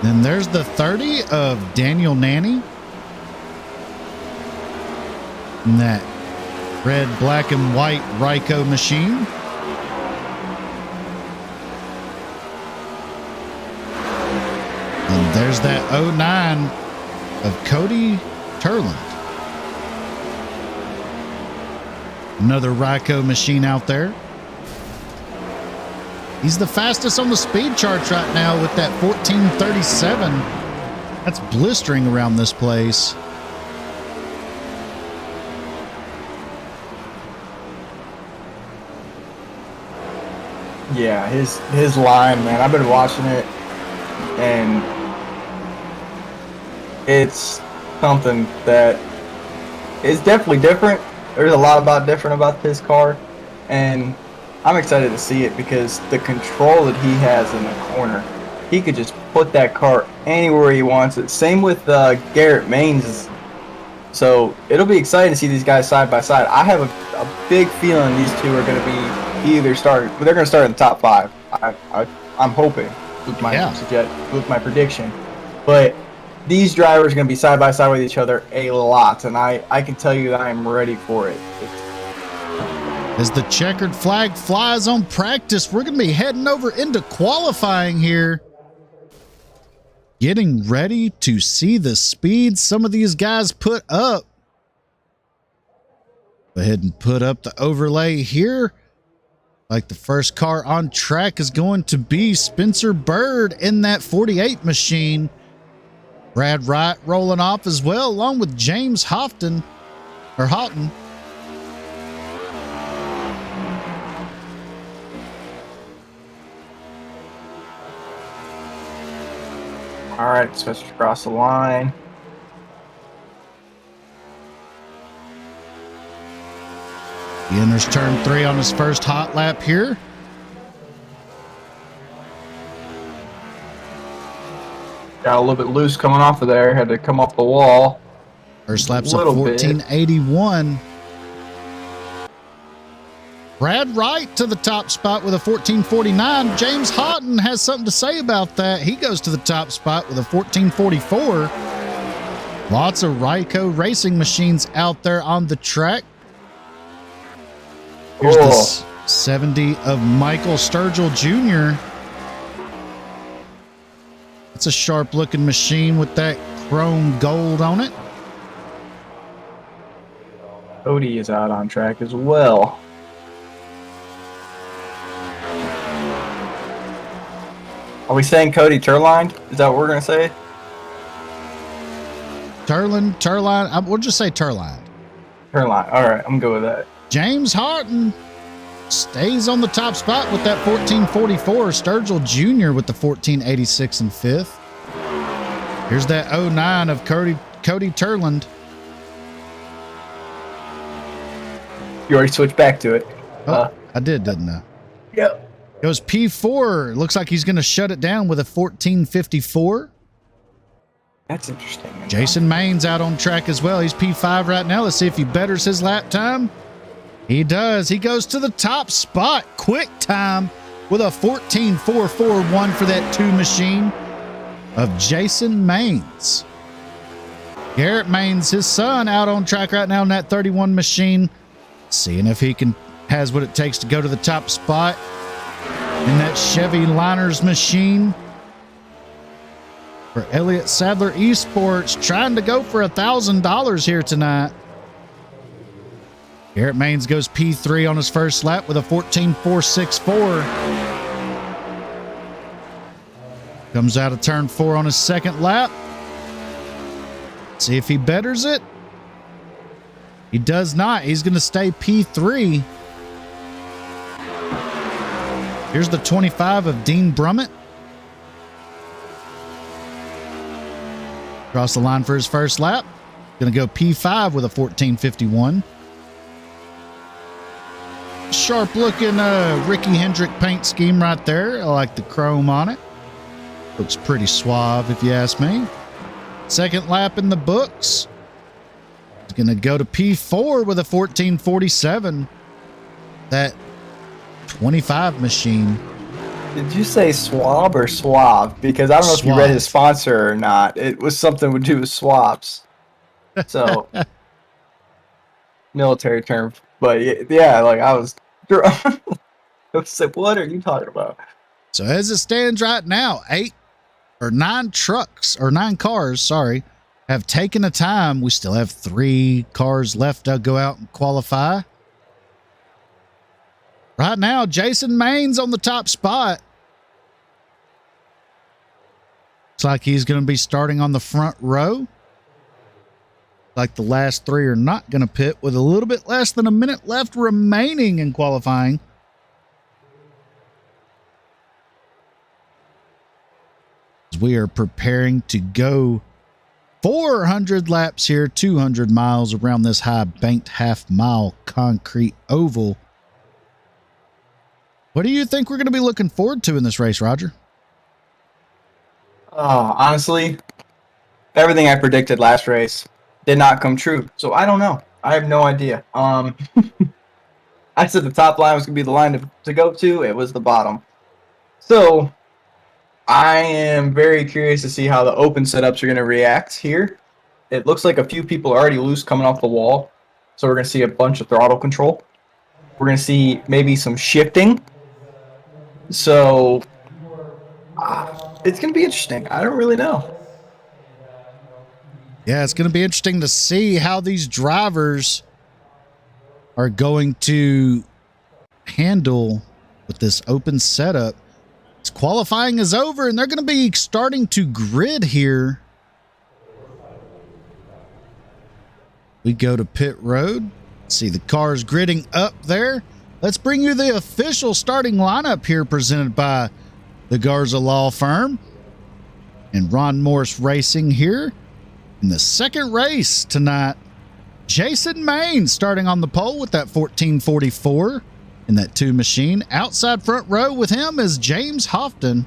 Then there's the 30 of Daniel Nanny. In that red, black, and white Ryko machine. And there's that 09 of Cody Turland. Another Ryko machine out there. He's the fastest on the speed charts right now with that 14:37. That's blistering around this place. Yeah, his line, man. I've been watching it, and it's something that is definitely different. There's a lot different about this car, and I'm excited to see it because the control that he has in the corner, he could just put that car anywhere he wants it. Same with Garrett Maines. So it'll be exciting to see these guys side by side. I have a big feeling these two are going to be they're going to start in the top 5. I'm hoping with my prediction. But these drivers are going to be side by side with each other a lot, and I can tell you that I am ready for it. As the checkered flag flies on practice, we're going to be heading over into qualifying here. Getting ready to see the speed some of these guys put up. Go ahead and put up the overlay here Like the first car on track is going to be Spencer Bird in that 48 machine. Brad Wright rolling off as well, along with James Houghton. All right, switch across the line. He enters turn 3 on his first hot lap here. Got a little bit loose coming off of there. Had to come off the wall. First lap's a 1481. Brad Wright to the top spot with a 1449. James Houghton has something to say about that. He goes to the top spot with a 1444. Lots of Ryco racing machines out there on the track. Here's the 70 of Michael Sturgill Jr. It's a sharp looking machine with that chrome gold on it. Cody is out on track as well. Are we saying Cody Turline? Is that what we're going to say? Turline. We'll just say Turline. Turline. All right, I'm good with that. James Houghton stays on the top spot with that 1444. Sturgill Jr. with the 1486 in fifth. Here's that 09 of Cody Turland. You already switched back to it. I did, didn't I? Yep. Goes P4. Looks like he's going to shut it down with a 1454. That's interesting. Jason Main's out on track as well. He's P5 right now. Let's see if he betters his lap time. He does. He goes to the top spot. Quick time with a 14.441 for that 2 machine of Jason Maines. Garrett Maines, his son, out on track right now in that 31 machine. Seeing if he has what it takes to go to the top spot in that Chevy Liners machine. For Elliott Sadler Esports, trying to go for $1,000 here tonight. Garrett Maines goes P3 on his first lap with a 14.464. Comes out of turn 4 on his second lap. See if he betters it. He does not. He's going to stay P3. Here's the 25 of Dean Brummett. Across the line for his first lap. Going to go P5 with a 14.51. Sharp looking Ricky Hendrick paint scheme right there. I like the chrome on it. Looks pretty suave if you ask me. Second lap in the books. He's going to go to P4 with a 14.47. That 25 machine. Did you say swab or suave? Because I don't know if you read his sponsor or not. It was something to do with swabs. So, military term. But yeah, like I was like, what are you talking about? So as it stands right now, 9 cars, have taken a time. We still have 3 cars left to go out and qualify. Right now, Jason Maines on the top spot. Looks like he's going to be starting on the front row. Like the last 3 are not going to pit with a little bit less than a minute left remaining in qualifying. We are preparing to go 400 laps here, 200 miles around this high banked half-mile concrete oval. What do you think we're going to be looking forward to in this race, Roger? Honestly, everything I predicted last race did not come true. So I don't know. I have no idea. I said the top line was going to be the line to go to. It was the bottom. So I am very curious to see how the open setups are going to react here. It looks like a few people are already loose coming off the wall. So we're going to see a bunch of throttle control. We're going to see maybe some shifting. So it's going to be interesting. I don't really know. Yeah, it's going to be interesting to see how these drivers are going to handle with this open setup. This qualifying is over, and they're going to be starting to grid here. We go to pit road. See the cars gridding up there. Let's bring you the official starting lineup here presented by the Garza Law Firm and Ron Morris Racing here in the second race tonight. Jason Main starting on the pole with that 1444 in that 2 machine. Outside front row with him is James Halton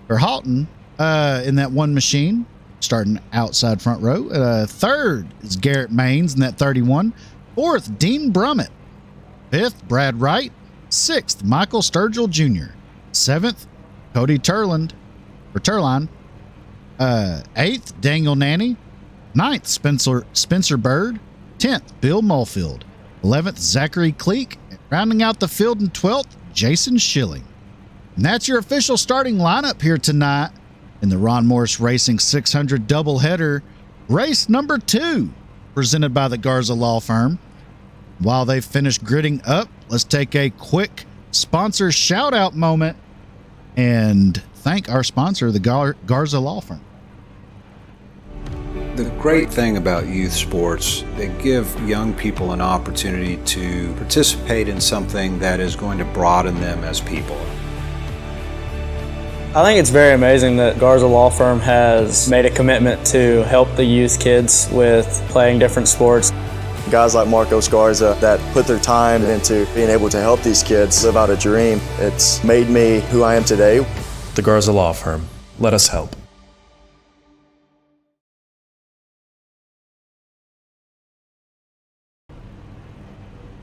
in that 1 machine, starting outside front row. Third is Garrett Maines in that 31. Fourth, Dean Brummett. Fifth, Brad Wright. Sixth, Michael Sturgill Jr. Seventh, Cody Turline. Eighth, Daniel Nanny. Ninth, Spencer Bird. 10th, Bill Mulfield. 11th, Zachary Cleek. And rounding out the field in 12th, Jason Schilling. And that's your official starting lineup here tonight in the Ron Morris Racing 600 doubleheader, race number 2, presented by the Garza Law Firm. While they finish gridding up, let's take a quick sponsor shout-out moment and thank our sponsor, the Garza Law Firm. The great thing about youth sports, they give young people an opportunity to participate in something that is going to broaden them as people. I think it's very amazing that Garza Law Firm has made a commitment to help the youth kids with playing different sports. Guys like Marcos Garza that put their time into being able to help these kids live out a dream. It's made me who I am today. The Garza Law Firm. Let us help.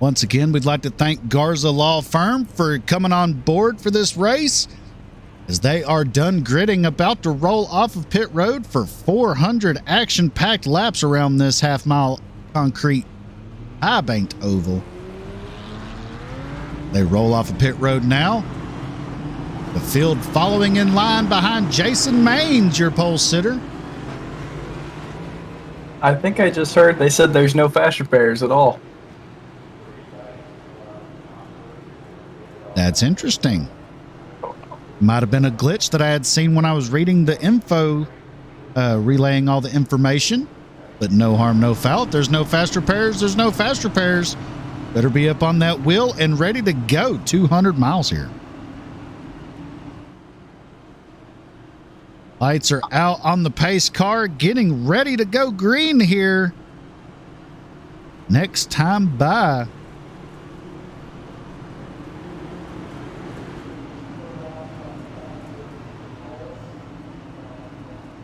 Once again, we'd like to thank Garza Law Firm for coming on board for this race, as they are done gridding, about to roll off of pit road for 400 action-packed laps around this half-mile concrete high-banked oval. They roll off of pit road now. The field following in line behind Jason Maines, your pole sitter. I think I just heard they said there's no fast repairs at all. That's interesting. Might have been a glitch that I had seen when I was reading the info, relaying all the information. But no harm, no foul. If there's no fast repairs, there's no fast repairs. Better be up on that wheel and ready to go. 200 miles here. Lights are out on the pace car, getting ready to go green here. Next time by.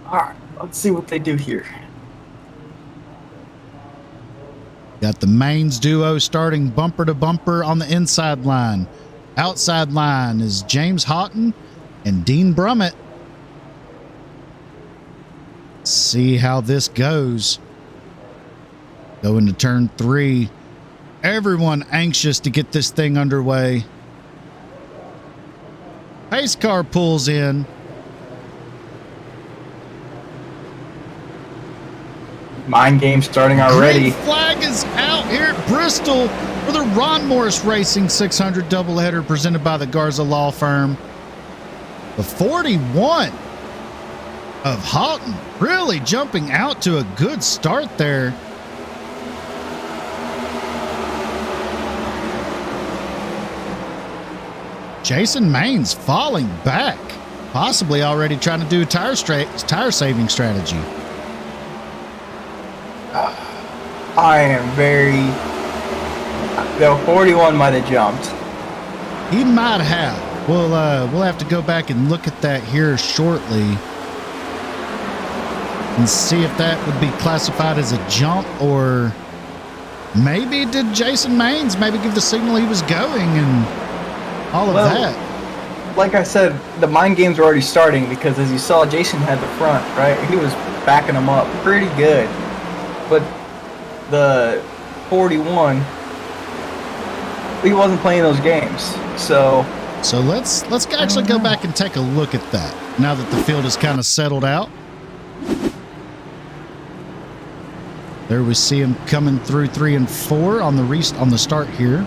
All right, let's see what they do here. Got the Maines duo starting bumper to bumper on the inside line. Outside line is James Halton and Dean Brummett. See how this goes. Going to turn 3. Everyone anxious to get this thing underway. Pace car pulls in. Mind game starting already. Green flag is out here at Bristol for the Ron Morris Racing 600 doubleheader presented by the Garza Law Firm. The 41 of Halton really jumping out to a good start there. Jason Maines falling back, possibly already trying to do a tire saving strategy. I am very. The 41 might have jumped. He might have. We'll have to go back and look at that here shortly and see if that would be classified as a jump, or maybe did Jason Maines maybe give the signal he was going and all of that. Like I said, the mind games were already starting because, as you saw, Jason had the front, right? He was backing them up pretty good. But the 41, he wasn't playing those games. So let's actually go back and take a look at that now that the field is kind of settled out. There we see him coming through 3 and 4 on the start here.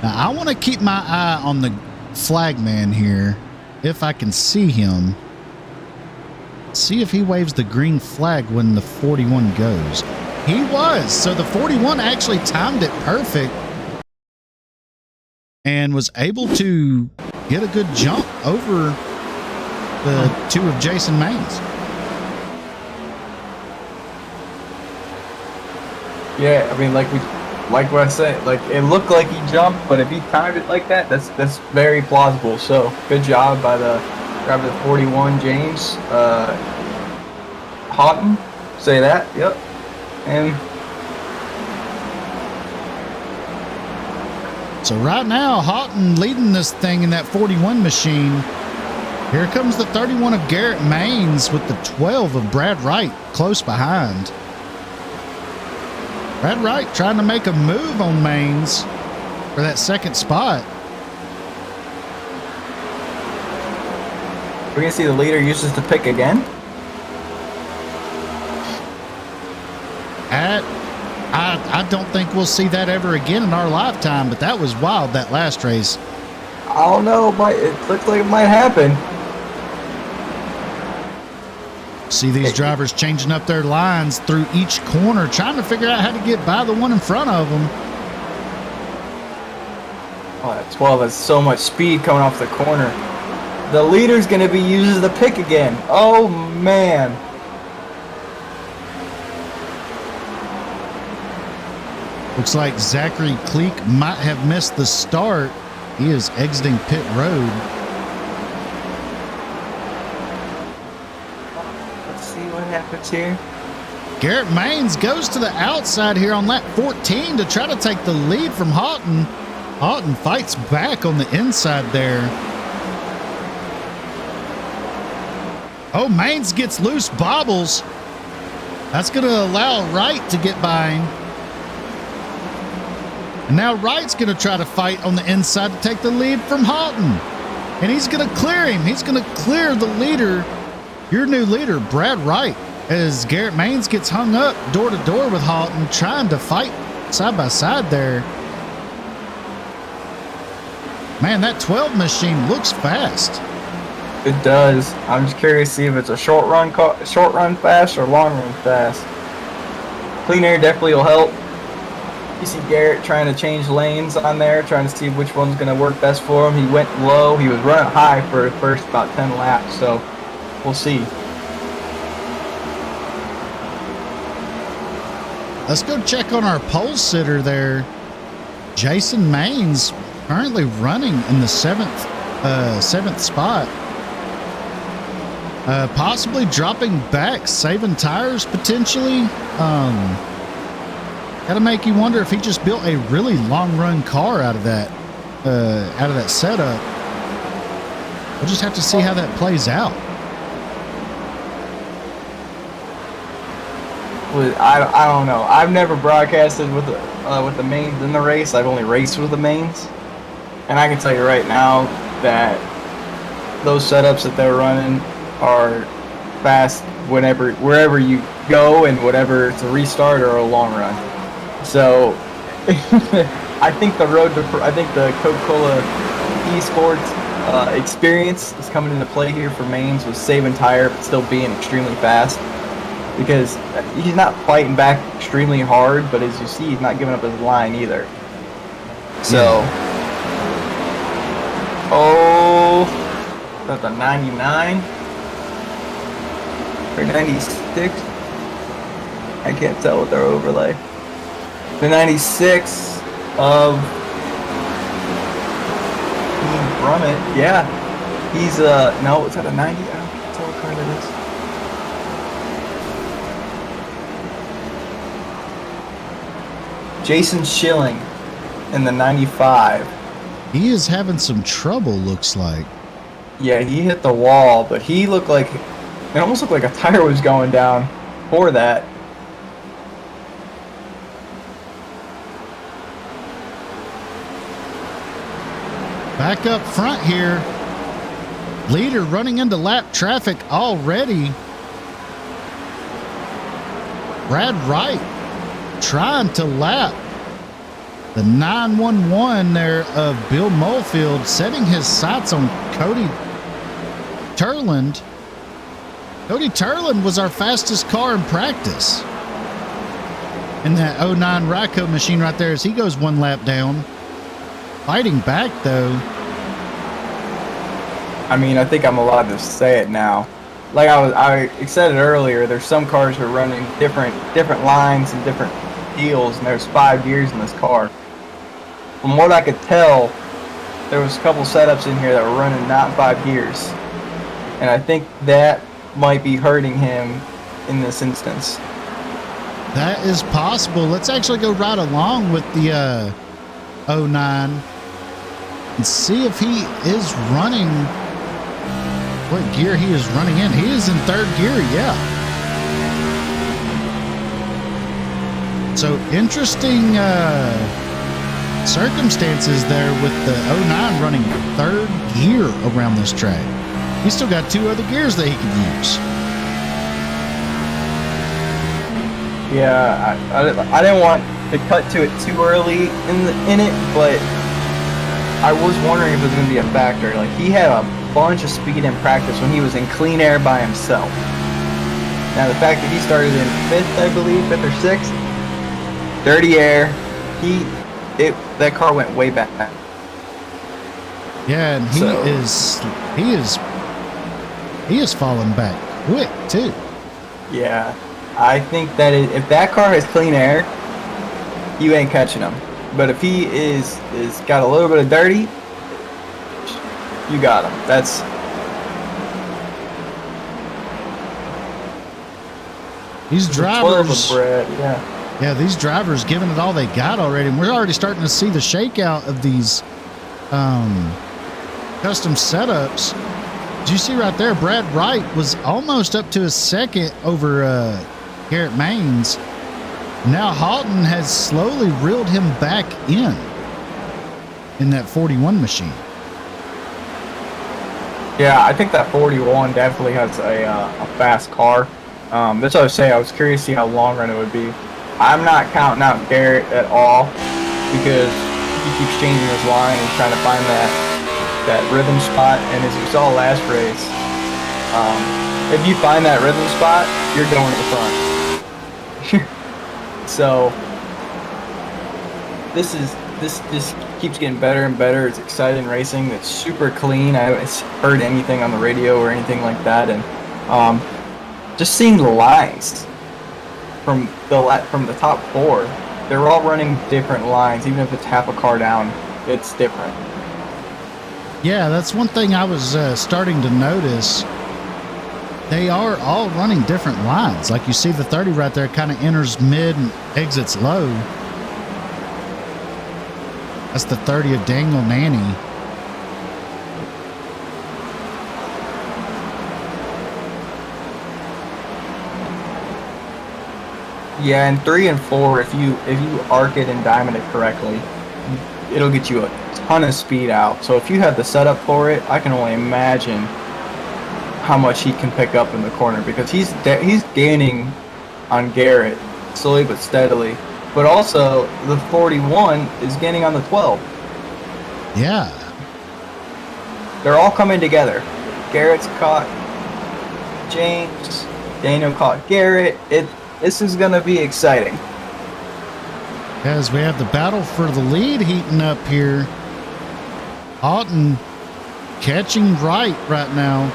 Now, I want to keep my eye on the flagman here, if I can see him. See if he waves the green flag when the 41 goes. He was. So the 41 actually timed it perfect and was able to get a good jump over the two of Jason Maines. Yeah, I mean, like what I said, like it looked like he jumped, but if he timed it like that, that's very plausible. So good job by the driver of the 41, James Houghton. Say that, yep. And so right now, Houghton leading this thing in that 41 machine. Here comes the 31 of Garrett Maines with the 12 of Brad Wright close behind. Brad Wright trying to make a move on Maines for that second spot. we're gonna see the leader uses the pick again. I don't think we'll see that ever again in our lifetime, but that was wild, that last race. I don't know, it looks like it might happen. See these drivers changing up their lines through each corner, trying to figure out how to get by the one in front of them. Oh, that 12 has so much speed coming off the corner. The leader's going to be using the pick again. Oh, man. Looks like Zachary Cleek might have missed the start. He is exiting pit road. Let's see what happens here. Garrett Maines goes to the outside here on lap 14 to try to take the lead from Houghton. Houghton fights back on the inside there. Oh, Maines gets loose bobbles. That's going to allow Wright to get by him. And now Wright's going to try to fight on the inside to take the lead from Houghton. And he's going to clear him. He's going to clear the leader, your new leader, Brad Wright, as Garrett Maines gets hung up door to door with Houghton, trying to fight side by side there. Man, that 12 machine looks fast. It does. I'm just curious to see if it's a short run fast or long run fast. Clean air definitely will help. You see Garrett trying to change lanes on there, trying to see which one's going to work best for him. He went low. He was running high for the first about 10 laps, so we'll see. Let's go check on our pole sitter there. Jason Maines currently running in the seventh spot. Possibly dropping back, saving tires potentially. Gotta make you wonder if he just built a really long run car out of that setup. We'll just have to see how that plays out. I don't know. I've never broadcasted with the mains in the race. I've only raced with the mains, and I can tell you right now that those setups that they're running are fast wherever you go, and whatever it's a restart or a long run. So I think the Coca-Cola eSports experience is coming into play here for Maines with saving tire but still being extremely fast, because he's not fighting back extremely hard, but as you see, he's not giving up his line either. So, that's a 99 or 96. I can't tell with their overlay. The 96 of Brummett, yeah. He's no, it's at a 90. I don't tell what car that is. Jason Schilling in the 95. He is having some trouble, looks like. Yeah, he hit the wall, but he looked like, it almost looked like a tire was going down for that. Back up front here. Leader running into lap traffic already. Brad Wright trying to lap The 911 there of Bill Molefield setting his sights on Cody Turland. Cody Turland was our fastest car in practice. In that 09 Ryco machine right there as he goes one lap down. Fighting back though. I mean, I think I'm allowed to say it now. Like I said it earlier, there's some cars that are running different lines and different deals, and there's 5 gears in this car. From what I could tell, there was a couple setups in here that were running not 5 gears. And I think that might be hurting him in this instance. That is possible. Let's actually go right along with the 09 and see if he is running, what gear he is running in. He is in 3rd gear, yeah. So interesting circumstances there with the 09 running 3rd gear around this track. He's still got 2 other gears that he can use. Yeah, I didn't want to cut to it too early in it, but I was wondering if it was going to be a factor. Like, he had a bunch of speed in practice when he was in clean air by himself. Now, the fact that he started in 5th, I believe, 5th or 6th, dirty air, that car went way back. Yeah, and he is falling back quick too. Yeah, I think that if that car has clean air, you ain't catching him. But if he is got a little bit of dirty, you got him. That's these drivers. Yeah. Yeah, these drivers giving it all they got already, and we're already starting to see the shakeout of these custom setups. Did you see right there? Brad Wright was almost up to his 2nd over Garrett Maines. Now Halton has slowly reeled him back in that 41 machine. Yeah, I think that 41 definitely has a fast car. That's what I was saying. I was curious to see how long run it would be. I'm not counting out Garrett at all because he keeps changing his line and trying to find that rhythm spot. And as you saw last race, if you find that rhythm spot, you're going to the front. So this keeps getting better and better. It's exciting racing. It's super clean. I haven't heard anything on the radio or anything like that, and just seeing the lines from the top 4, they're all running different lines. Even if it's half a car down, it's different. Yeah, that's one thing I was starting to notice. They are all running different lines. Like you see the 30 right there kind of enters mid and exits low. That's the 30 of Daniel Nanny. Yeah, and 3 and 4, if you arc it and diamond it correctly, it'll get you a ton of speed out. So if you have the setup for it, I can only imagine how much he can pick up in the corner, because he's gaining on Garrett slowly but steadily. But also the 41 is gaining on the 12. Yeah. They're all coming together. Garrett's caught James, Daniel caught Garrett. This is going to be exciting. As we have the battle for the lead heating up here. Alton catching right now.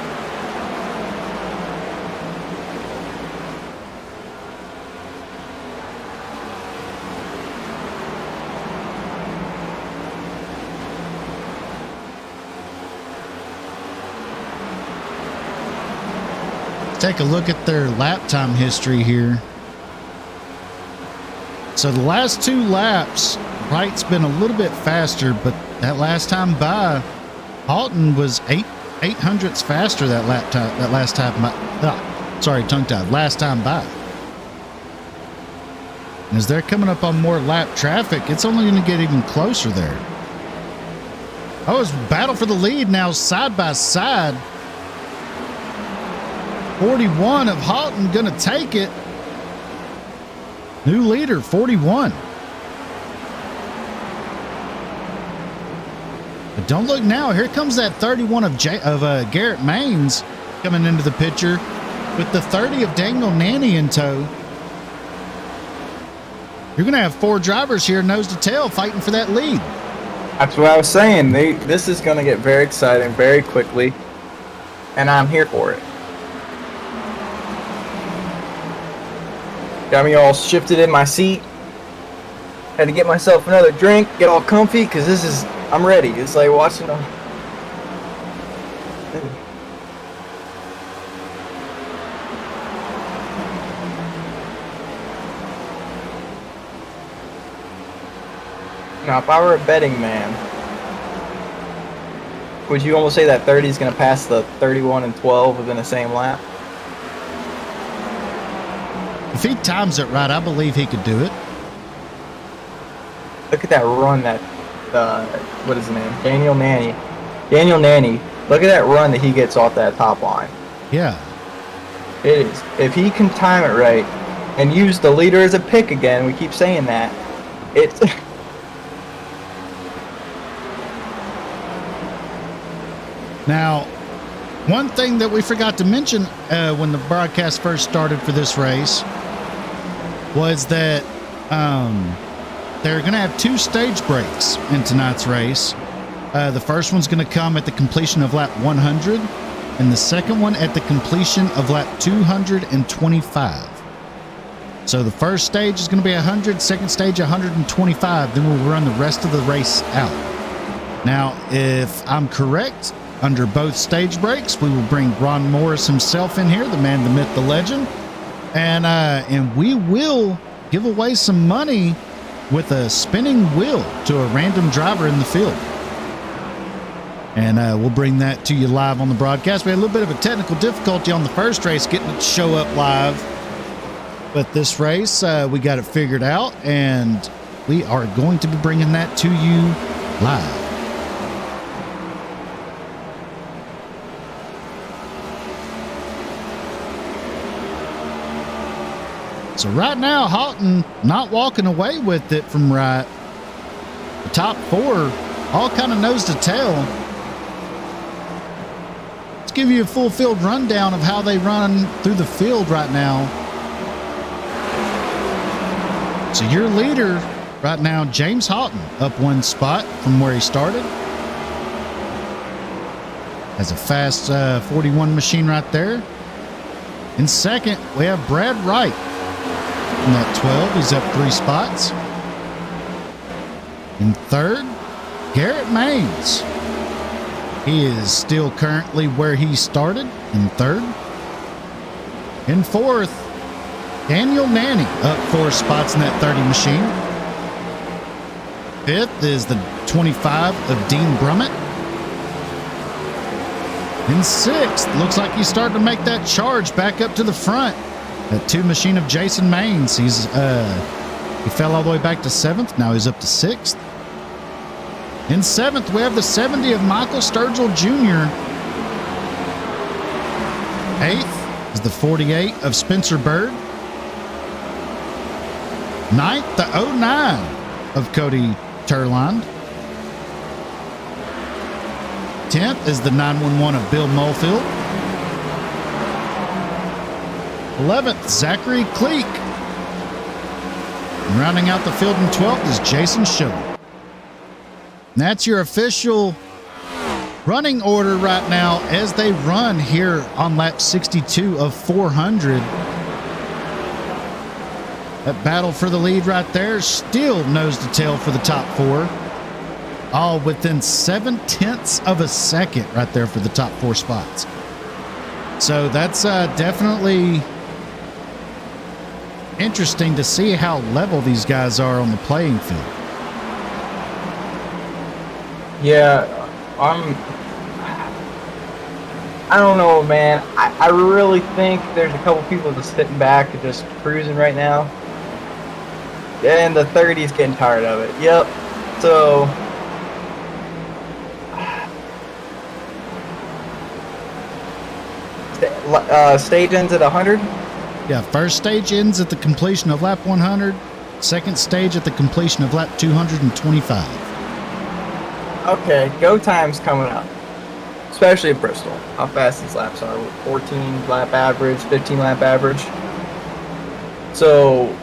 Take a look at their lap time history here. So the last 2 laps, Wright's been a little bit faster, but that last time by, Halton was 8/800ths faster that last time by. Sorry, tongue-tied. Last time by. And as they're coming up on more lap traffic, it's only going to get even closer there. Oh, it's battle for the lead now, side by side. 41 of Halton going to take it. New leader, 41. But don't look now. Here comes that 31 of Garrett Maines coming into the picture with the 30 of Daniel Nanny in tow. You're going to have 4 drivers here nose to tail fighting for that lead. That's what I was saying. This is going to get very exciting very quickly, and I'm here for it. Got me all shifted in my seat. Had to get myself another drink, get all comfy, because I'm ready. It's like watching a... Now, if I were a betting man, would you almost say that 30 is going to pass the 31 and 12 within the same lap? If he times it right, I believe he could do it. Look at that run that, what is his name? Daniel Nanny. Daniel Nanny, look at that run that he gets off that top line. Yeah. It is. If he can time it right and use the leader as a pick again, we keep saying that, it's... Now, one thing that we forgot to mention when the broadcast first started for this race was that they're going to have 2 stage breaks in tonight's race. The first one's going to come at the completion of lap 100, and the second one at the completion of lap 225. So the first stage is going to be 100, second stage 125, then we'll run the rest of the race out. Now, if I'm correct, under both stage breaks, we will bring Ron Morris himself in here, the man, the myth, the legend, and we will give away some money with a spinning wheel to a random driver in the field. And we'll bring that to you live on the broadcast. We had a little bit of a technical difficulty on the first race getting it to show up live, but this race we got it figured out, and we are going to be bringing that to you live. So right now, Houghton not walking away with it from right. The top 4 all kind of nose to tail. Let's give you a full field rundown of how they run through the field right now. So your leader right now, James Houghton, up 1 spot from where he started. Has a fast 41 machine right there. In second, we have Brad Wright. In that 12, he's up 3 spots. In third, Garrett Maines. He is still currently where he started, in third. In fourth, Daniel Nanny, up 4 spots in that 30 machine. Fifth is the 25 of Dean Brummett. In sixth, looks like he's starting to make that charge back up to the front. That 2 machine of Jason Maines. He fell all the way back to 7th. Now he's up to 6th. In 7th, we have the 70 of Michael Sturgill Jr. 8th is the 48 of Spencer Bird. 9th, the 09 of Cody Turline. 10th is the 911 of Bill Mulfield. 11th, Zachary Cleek. And rounding out the field in 12th is Jason Schiller. And that's your official running order right now as they run here on lap 62 of 400. That battle for the lead right there, still nose to tail for the top 4. All within 0.7 of a second right there for the top 4 spots. So that's definitely interesting to see how level these guys are on the playing field. Yeah, I don't know, man. I really think there's a couple people just sitting back and just cruising right now. And the 30's getting tired of it. Yep. So stage ends at 100? Yeah, first stage ends at the completion of lap 100. Second stage at the completion of lap 225. Okay, go time's coming up. Especially at Bristol. How fast these laps are. 14 lap average, 15 lap average. So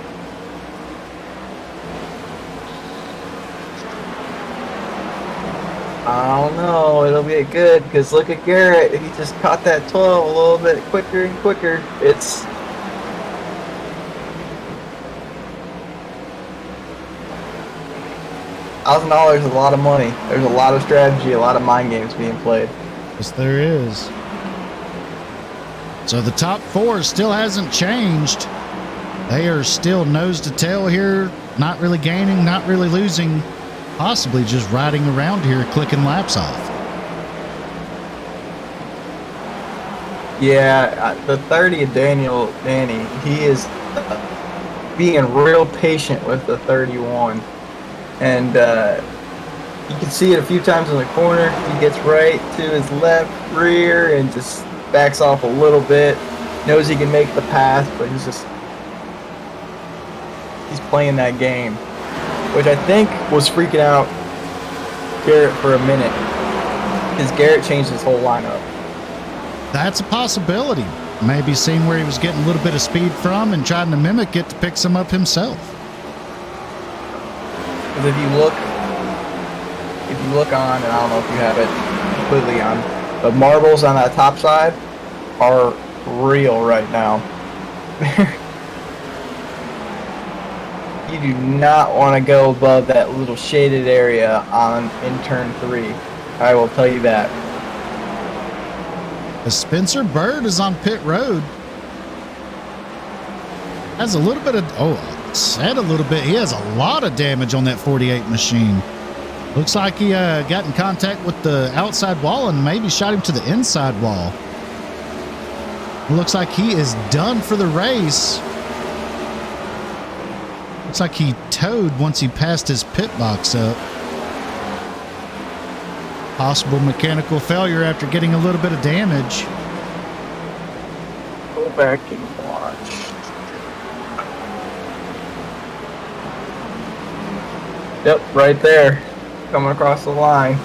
I don't know. It'll be good because look at Garrett. He just caught that 12 a little bit quicker and quicker. It's $1,000 is a lot of money. There's a lot of strategy, a lot of mind games being played. Yes, there is. So the top four still hasn't changed. They are still nose to tail here, not really gaining, not really losing, possibly just riding around here, clicking laps off. Yeah, the 30 of Danny, he is being real patient with the 31. And you can see it a few times in the corner. He gets right to his left rear and just backs off a little bit. Knows he can make the pass, but he's playing that game, which I think was freaking out Garrett for a minute, because Garrett changed his whole lineup. That's a possibility. Maybe seeing where he was getting a little bit of speed from and trying to mimic it to pick some up himself. Because if you look on, and I don't know if you have it completely on, the marbles on that top side are real right now. You do not want to go above that little shaded area in turn 3. I will tell you that. The Spencer Bird is on pit road. Has a little bit of, said a little bit. He has a lot of damage on that 48 machine. Looks like he got in contact with the outside wall and maybe shot him to the inside wall. Looks like he is done for the race. Looks like he towed once he passed his pit box up. Possible mechanical failure after getting a little bit of damage. Go back and watch. Yep, right there. Coming across the line.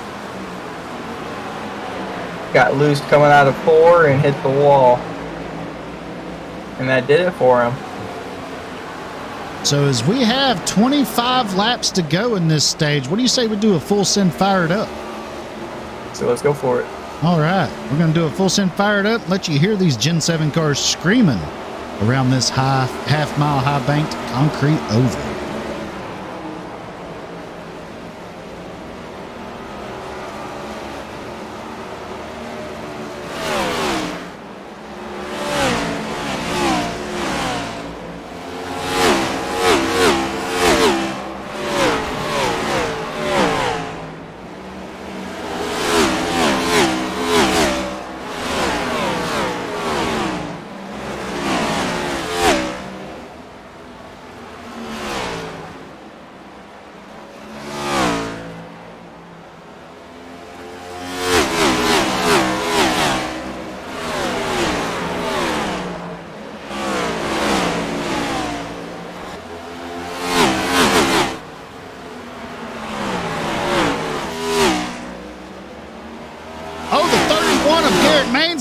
Got loose coming out of 4 and hit the wall. And that did it for him. So as we have 25 laps to go in this stage, what do you say we do a full send fired up? So let's go for it. All right, we're going to do a full send fired up, let you hear these Gen 7 cars screaming around this half-mile high-banked concrete oval.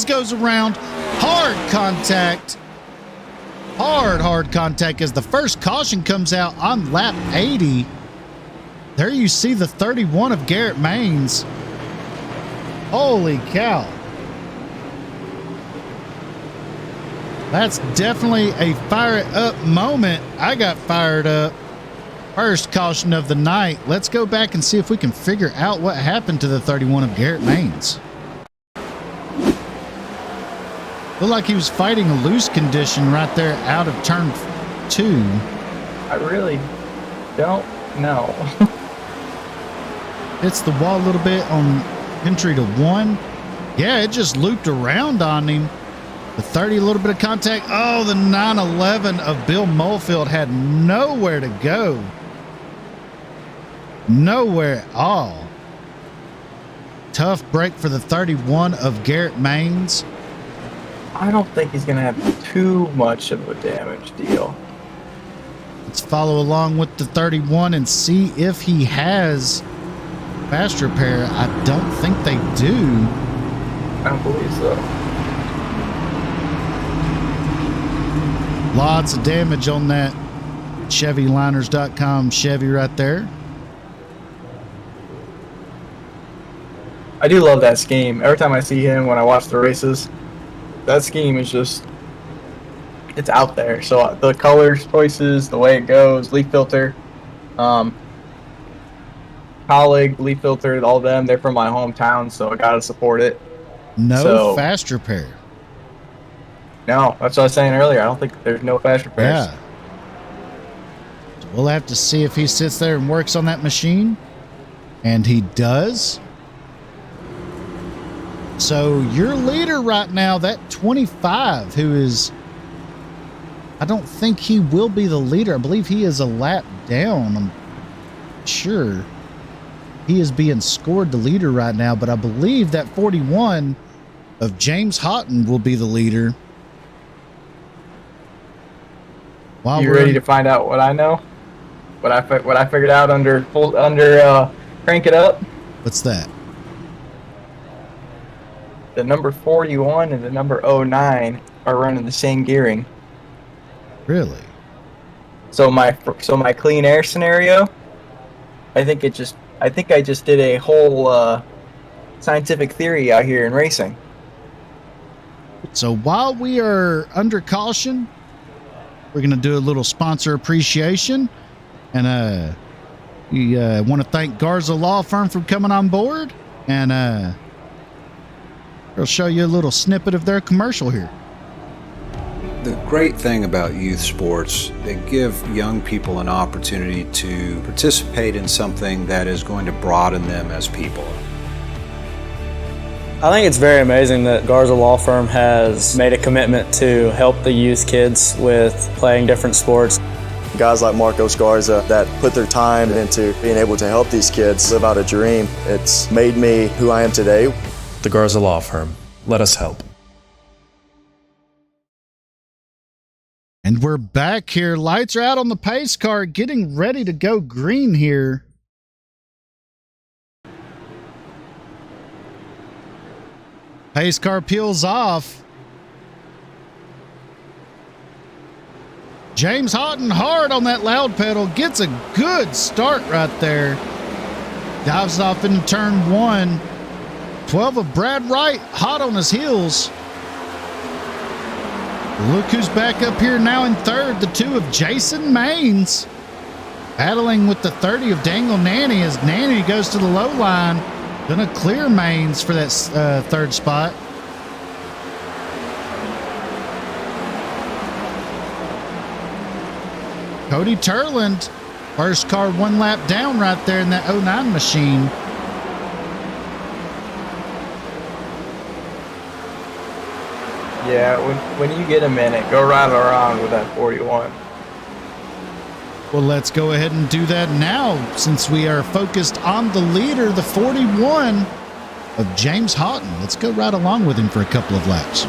Goes around. Hard contact as the first caution comes out on lap 80. There you see the 31 of Garrett Maines. Holy cow. That's definitely a fire it up moment. I got fired up. First caution of the night. Let's go back and see if we can figure out what happened to the 31 of Garrett Maines. Looked like he was fighting a loose condition right there out of turn 2. I really don't know. Hits the wall a little bit on entry to 1. Yeah, it just looped around on him. The 30, a little bit of contact. Oh, the 911 of Bill Molefield had nowhere to go. Nowhere at all. Tough break for the 31 of Garrett Maines. I don't think he's going to have too much of a damage deal. Let's follow along with the 31 and see if he has fast repair? I don't think they do. I don't believe so. Lots of damage on that ChevyLiners.com Chevy right there. I do love that scheme. Every time I see him when I watch the races, that scheme is just, it's out there. So the color choices, the way it goes, leaf filter, colleague, leaf filter, all of them, they're from my hometown, so I gotta support it. No fast repair. No, that's what I was saying earlier. I don't think there's no fast repairs. Yeah. So we'll have to see if he sits there and works on that machine. And he does. So your leader right now, that 25, who is, I don't think he will be the leader. I believe he is a lap down. I'm sure he is being scored the leader right now, but I believe that 41 of James Houghton will be the leader. While you ready to find out what I know? What I figured out under crank it up? What's that? The number 41 and the number 09 are running the same gearing. Really? So my clean air scenario, I think I just did a whole scientific theory out here in racing. So while we are under caution, we're going to do a little sponsor appreciation. And we want to thank Garza Law Firm for coming on board. And we'll show you a little snippet of their commercial here. The great thing about youth sports, they give young people an opportunity to participate in something that is going to broaden them as people. I think it's very amazing that Garza Law Firm has made a commitment to help the youth kids with playing different sports. Guys like Marcos Garza that put their time into being able to help these kids live out a dream. It's made me who I am today. The Garza Law Firm. Let us help. And we're back here. Lights are out on the pace car, getting ready to go green here. Pace car peels off. James Houghton hard on that loud pedal. Gets a good start right there. Dives off into turn 1. 12 of Brad Wright hot on his heels. Look who's back up here now in third. The 2 of Jason Maines. Battling with the 30 of Daniel Nanny as Nanny goes to the low line. Gonna clear Maines for that third spot. Cody Turland, first car 1 lap down right there in that 09 machine. Yeah, when you get a minute, go right around with that 41. Well, let's go ahead and do that now since we are focused on the leader, the 41 of James Houghton. Let's go right along with him for a couple of laps.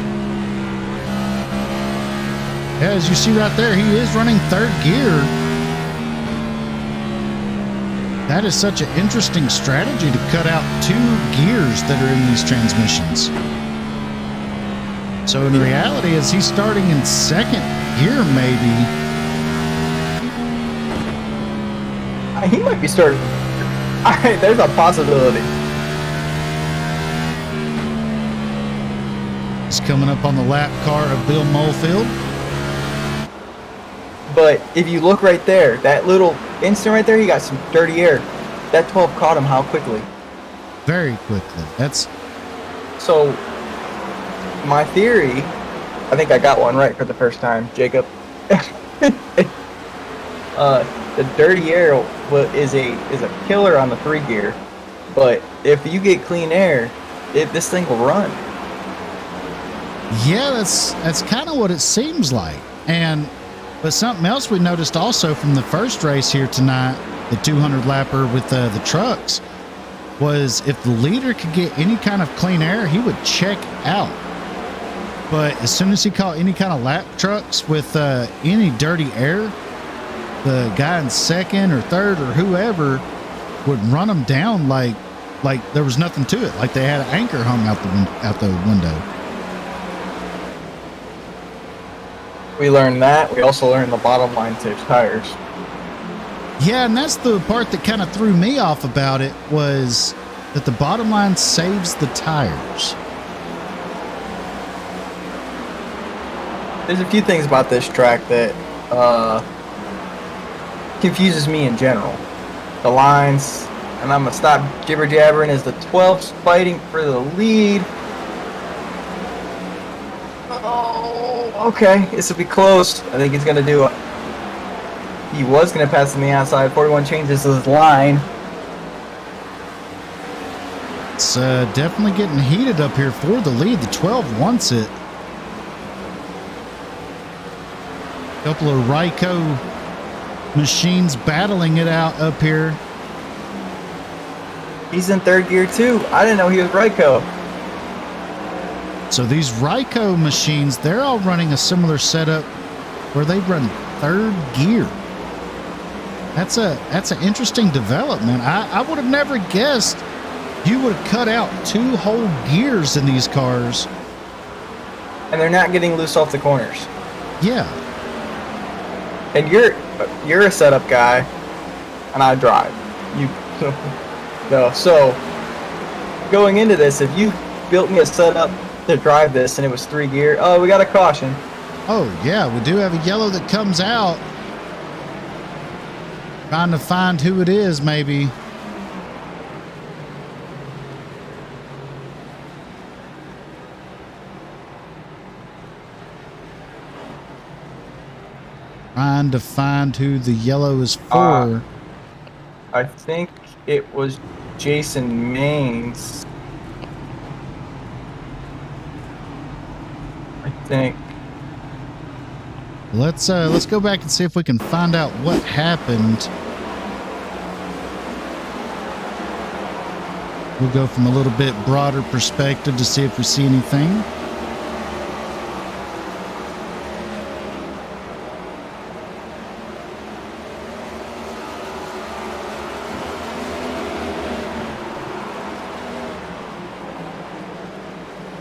As you see right there, he is running third gear. That is such an interesting strategy to cut out 2 gears that are in these transmissions. So in reality, is he starting in second gear maybe? He might be starting. There's a possibility. He's coming up on the lap car of Bill Molefield. But if you look right there, that little instant right there, he got some dirty air. That 12 caught him how quickly? Very quickly. That's so. My theory, I think I got one right for the first time, Jacob. The dirty air is a killer on the 3 gear, but if you get clean air, this thing will run. Yeah, that's kind of what it seems like. But something else we noticed also from the first race here tonight, the 200 lapper with the trucks, was if the leader could get any kind of clean air, he would check out. But as soon as he caught any kind of lap trucks with any dirty air, the guy in second or third or whoever would run them down like like there was nothing to it. Like they had an anchor hung out the window. We learned that. We also learned the bottom line saves tires. Yeah, and that's the part that kind of threw me off about it, was that the bottom line saves the tires. There's a few things about this track that confuses me in general. The lines, and I'm going to stop jibber-jabbering, is the 12's fighting for the lead. Oh, okay, this will be close. I think he's going to do it. He was going to pass on the outside. 41 changes his line. It's definitely getting heated up here for the lead. The 12 wants it. Couple of Ryko machines battling it out up here. He's in third gear too. I didn't know he was Ryko. So these Ryko machines, they're all running a similar setup where they run third gear. That's an interesting development. I would have never guessed you would have cut out 2 whole gears in these cars. And they're not getting loose off the corners. Yeah. And you're a setup guy, and I drive. So going into this, if you built me a setup to drive this and it was 3 gear, oh, we got a caution. Oh yeah, we do have a yellow that comes out. Trying to find who it is, maybe. Trying to find who the yellow is for. I think it was Jason Maines. I think. Let's go back and see if we can find out what happened. We'll go from a little bit broader perspective to see if we see anything.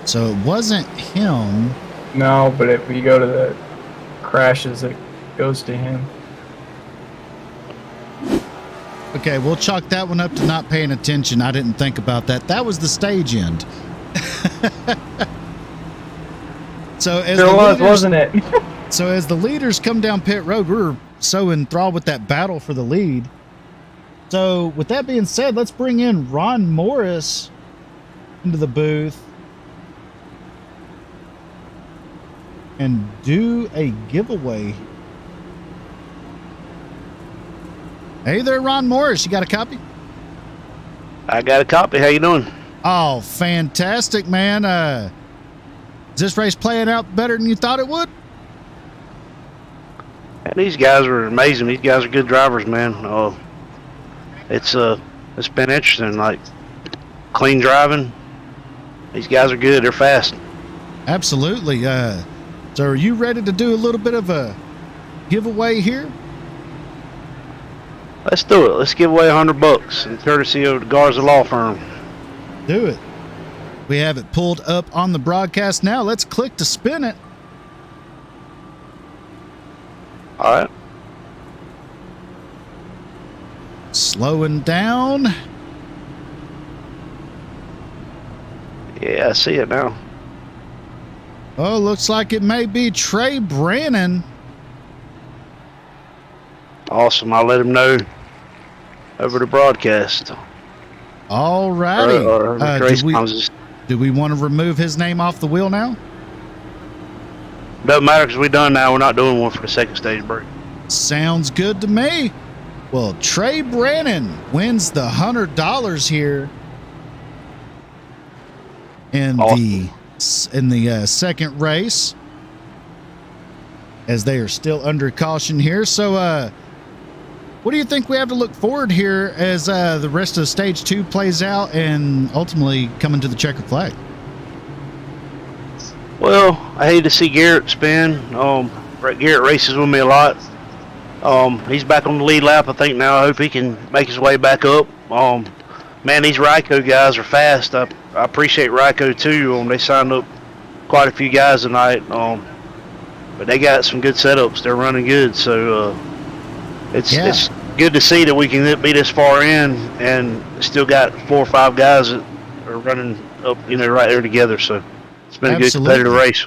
So it wasn't him. No, but if we go to the crashes, it goes to him. Okay, we'll chalk that one up to not paying attention. I didn't think about that. That was the stage end. So as There was, wasn't it? So as the leaders come down pit road, we're so enthralled with that battle for the lead. So with that being said, let's bring in Ron Morris into the booth and do a giveaway. Hey there, Ron Morris. You got a copy? I got a copy. How you doing? Oh, fantastic, man. Is this race playing out better than you thought it would? And these guys are amazing. These guys are good drivers, man. It's been interesting. Like clean driving. These guys are good. They're fast. Absolutely. So are you ready to do a little bit of a giveaway here? Let's do it. Let's give away $100 in courtesy of the Garza Law Firm. Do it. We have it pulled up on the broadcast now. Let's click to spin it. All right. Slowing down. Yeah, I see it now. Oh, looks like it may be Trey Brannon. Awesome. I'll let him know over the broadcast. All righty. Do we want to remove his name off the wheel now? Doesn't matter because we're done now. We're not doing one for the second stage break. Sounds good to me. Well, Trey Brannon wins the $100 here in the second race, as they are still under caution here. So, what do you think we have to look forward here as the rest of stage 2 plays out and ultimately coming to the checkered flag? Well, I hate to see Garrett spin. Garrett races with me a lot. He's back on the lead lap, I think now. I hope he can make his way back up. Man, these Ryko guys are fast. I appreciate Ryko too. They signed up quite a few guys tonight. But they got some good setups. They're running good, so it's good to see that we can be this far in and still got 4 or 5 guys that are running up, right there together. So it's been a good competitive race.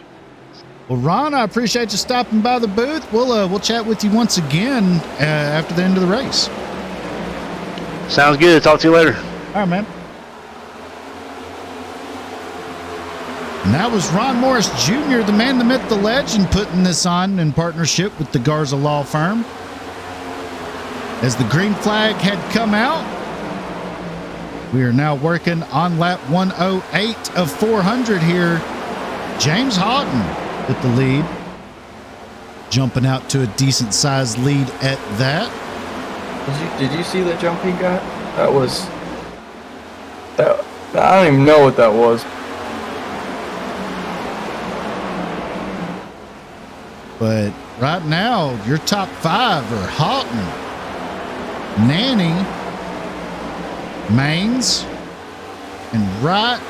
Well, Ron, I appreciate you stopping by the booth. We'll chat with you once again after the end of the race. Sounds good. Talk to you later. All right, man. And that was Ron Morris Jr., the man, the myth, the legend, putting this on in partnership with the Garza Law Firm. As the green flag had come out, we are now working on lap 108 of 400 here. James Houghton with the lead, jumping out to a decent-sized lead at that. Did you see that jump he got? That was... I don't even know what that was. But right now, your top 5 are Houghton, Nanny, Maines, and Wright,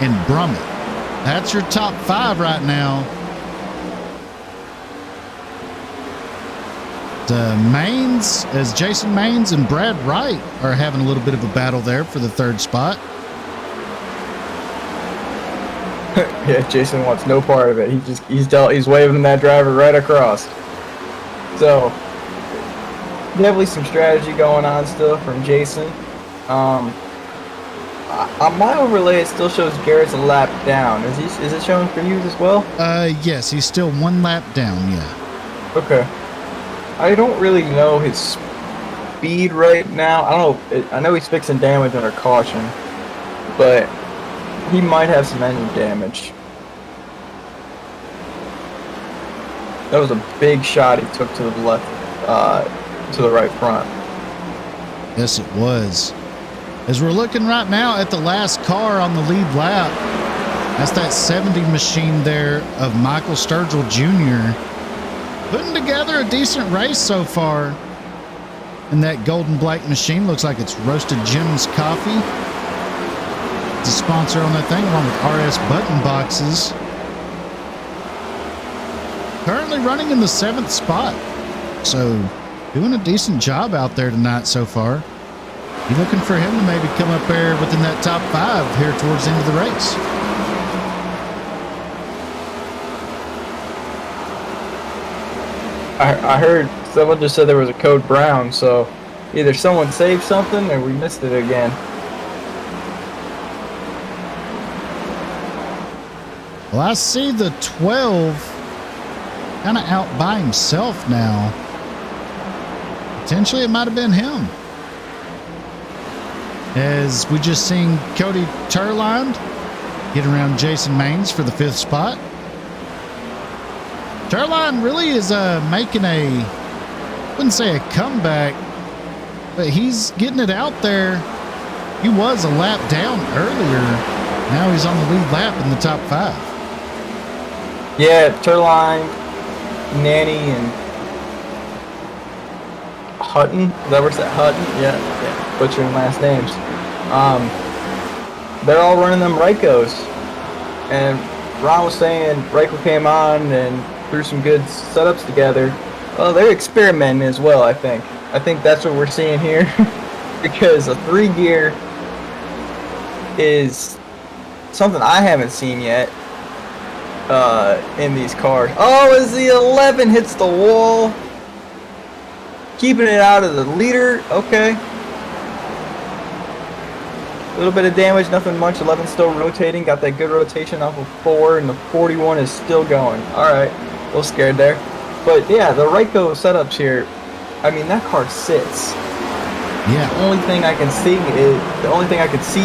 and Brummett. That's your top 5 right now. Maines, as Jason Maines and Brad Wright are having a little bit of a battle there for the 3rd spot. Yeah, Jason wants no part of it. He's waving that driver right across. So definitely some strategy going on still from Jason. On my overlay, it still shows Garrett's a lap down. Is it showing for you as well? Yes, he's still 1 lap down. Yeah. Okay. I don't really know his speed right now. I know he's fixing damage under caution, but he might have some engine damage. That was a big shot he took to the left, to the right front. Yes, it was. As we're looking right now at the last car on the lead lap, that's that 70 machine there of Michael Sturgill Jr. putting together a decent race so far. And that golden black machine looks like it's Roasted Jim's Coffee. It's a sponsor on that thing, along with RS Button Boxes. Currently running in the 7th spot. So, doing a decent job out there tonight so far. You looking for him to maybe come up there within that top 5 here towards the end of the race. I heard someone just said there was a code brown, so either someone saved something or we missed it again. Well, I see the 12 kind of out by himself now. Potentially it might have been him. As we just seen Cody Turline get around Jason Maines for the 5th spot. Turline really is making I wouldn't say a comeback, but he's getting it out there. He was a lap down earlier. Now he's on the lead lap in the top 5. Yeah, Turline, Nanny, and Hutton. Is that where's that Hutton? Yeah, butchering last names. They're all running them Rykos. And Ron was saying Ryko came on and threw some good setups together. Well, they're experimenting as well, I think. I think that's what we're seeing here. Because a 3-gear is something I haven't seen yet in these cars. Oh, as the 11 hits the wall. Keeping it out of the leader. Okay. A little bit of damage, nothing much. 11 still rotating. Got that good rotation off of 4, and the 41 is still going. Alright. A little scared there. But yeah, the Ryko setups here, I mean, that car sits. Yeah. The only thing I can see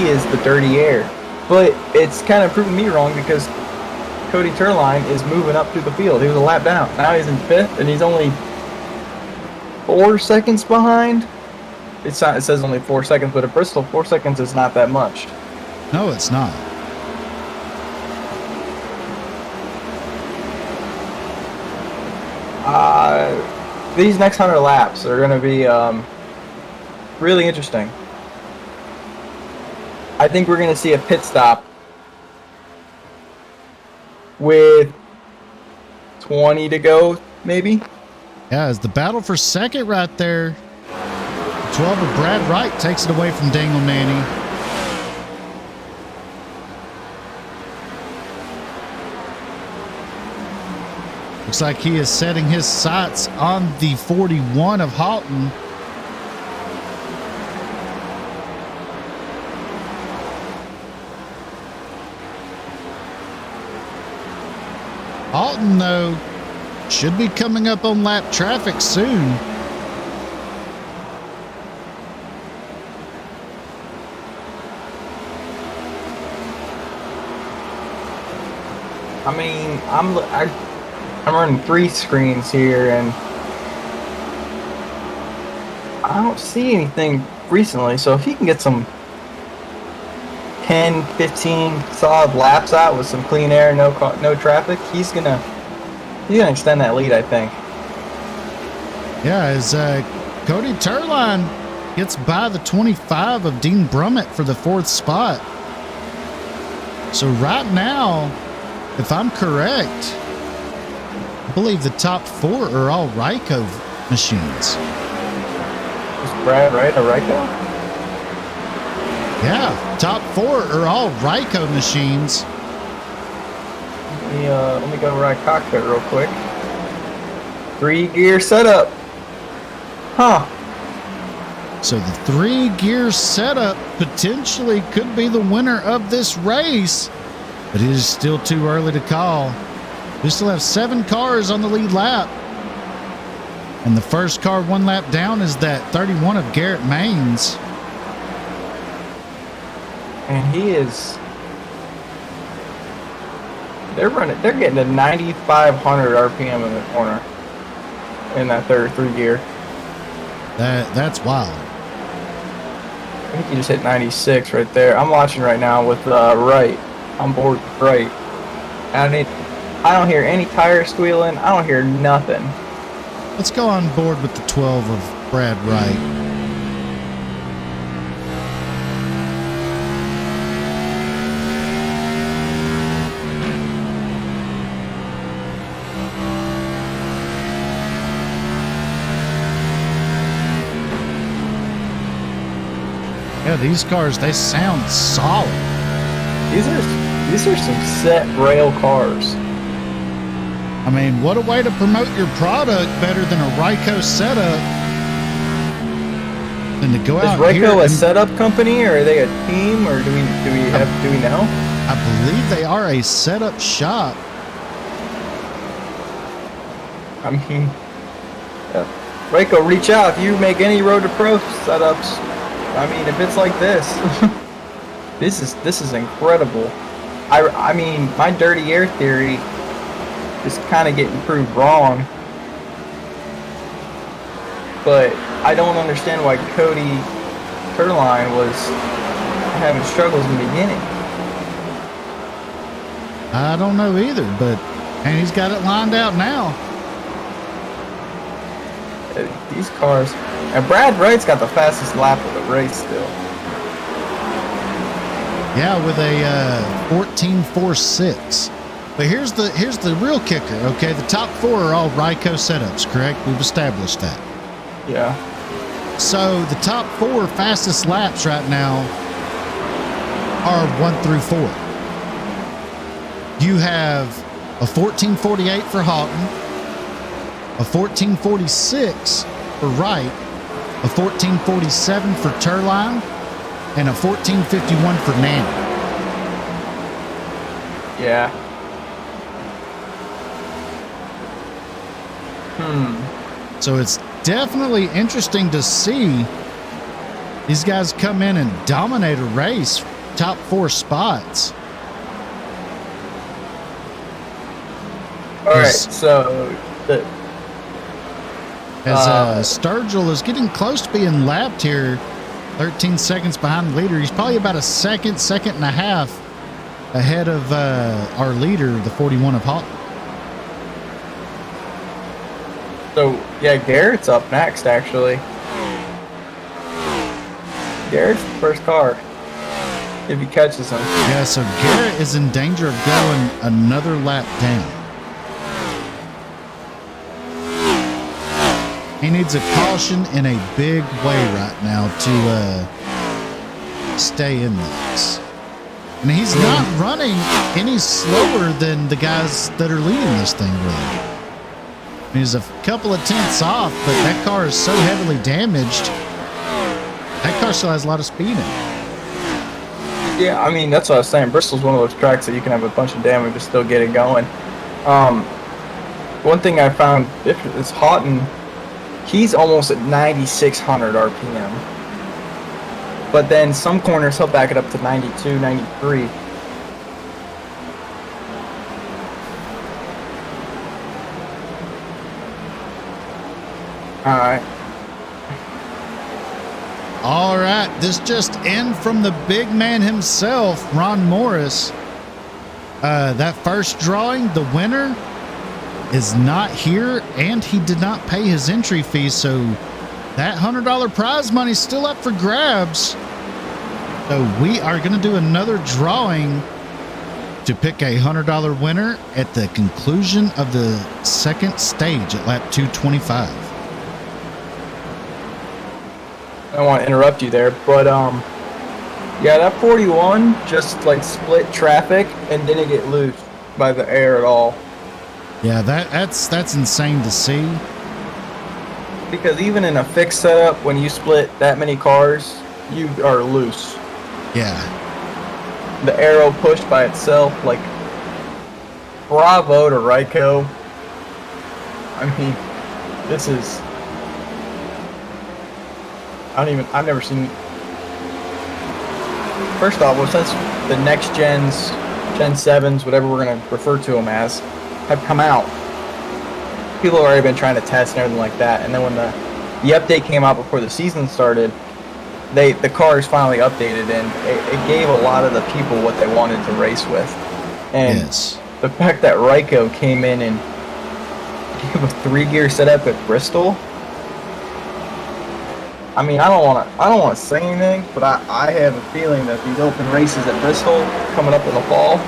is the dirty air. But it's kind of proving me wrong because Cody Turline is moving up through the field. He was a lap down. Now he's in 5th, and he's only 4 seconds behind. It says only 4 seconds, but at Bristol, 4 seconds is not that much. No, it's not. These next 100 laps are going to be really interesting. I think we're going to see a pit stop with 20 to go, maybe. Yeah, it's the battle for second right there. 12 of Brad Wright takes it away from Dangle Nanny. Looks like he is setting his sights on the 41 of Houghton. Houghton, though, should be coming up on lap traffic soon. I mean, I'm running 3 screens here, and I don't see anything recently. So if he can get some 10, 15 solid laps out with some clean air, no traffic, he's gonna extend that lead, I think. Yeah, as Cody Turline gets by the 25 of Dean Brummett for the 4th spot. So right now, if I'm correct, I believe the top 4 are all Ryko machines. Is Brad Wright a Ryko? Yeah, top 4 are all Ryko machines. Let me go to right cockpit real quick. 3-gear setup. Huh. So the 3-gear setup potentially could be the winner of this race, but it is still too early to call. We still have 7 cars on the lead lap. And the first car 1 lap down is that 31 of Garrett Maines. And he is... They're getting to 9,500 RPM in the corner in that 3 gear. That's wild. I think he just hit 96 right there. I'm watching right now with Wright. I'm bored with Wright. I don't hear any tire squealing. I don't hear nothing. Let's go on board with the 12 of Brad Wright. Yeah, these cars, they sound solid. These are some set rail cars. I mean, what a way to promote your product better than a Ryko setup than to go out here. Is Ryko a setup company, or are they a team, or do we know? I believe they are a setup shop. I mean, Ryko, reach out if you make any Road to Pro setups. I mean, if it's like this, this is incredible. I mean, my dirty air theory is kind of getting proved wrong, but I don't understand why Cody Turline was having struggles in the beginning. I don't know either, and he's got it lined out now. These cars, and Brad Wright's got the fastest lap of the race still. Yeah, with a 14.46. But here's the real kicker. Okay, the top 4 are all Ryko setups, correct? We've established that. Yeah. So the top 4 fastest laps right now are 1 through 4. You have a 14.48 for Houghton, a 14.46 for Wright, a 14.47 for Turline, and a 14.51 for Nanny. Yeah. So it's definitely interesting to see these guys come in and dominate a race, top 4 spots. All right, so Sturgill is getting close to being lapped here, 13 seconds behind the leader. He's probably about a second and a half ahead of our leader, the 41 of Houghton. So, yeah, Garrett's up next, actually. Garrett's the first car. if he catches him. Yeah, so Garrett is in danger of going another lap down. He needs a caution in a big way right now to stay in this. And he's not running any slower than the guys that are leading this thing, really. He's a couple of tenths off, but that car is so heavily damaged. That car still has a lot of speed in it. Yeah, I mean, that's what I was saying. Bristol's one of those tracks that you can have a bunch of damage and still get it going. One thing I found is Houghton. He's almost at 9,600 RPM. But then some corners he'll back it up to 92, 93. All right, this just in from the big man himself, Ron Morris. That first drawing, the winner is not here, and he did not pay his entry fee, so that $100 prize money is still up for grabs. So we are going to do another drawing to pick a $100 winner at the conclusion of the second stage at lap 225. I don't want to interrupt you there, but yeah, that 41 just like split traffic and didn't get loose by the air at all. Yeah, that's insane to see. Because even in a fixed setup, when you split that many cars, you are loose. Yeah. The arrow pushed by itself, like, bravo to Ryko. I mean, this is, I've never seen, first off, well, since the next gens, Gen 7s, whatever we're going to refer to them as, have come out, people have already been trying to test and everything like that, and then when the update came out before the season started, the cars finally updated, and it gave a lot of the people what they wanted to race with. And yes, the fact that Ryko came in and gave a 3-gear setup at Bristol, I mean, I don't want to say anything, but I have a feeling that these open races at Bristol coming up in the fall,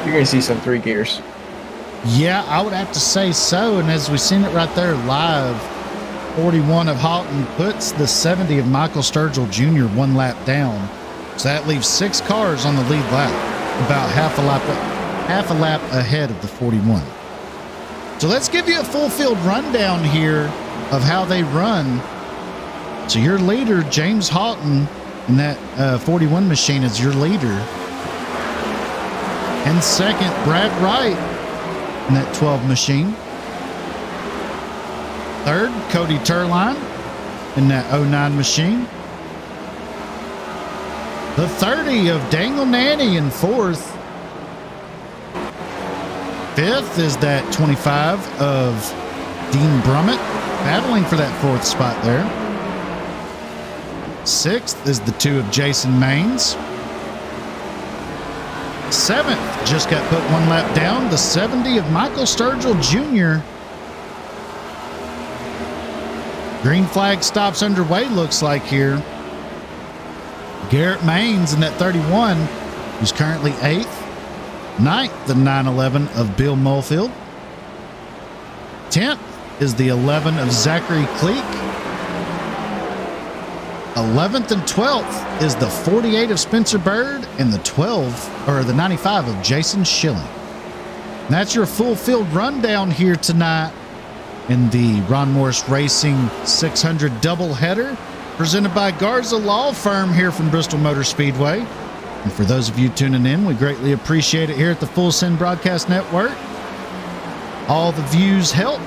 you're going to see some 3 gears. Yeah, I would have to say so. And as we've seen it right there live, 41 of Houghton puts the 70 of Michael Sturgill Jr. 1 lap down. So that leaves 6 cars on the lead lap, about half a lap ahead of the 41. So let's give you a full field rundown here of how they run. So your leader, James Houghton, in that 41 machine is your leader. And second, Brad Wright in that 12 machine. Third, Cody Turline in that 09 machine. The 30 of Daniel Nanny in fourth. Fifth is that 25 of Dean Brummett, battling for that 4th spot there. Sixth is the 2 of Jason Maines. 7th just got put 1 lap down, the 70 of Michael Sturgill Jr. Green flag stops underway, looks like here. Garrett Maines in that 31, who's currently 8th. 9th, the 911 of Bill Mulfield. 10th is the 11 of Zachary Cleek. 11th and 12th is the 48 of Spencer Bird, and the 95 of Jason Schilling. And that's your full field rundown here tonight in the Ron Morris Racing 600 doubleheader, presented by Garza Law Firm here from Bristol Motor Speedway. And for those of you tuning in, we greatly appreciate it here at the Full Send Broadcast Network. All the views help,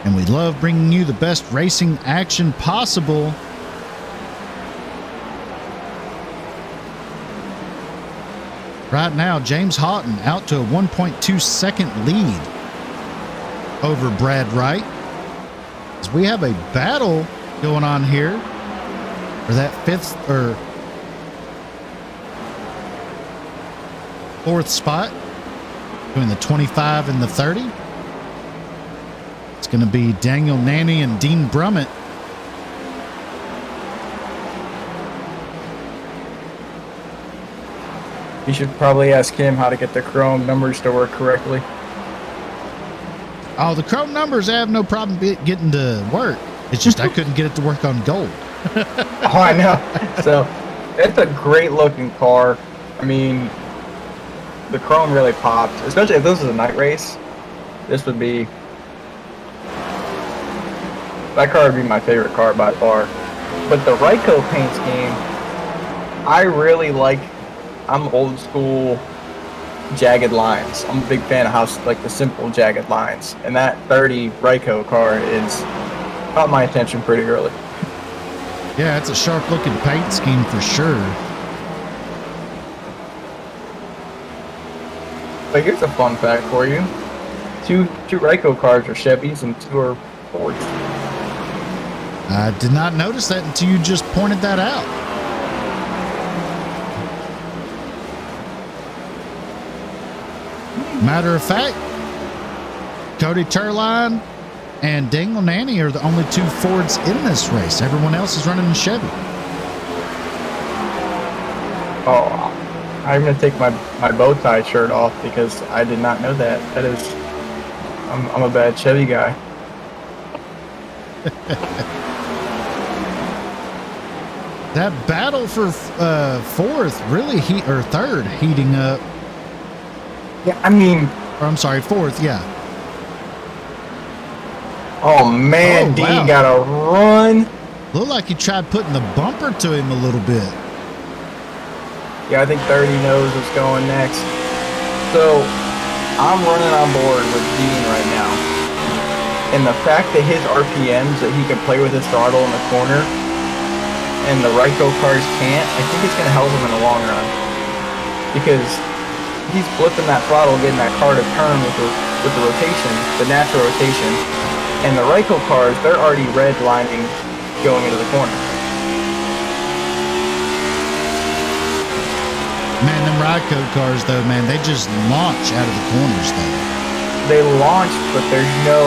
and we love bringing you the best racing action possible. Right now, James Houghton out to a 1.2 second lead over Brad Wright. As we have a battle going on here for that 4th spot between the 25 and the 30. It's going to be Daniel Nanny and Dean Brummett. You should probably ask him how to get the Chrome numbers to work correctly. Oh, the Chrome numbers, I have no problem getting to work. It's just I couldn't get it to work on gold. Oh, I know. So, it's a great looking car. I mean, the Chrome really popped, especially if this was a night race. This would be... That car would be my favorite car by far. But the Ryko paint scheme, I really like. I'm old school jagged lines. I'm a big fan of how like the simple jagged lines. And that 30 Ryko car is caught my attention pretty early. Yeah, it's a sharp looking paint scheme for sure. But here's a fun fact for you. Two Ryko cars are Chevys and 2 are Fords. I did not notice that until you just pointed that out. Matter of fact, Cody Turline and Dingle Nanny are the only 2 Fords in this race. Everyone else is running a Chevy. Oh, I'm gonna take my bow tie shirt off because I did not know that. That is, I'm a bad Chevy guy. That battle for fourth really third heating up. Yeah, I mean, or I'm sorry, fourth. Yeah. Oh man, Dean wow. got a run. Looked like he tried putting the bumper to him a little bit. Yeah, I think 30 knows what's going next. So, I'm running on board with Dean right now. And the fact that his RPMs, that he can play with his throttle in the corner, and the Ryko cars can't, I think it's going to help him in the long run. Because he's flipping that throttle, getting that car to turn with the rotation, the natural rotation. And the Ryko cars, they're already redlining going into the corner. Man, them Ryko cars, though, man, they just launch out of the corners, though. They launch, but there's no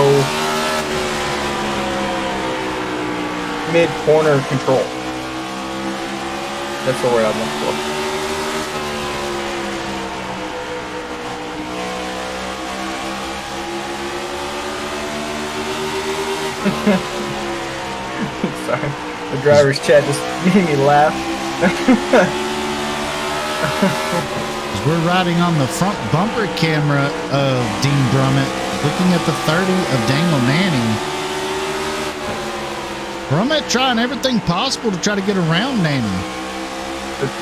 mid-corner control. That's the word I'm looking for. Sorry. The driver's chat just made me laugh. We're riding on the front bumper camera of Dean Brummett, looking at the 30 of Dangle Nanny. Brummett trying everything possible to try to get around Nanny.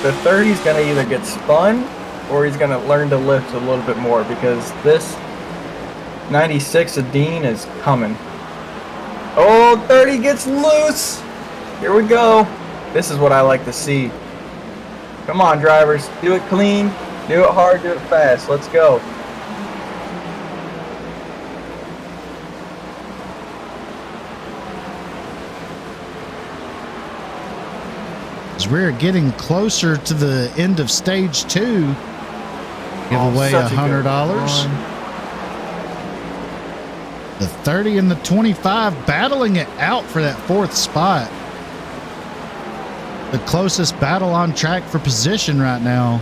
The 30's going to either get spun or he's going to learn to lift a little bit more because this 96 of Dean is coming. Oh, 30 gets loose. Here we go. This is what I like to see. Come on, drivers. Do it clean. Do it hard. Do it fast. Let's go. As we're getting closer to the end of stage 2, give away $100. The 30 and the 25 battling it out for that fourth spot. The closest battle on track for position right now.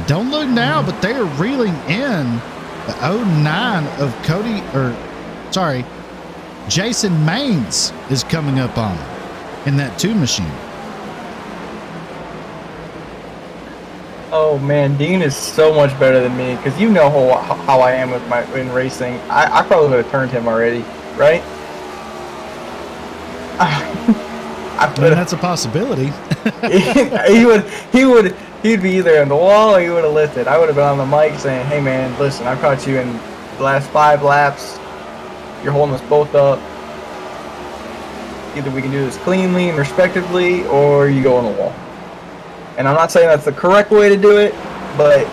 Don't look now, but they are reeling in the 09 of Jason Maines is coming up on in that 2 machine. Oh man, Dean is so much better than me because you know how I am with in racing. I probably would have turned him already, right? That's a possibility. He'd be either in the wall or he would have lifted. I would have been on the mic saying, "Hey man, listen, I caught you in the last 5 laps. You're holding us both up. Either we can do this cleanly and respectively, or you go on the wall." And I'm not saying that's the correct way to do it, but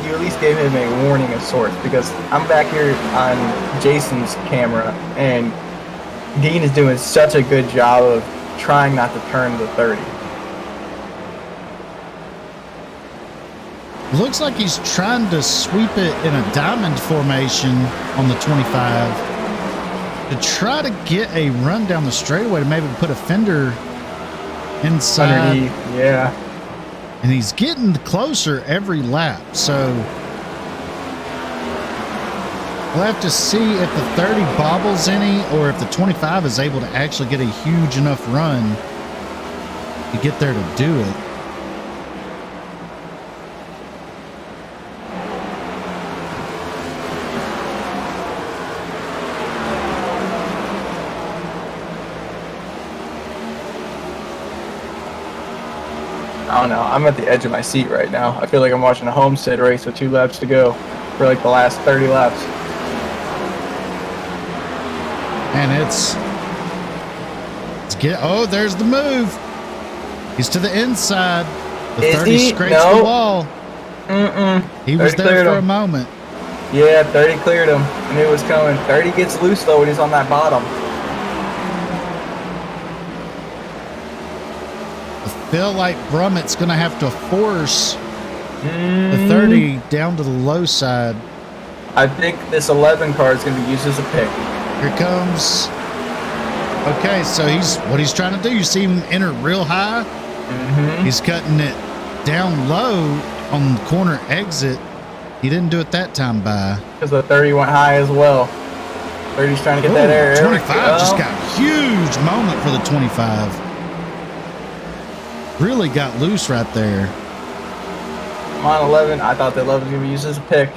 you at least gave him a warning of sorts because I'm back here on Jason's camera and Dean is doing such a good job of trying not to turn the 30. Looks like he's trying to sweep it in a diamond formation on the 25 to try to get a run down the straightaway to maybe put a fender inside. Underneath, yeah. And he's getting closer every lap. So we'll have to see if the 30 bobbles any or if the 25 is able to actually get a huge enough run to get there to do it. I don't know. I'm at the edge of my seat right now. I feel like I'm watching a homestead race with 2 laps to go for like the last 30 laps. And it's oh, there's the move. He's to the inside. The Is 30 he? scrapes No. the wall. He was there for a moment. Yeah, 30 cleared him. I knew it was coming. 30 gets loose though when he's on that bottom. I feel like Brummett's going to have to force the 30 down to the low side. I think this 11 car is going to be used as a pick. Here comes. Okay, so what he's trying to do, you see him enter real high. He's cutting it down low on the corner exit. He didn't do it that time by. Because the 30 went high as well. 30's trying to get that air. 25 just got a huge moment for the 25. Really got loose right there. I'm on 11. I thought the 11 was going to be used as a pick.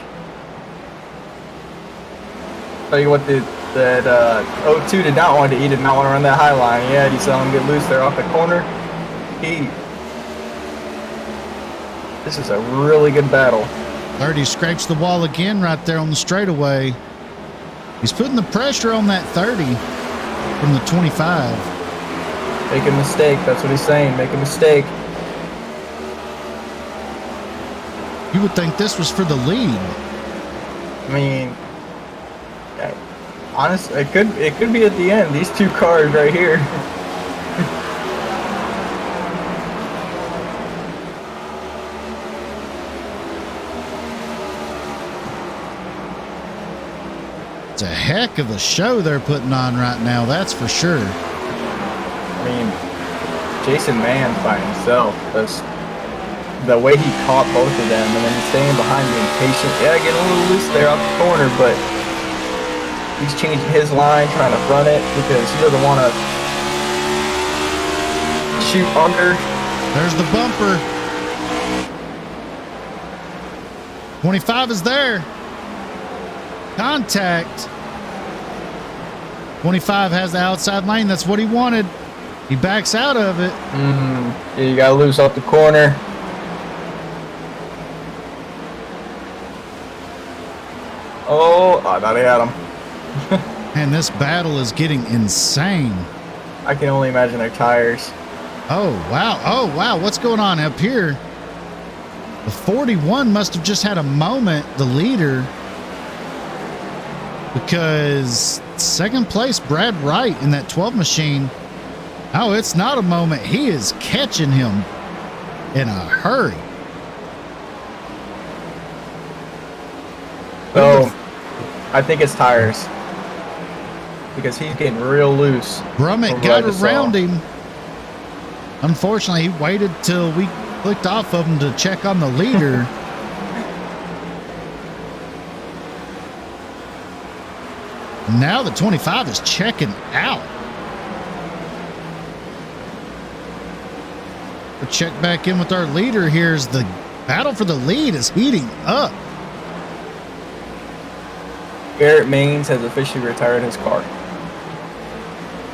Tell you what, that 02 did not want to eat. Did not want to run that high line. Yeah, you saw him get loose there off the corner. This is a really good battle. 30 scrapes the wall again right there on the straightaway. He's putting the pressure on that 30 from the 25. Make a mistake. That's what he's saying. Make a mistake. You would think this was for the lead. I mean, honestly, it could be at the end. These 2 cars right here. It's a heck of a show they're putting on right now, that's for sure. I mean, Jason Mann by himself, the way he caught both of them and then he's staying behind being patient. Yeah, getting a little loose there off the corner, but he's changing his line, trying to run it because he doesn't want to shoot under. There's the bumper. 25 is there. Contact. 25 has the outside lane. That's what he wanted. He backs out of it. Yeah, you got to loose off the corner. Oh, I thought he had him. And this battle is getting insane. I can only imagine their tires. Oh, wow. Oh, wow. What's going on up here? The 41 must have just had a moment, the leader, because second place, Brad Wright in that 12 machine. Oh, it's not a moment. He is catching him in a hurry. So, I think it's tires. Because he's getting real loose. Brummett got around him. Unfortunately, he waited till we clicked off of him to check on the leader. Now the 25 is checking out. We'll check back in with our leader here as the battle for the lead is heating up. Garrett Maines has officially retired his car.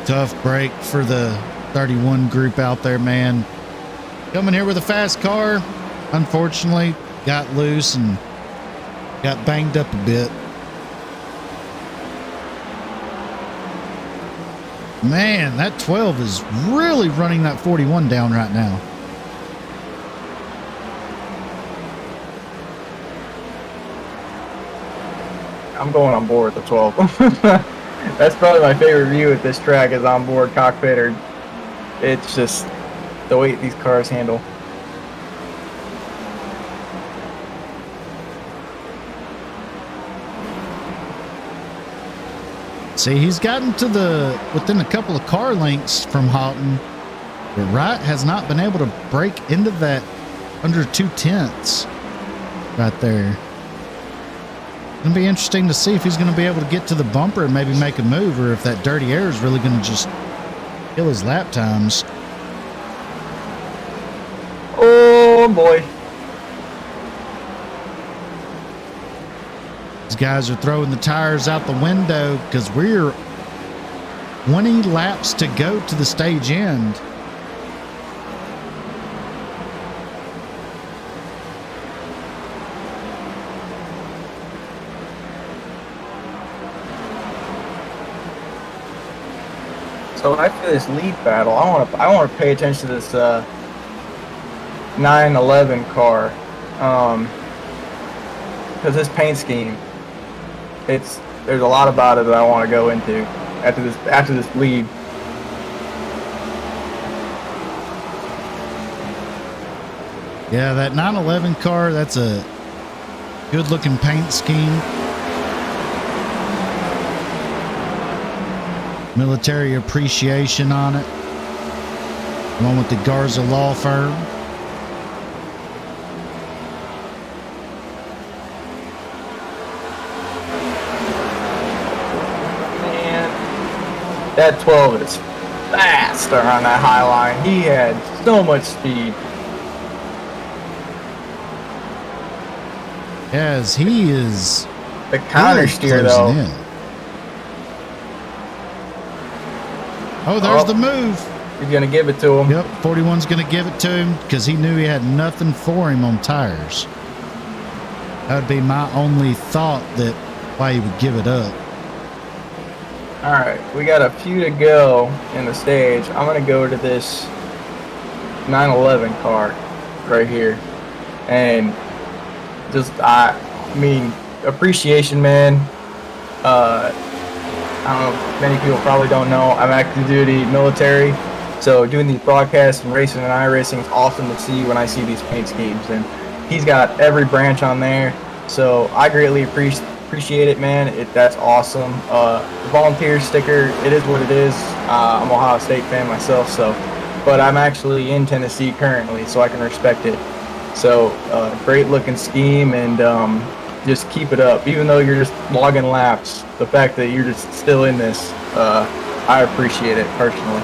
Tough break for the 31 group out there, man. Coming here with a fast car, unfortunately, got loose and got banged up a bit. Man, that 12 is really running that 41 down right now. I'm going on board with the 12. That's probably my favorite view at this track is on board cockpit. Or it's just the weight these cars handle. See, he's gotten to within a couple of car lengths from Houghton, but Wright has not been able to break into that under 2/10 right there. It'll be interesting to see if he's going to be able to get to the bumper and maybe make a move, or if that dirty air is really going to just kill his lap times. Oh boy. These guys are throwing the tires out the window because we're 20 laps to go to the stage end. So after this lead battle, I want to pay attention to this 911 car, because this paint scheme, there's a lot about it that I want to go into after this lead. Yeah, that 911 car, that's a good looking paint scheme. Military appreciation on it. One with the Garza law firm. Man, that 12 is faster on that high line. He had so much speed. Yes, he is. The counter steer though. In. Oh, there's the move. He's going to give it to him. Yep, 41's going to give it to him because he knew he had nothing for him on tires. That would be my only thought, that why he would give it up. All right, we got a few to go in the stage. I'm going to go to this 911 car right here. And just, I mean, appreciation, man. I don't know, many people probably don't know, I'm active duty military, so doing these broadcasts and racing and iRacing is awesome to see when I see these paint schemes, and he's got every branch on there, so I greatly appreciate it, man. That's awesome. The volunteer sticker, it is what it is. I'm an Ohio State fan myself, but I'm actually in Tennessee currently, so I can respect it. So great looking scheme, and just keep it up. Even though you're just logging laps, the fact that you're just still in this, I appreciate it personally.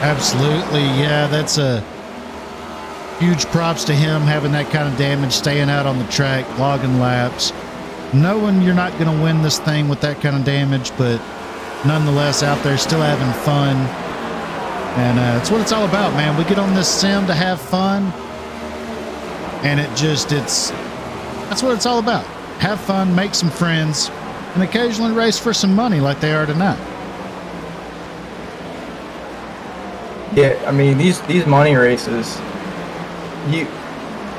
Absolutely, yeah, that's a huge props to him, having that kind of damage, staying out on the track, logging laps, knowing you're not going to win this thing with that kind of damage, but nonetheless out there still having fun. And it's what it's all about, man. We get on this sim to have fun, and that's what it's all about. Have fun, make some friends, and occasionally race for some money like they are tonight. Yeah, I mean, these money races,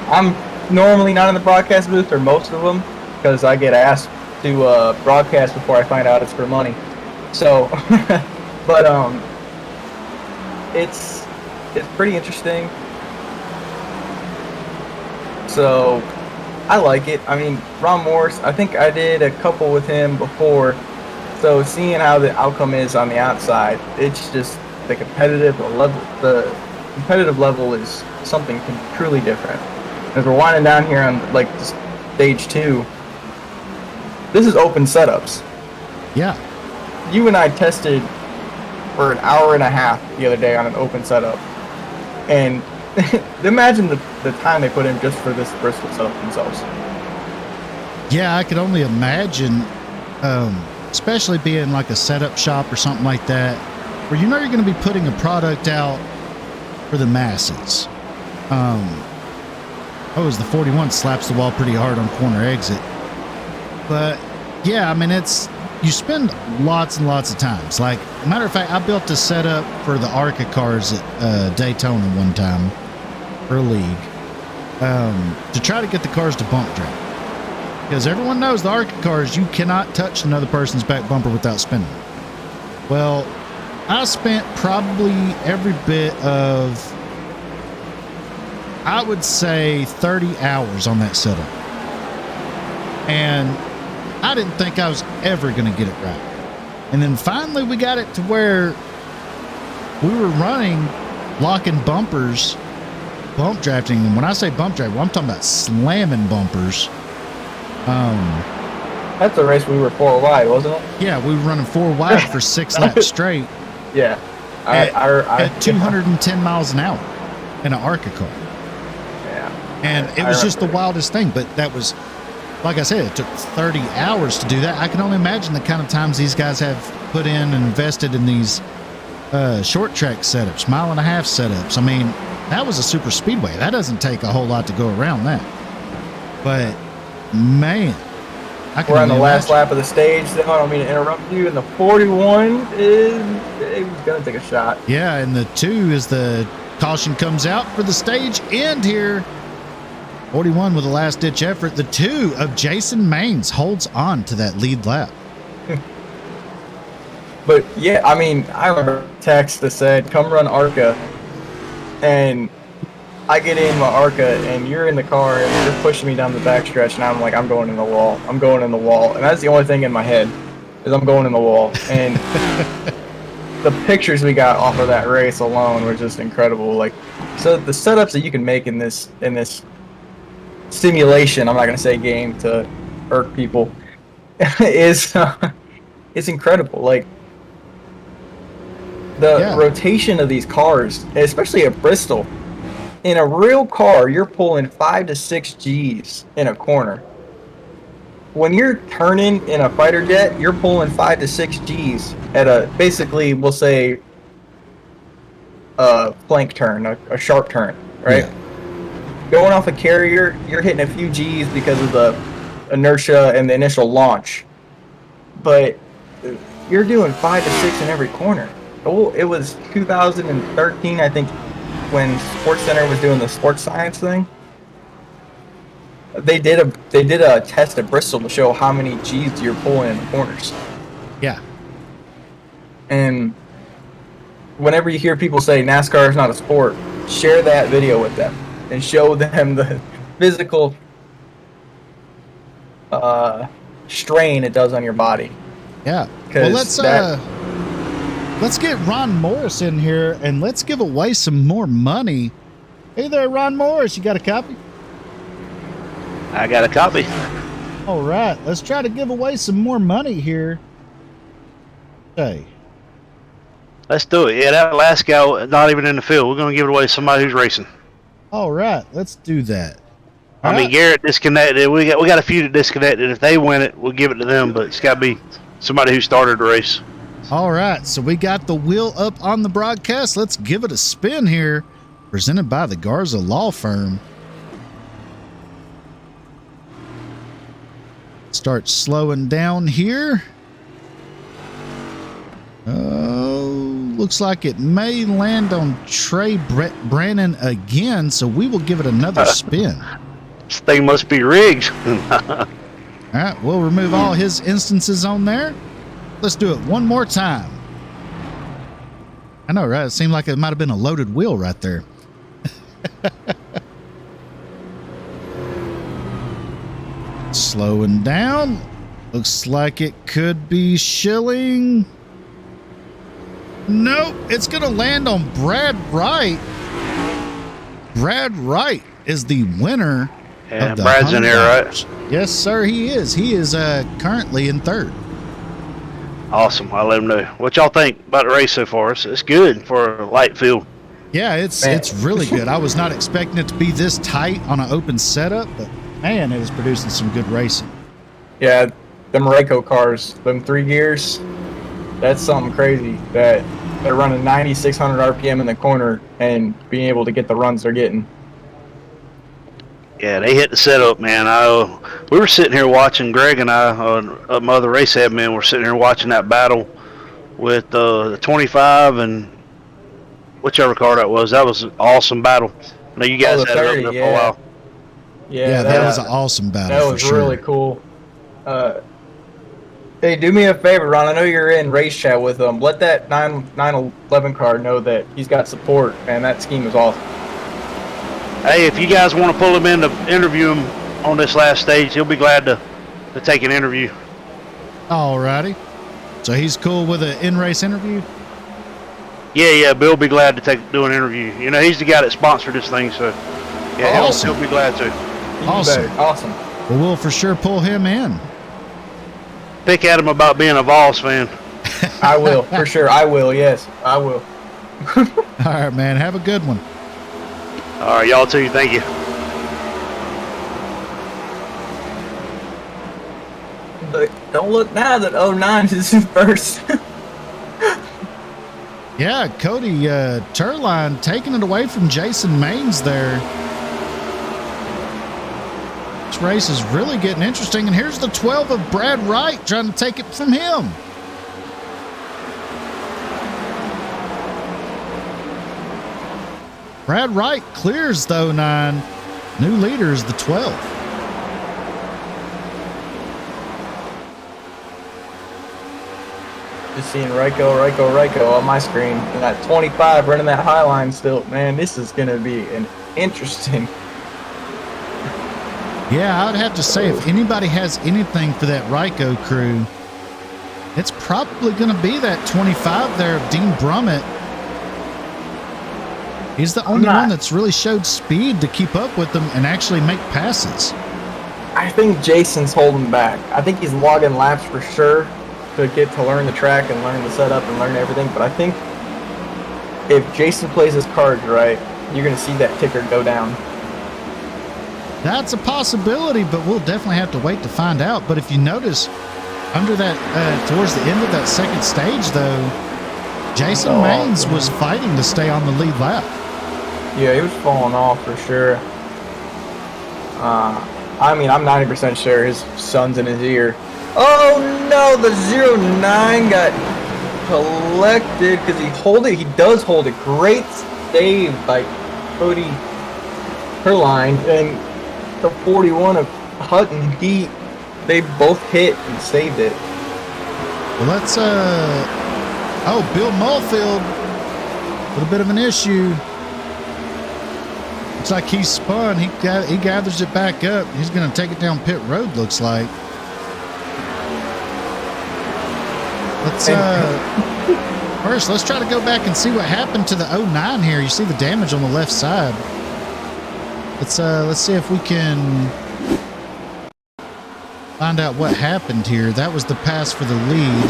I'm normally not in the broadcast booth, or most of them, because I get asked to broadcast before I find out it's for money. So, but it's pretty interesting. So I like it. I mean, Ron Morris, I think I did a couple with him before. So seeing how the outcome is on the outside, it's just the competitive level is something truly different. As we're winding down here on like stage 2, this is open setups. Yeah. You and I tested for an hour and a half the other day on an open setup, and imagine the time they put in just for this Bristol setup themselves. Yeah, I could only imagine, especially being like a setup shop or something like that, where you know you're going to be putting a product out for the masses. As the 41 slaps the wall pretty hard on corner exit. But yeah, I mean, you spend lots and lots of times. Like, matter of fact, I built a setup for the ARCA cars at Daytona one time for a league, to try to get the cars to bump drain. Because everyone knows the ARCA cars, you cannot touch another person's back bumper without spinning. Well, I spent probably every bit of, I would say, 30 hours on that setup. And I didn't think I was ever going to get it right. And then finally we got it to where we were running, locking bumpers bump drafting. And when I say bump drafting, I'm talking about slamming bumpers. That's a race we were 4 wide, wasn't it? Yeah, we were running 4 wide for 6 laps straight. Yeah. At 210 miles an hour in an ARCA car. Yeah. And it was just the wildest thing. But that was, like I said, it took 30 hours to do that. I can only imagine the kind of times these guys have put in and invested in these short track setups, 1.5 mile setups. I mean, that was a super speedway. That doesn't take a whole lot to go around that. But, man. We're on the last lap of the stage, though. I don't mean to interrupt you. And the 41 is going to take a shot. Yeah, and the 2 is the caution comes out for the stage end here. 41 with a last-ditch effort. The 2 of Jason Maines holds on to that lead lap. But, yeah, I mean, I remember a text that said, come run ARCA. And I get in my ARCA, and you're in the car, and you're pushing me down the backstretch, and I'm like, I'm going in the wall. I'm going in the wall. And that's the only thing in my head, is I'm going in the wall. And the pictures we got off of that race alone were just incredible. Like, so the setups that you can make in this simulation, I'm not going to say game to irk people, is it's incredible. Like, the rotation of these cars, especially at Bristol, in a real car, you're pulling 5 to 6 G's in a corner. When you're turning in a fighter jet, you're pulling 5 to 6 G's at a, basically, we'll say, a flank turn, a sharp turn, right? Yeah. Going off a carrier, you're hitting a few G's because of the inertia and the initial launch. But you're doing 5 to 6 in every corner. Oh, it was 2013, I think, when Sports Center was doing the sports science thing. They did a test at Bristol to show how many G's you're pulling in the corners. Yeah. And whenever you hear people say NASCAR is not a sport, share that video with them and show them the physical strain it does on your body. Yeah. Well, let's get Ron Morris in here and let's give away some more money. Hey there, Ron Morris. You got a copy? I got a copy. All right. Let's try to give away some more money here. Hey. Let's do it. Yeah, that last guy not even in the field. We're going to give it away to somebody who's racing. All right. Let's do that. I mean, Garrett disconnected. We got a few that disconnected. If they win it, we'll give it to them. But it's got to be somebody who started the race. All right, so we got the wheel up on the broadcast. Let's give it a spin here. Presented by the Garza Law Firm. Start slowing down here. Oh, looks like it may land on Trey Brannon again, so we will give it another spin. This thing must be rigged. All right, we'll remove all his instances on there. Let's do it one more time. I know, right? It seemed like it might have been a loaded wheel right there. Slowing down. Looks like it could be Schilling. Nope, it's going to land on Brad Wright. Brad Wright is the winner. Yeah, of the Brad's in there, right? Yes, sir, he is. He is currently in third. Awesome. I'll let them know. What y'all think about the race so far? It's good for a light field. Yeah, it's really good. I was not expecting it to be this tight on an open setup, but man, it is producing some good racing. Yeah, the Morocco cars, them 3 gears, that's something crazy. That they're running 9,600 RPM in the corner and being able to get the runs they're getting. Yeah, they hit the setup, man. We were sitting here watching, Greg and I, my other race admin, were sitting here watching that battle with the 25 and whichever car that was. That was an awesome battle. I know you guys had 30, it up there for a while. Yeah, that was an awesome battle. That was really cool. Hey, do me a favor, Ron. I know you're in race chat with them. Let that 911 car know that he's got support, man. That scheme is awesome. Hey, if you guys want to pull him in to interview him on this last stage, he'll be glad to take an interview. All righty. So he's cool with an in-race interview? Yeah, Bill will be glad to do an interview. You know, he's the guy that sponsored this thing, so yeah, Awesome. he'll be glad to. Awesome. Awesome. Well, we'll for sure pull him in. Pick at him about being a Vols fan. I will, for sure. I will, yes. I will. All right, man. Have a good one. All right, y'all too. Thank you. But don't look now that 09 is in first. Yeah, Cody Turline taking it away from Jason Maines there. This race is really getting interesting. And here's the 12 of Brad Wright trying to take it from him. Brad Wright clears the 09. New leader is the 12. Just seeing Ryko on my screen. And that 25 running that high line still. Man, this is going to be an interesting. Yeah, I would have to say if anybody has anything for that Ryko crew, it's probably going to be that 25 there of Dean Brummett. He's the only one that's really showed speed to keep up with them and actually make passes. I think Jason's holding back. I think he's logging laps for sure to get to learn the track and learn the setup and learn everything. But I think if Jason plays his cards right, you're going to see that ticker go down. That's a possibility, but we'll definitely have to wait to find out. But if you notice, under that, towards the end of that second stage, though, Jason Maines was fighting to stay on the lead lap. Yeah, he was falling off for sure. I mean, I'm 90% sure his son's in his ear. Oh no, the 09 got collected because he does hold it. Great save by Cody Herline, and the 41 of Hutton, they both hit and saved it. Well, let's, Bill Mulfield, a little bit of an issue. Looks like he spun. He gathers it back up. He's going to take it down pit road, looks like. Let's first let's try to go back and see what happened to the 09 here. You see the damage on the left side. Let's see if we can find out what happened here. That was the pass for the lead.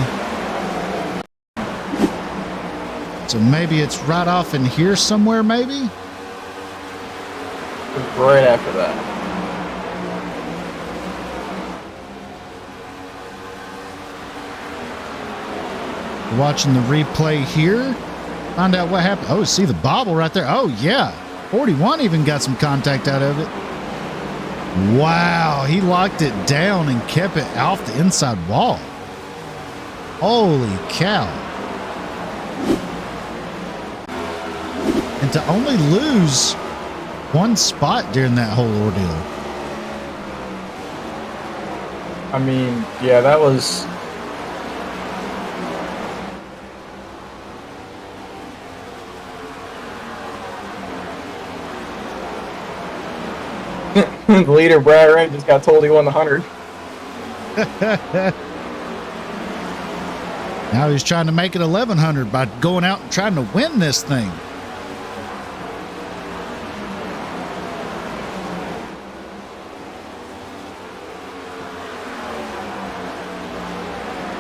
So maybe it's right off in here somewhere, maybe? Right after that. Watching the replay here. Find out what happened. Oh, see the bobble right there. Oh, yeah. 41 even got some contact out of it. Wow. He locked it down and kept it off the inside wall. Holy cow. And to only lose one spot during that whole ordeal. I mean, yeah, that was... The leader, Brad Wright, just got told he won the 100. Now he's trying to make it 1,100 by going out and trying to win this thing.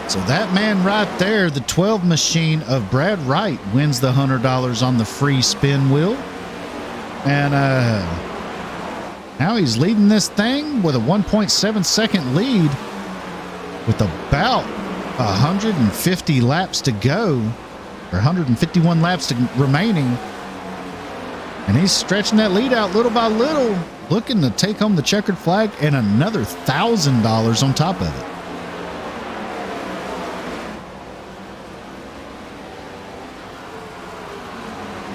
So that man right there, the 12 machine of Brad Wright, wins the $100 on the free spin wheel. And now he's leading this thing with a 1.7 second lead with about 150 laps to go, or 151 laps remaining. And he's stretching that lead out little by little, looking to take home the checkered flag and another $1,000 on top of it.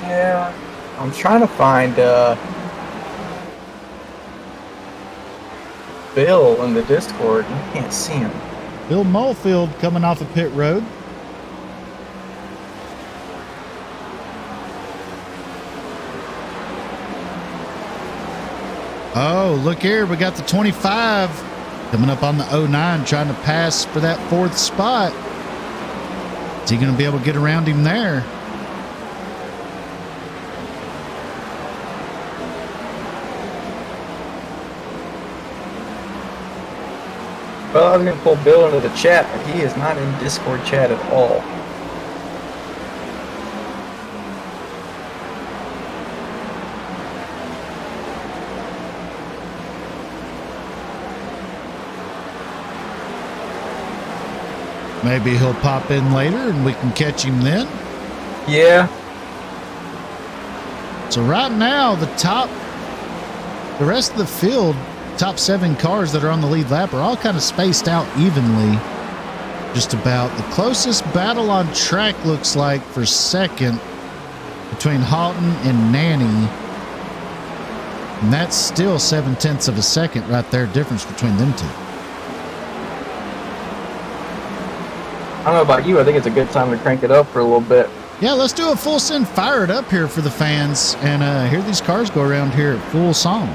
Yeah, I'm trying to find Bill in the Discord. I can't see him. Bill Mulfield coming off of pit road. Oh, look here. We got the 25 coming up on the 09, trying to pass for that fourth spot. Is he going to be able to get around him there? Well, I was going to pull Bill into the chat, but he is not in Discord chat at all. Maybe he'll pop in later and we can catch him then. Yeah. So right now, the rest of the field, top 7 cars that are on the lead lap are all kind of spaced out evenly. Just about. The closest battle on track looks like for second between Halton and Nanny. And that's still 0.7 of a second right there, difference between them two. I don't know about you. I think it's a good time to crank it up for a little bit. Yeah, let's do a full send, fire it up here for the fans, and hear these cars go around here at full song.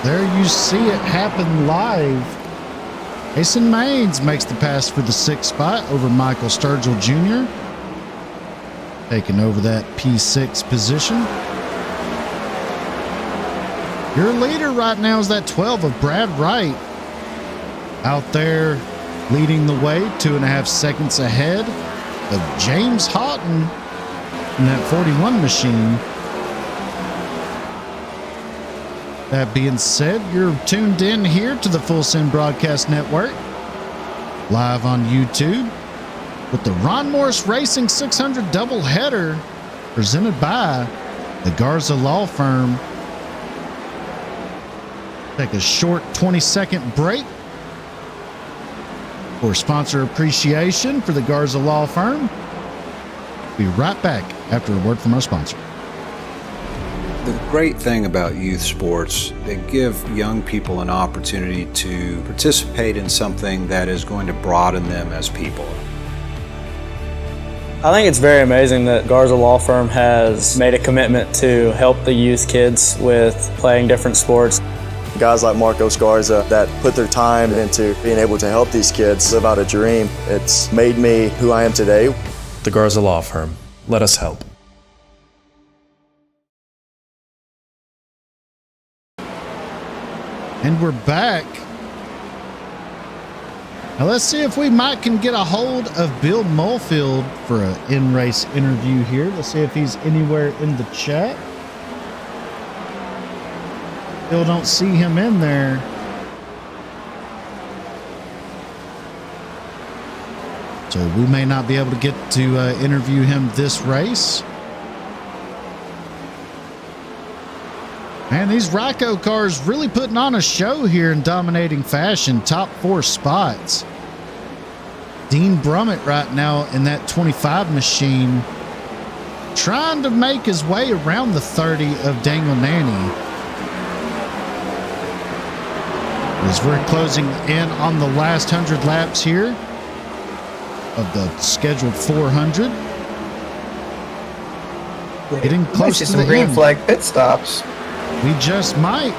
There you see it happen live. Mason Maines makes the pass for the 6th spot over Michael Sturgill Jr., taking over that P6 position. Your leader right now is that 12 of Brad Wright, out there leading the way, 2.5 seconds ahead of James Houghton in that 41 machine. That being said, you're tuned in here to the Full Send Broadcast Network, live on YouTube, with the Ron Morris Racing 600 doubleheader presented by the Garza Law Firm. Take a short 20-second break for sponsor appreciation for the Garza Law Firm. Be right back after a word from our sponsor. The great thing about youth sports, they give young people an opportunity to participate in something that is going to broaden them as people. I think it's very amazing that Garza Law Firm has made a commitment to help the youth kids with playing different sports. Guys like Marcos Garza that put their time into being able to help these kids live out a dream. It's made me who I am today. The Garza Law Firm. Let us help. And we're back. Now let's see if we might can get a hold of Bill Mulfield for an in-race interview here. Let's see if he's anywhere in the chat. Still don't see him in there. So we may not be able to get to interview him this race. Man, these Ryco cars really putting on a show here in dominating fashion. Top 4 spots. Dean Brummett right now in that 25 machine, trying to make his way around the 30 of Daniel Nanny. As we're closing in on the last 100 laps here of the scheduled 400. Getting close to some the green end. flag pit stops. We just might.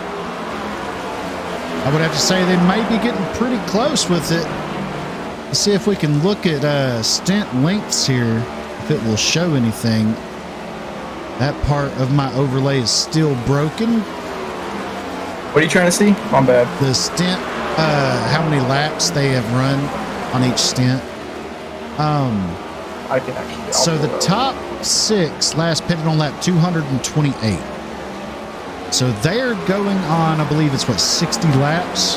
I would have to say they may be getting pretty close with it. Let's see if we can look at stint lengths here, if it will show anything. That part of my overlay is still broken. What are you trying to see? My bad. The stint, how many laps they have run on each stint. I can actually. So the top 6 last pitted on lap 228. So they're going on, I believe it's 60 laps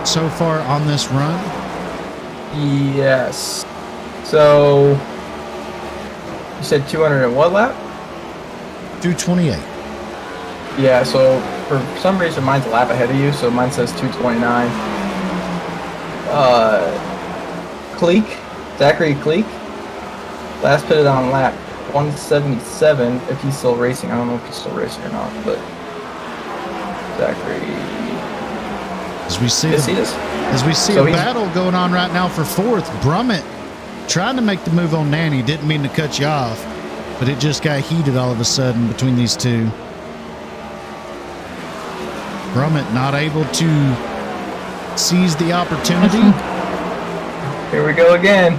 so far on this run. Yes. So you said 200 and what lap? 228. Yeah. So for some reason mine's a lap ahead of you, so mine says 229. Zachary Cleek, last pitted on lap 177, if he's still racing. I don't know if he's still racing or not, but Zachary. As we see, Yes, he is. as we see So a he's- battle going on right now for 4th. Brummett trying to make the move on Nanny. Didn't mean to cut you off, but it just got heated all of a sudden between these two. Brummett not able to seize the opportunity. Here we go again.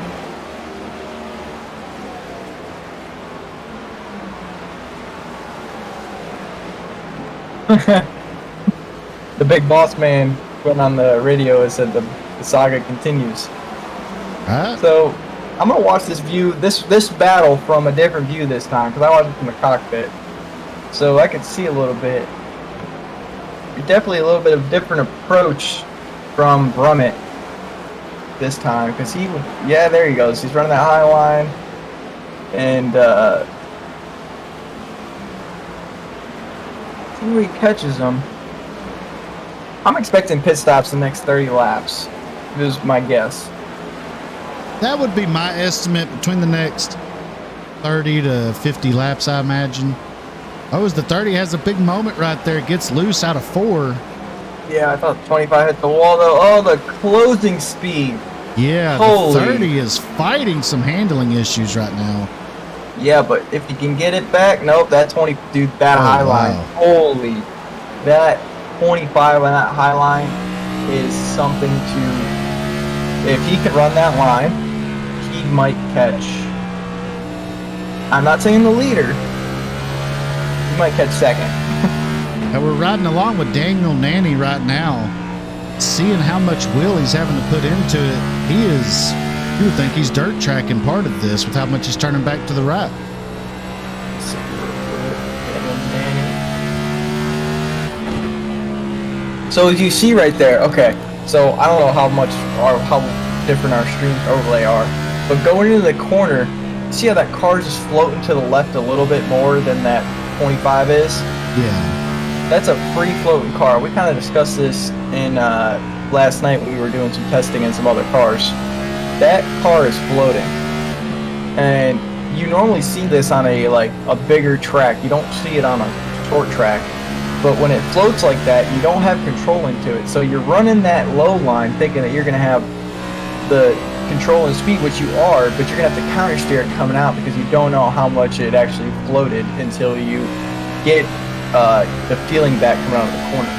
The big boss man went on the radio and said the saga continues. Right. So I'm gonna watch this battle from a different view this time, because I watched it from the cockpit, so I could see a little bit. Definitely a little bit of different approach from Brummett this time, because there he goes. He's running that high line, and see where he catches him. I'm expecting pit stops the next 30 laps. This is my guess. That would be my estimate between the next 30 to 50 laps, I imagine. Oh, as the 30 has a big moment right there. It gets loose out of 4. Yeah, I thought 25 hit the wall, though. Oh, the closing speed. Yeah, Holy. the 30 is fighting some handling issues right now. Yeah, but if you can get it back, nope, that 20, dude, that Oh, high line. wow. Holy. that 25 on that high line is something to, if he can run that line, he might catch, I'm not saying the leader, he might catch second. And we're riding along with Daniel Nanny right now, seeing how much wheel he's having to put into it. You would think he's dirt tracking part of this with how much he's turning back to the right. So as you see right there, okay, so I don't know how much or how different our stream overlay are, but going into the corner, see how that car is just floating to the left a little bit more than that 25 is? Yeah. That's a free floating car. We kind of discussed this in last night when we were doing some testing in some other cars. That car is floating, and you normally see this on a bigger track. You don't see it on a short track. But when it floats like that, you don't have control into it. So you're running that low line thinking that you're going to have the control and speed, which you are, but you're going to have to counter steer it coming out because you don't know how much it actually floated until you get the feeling back coming out of the corner.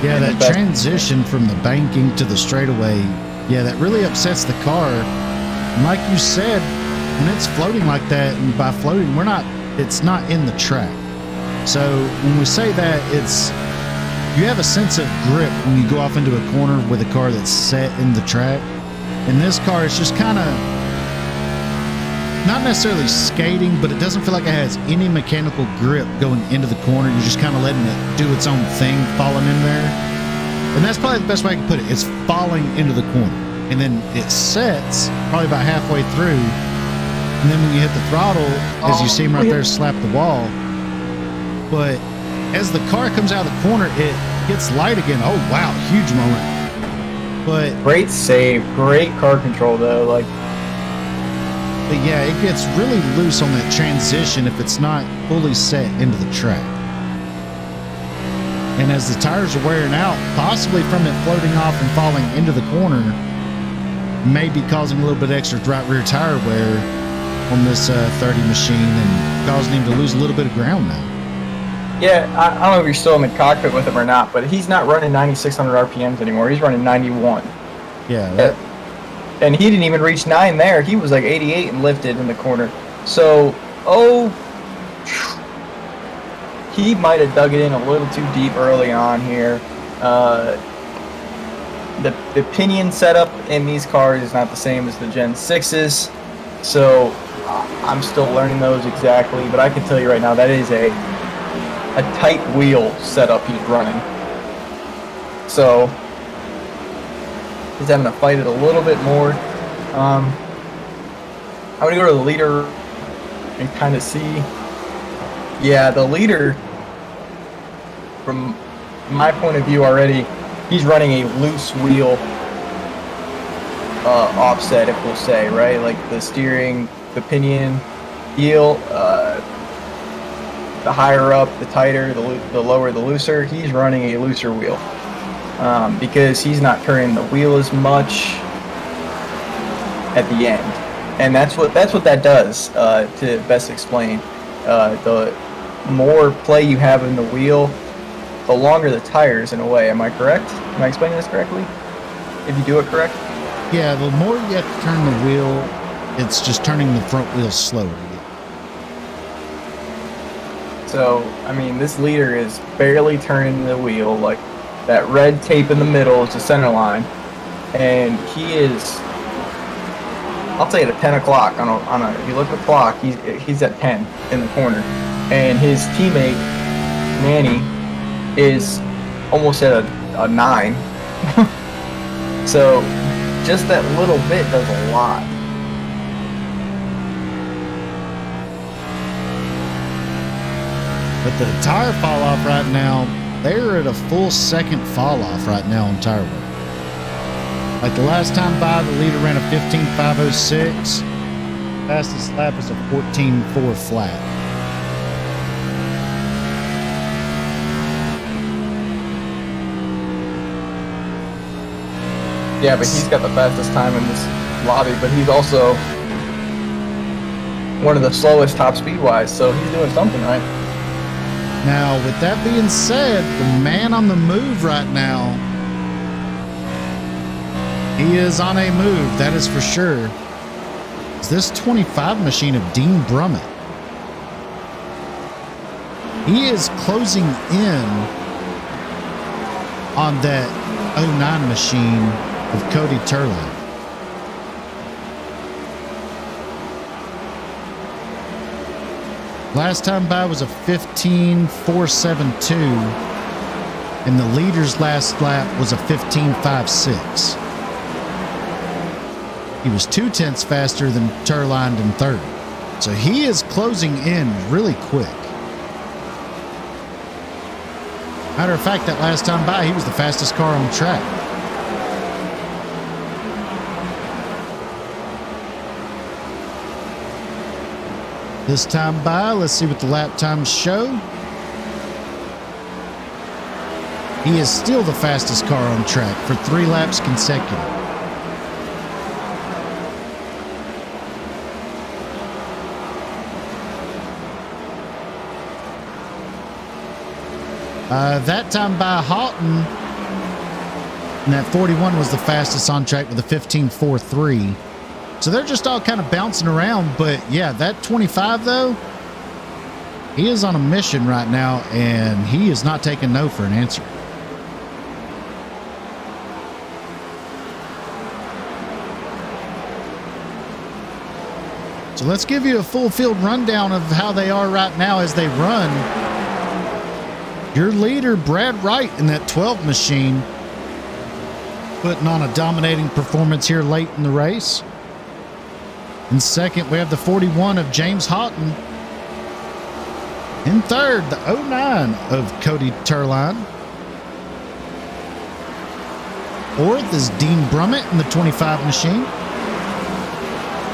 Yeah, that transition from the banking to the straightaway, yeah, that really upsets the car. And like you said, when it's floating like that, and by floating, it's not in the track. So when we say that, you have a sense of grip when you go off into a corner with a car that's set in the track. And this car is just kind of not necessarily skating, but it doesn't feel like it has any mechanical grip going into the corner. You're just kind of letting it do its own thing, falling in there. And that's probably the best way I can put it. It's falling into the corner. And then it sets probably about halfway through. And then when you hit the throttle, as you see him right there, slap the wall. But as the car comes out of the corner, it gets light again. Oh, wow, huge moment. But great save, great car control, though. But yeah, it gets really loose on that transition if it's not fully set into the track. And as the tires are wearing out, possibly from it floating off and falling into the corner, may be causing a little bit extra right rear tire wear on this 30 machine and causing him to lose a little bit of ground now. Yeah, I don't know if you're still in the cockpit with him or not, but he's not running 9,600 RPMs anymore. He's running 91. Yeah. And he didn't even reach 9 there. He was like 88 and lifted in the corner. So, he might have dug it in a little too deep early on here. The pinion setup in these cars is not the same as the Gen 6s. So, I'm still learning those exactly, but I can tell you right now that is a tight wheel setup he's running. So he's having to fight it a little bit more. I'm gonna go to the leader and kind of see. Yeah, the leader, from my point of view already, he's running a loose wheel offset, if we'll say, right? Like the steering, the pinion, heel, the higher up, the tighter, the lower, the looser. He's running a looser wheel because he's not turning the wheel as much at the end, and that's what that does. To best explain, the more play you have in the wheel, the longer the tires. In a way, am I correct? Am I explaining this correctly? If you do it correct? Yeah, the more you have to turn the wheel, it's just turning the front wheel slower. So, I mean, this leader is barely turning the wheel. Like, that red tape in the middle is the center line. And he is, I'll say at 10 o'clock on a, if you look at the clock, he's at 10 in the corner. And his teammate, Manny, is almost at a 9. So, just that little bit does a lot. But the tire fall off right now, they're at a full second fall off right now on tire wear. Like the last time by, the leader ran a 15.506. Fastest lap is a 14.4 flat. Yeah, but he's got the fastest time in this lobby, but he's also one of the slowest top speed wise, so he's doing something right. Now, with that being said, the man on the move right now, he is on a move, that is for sure. It's this 25 machine of Dean Brummett. He is closing in on that 09 machine of Cody Turley. Last time by was a 15.472, and the leader's last lap was a 15.56. He was 0.2 faster than Turline in third. So he is closing in really quick. Matter of fact, that last time by, he was the fastest car on track. This time by, let's see what the lap times show. He is still the fastest car on track for 3 laps consecutive. That time by Houghton, and that 41 was the fastest on track with a 15.43. So they're just all kind of bouncing around. But yeah, that 25 though, he is on a mission right now, and he is not taking no for an answer. So let's give you a full field rundown of how they are right now as they run. Your leader, Brad Wright, in that 12 machine, putting on a dominating performance here late in the race. In second, we have the 41 of James Houghton. In third, the 09 of Cody Turline. Fourth is Dean Brummett in the 25 machine.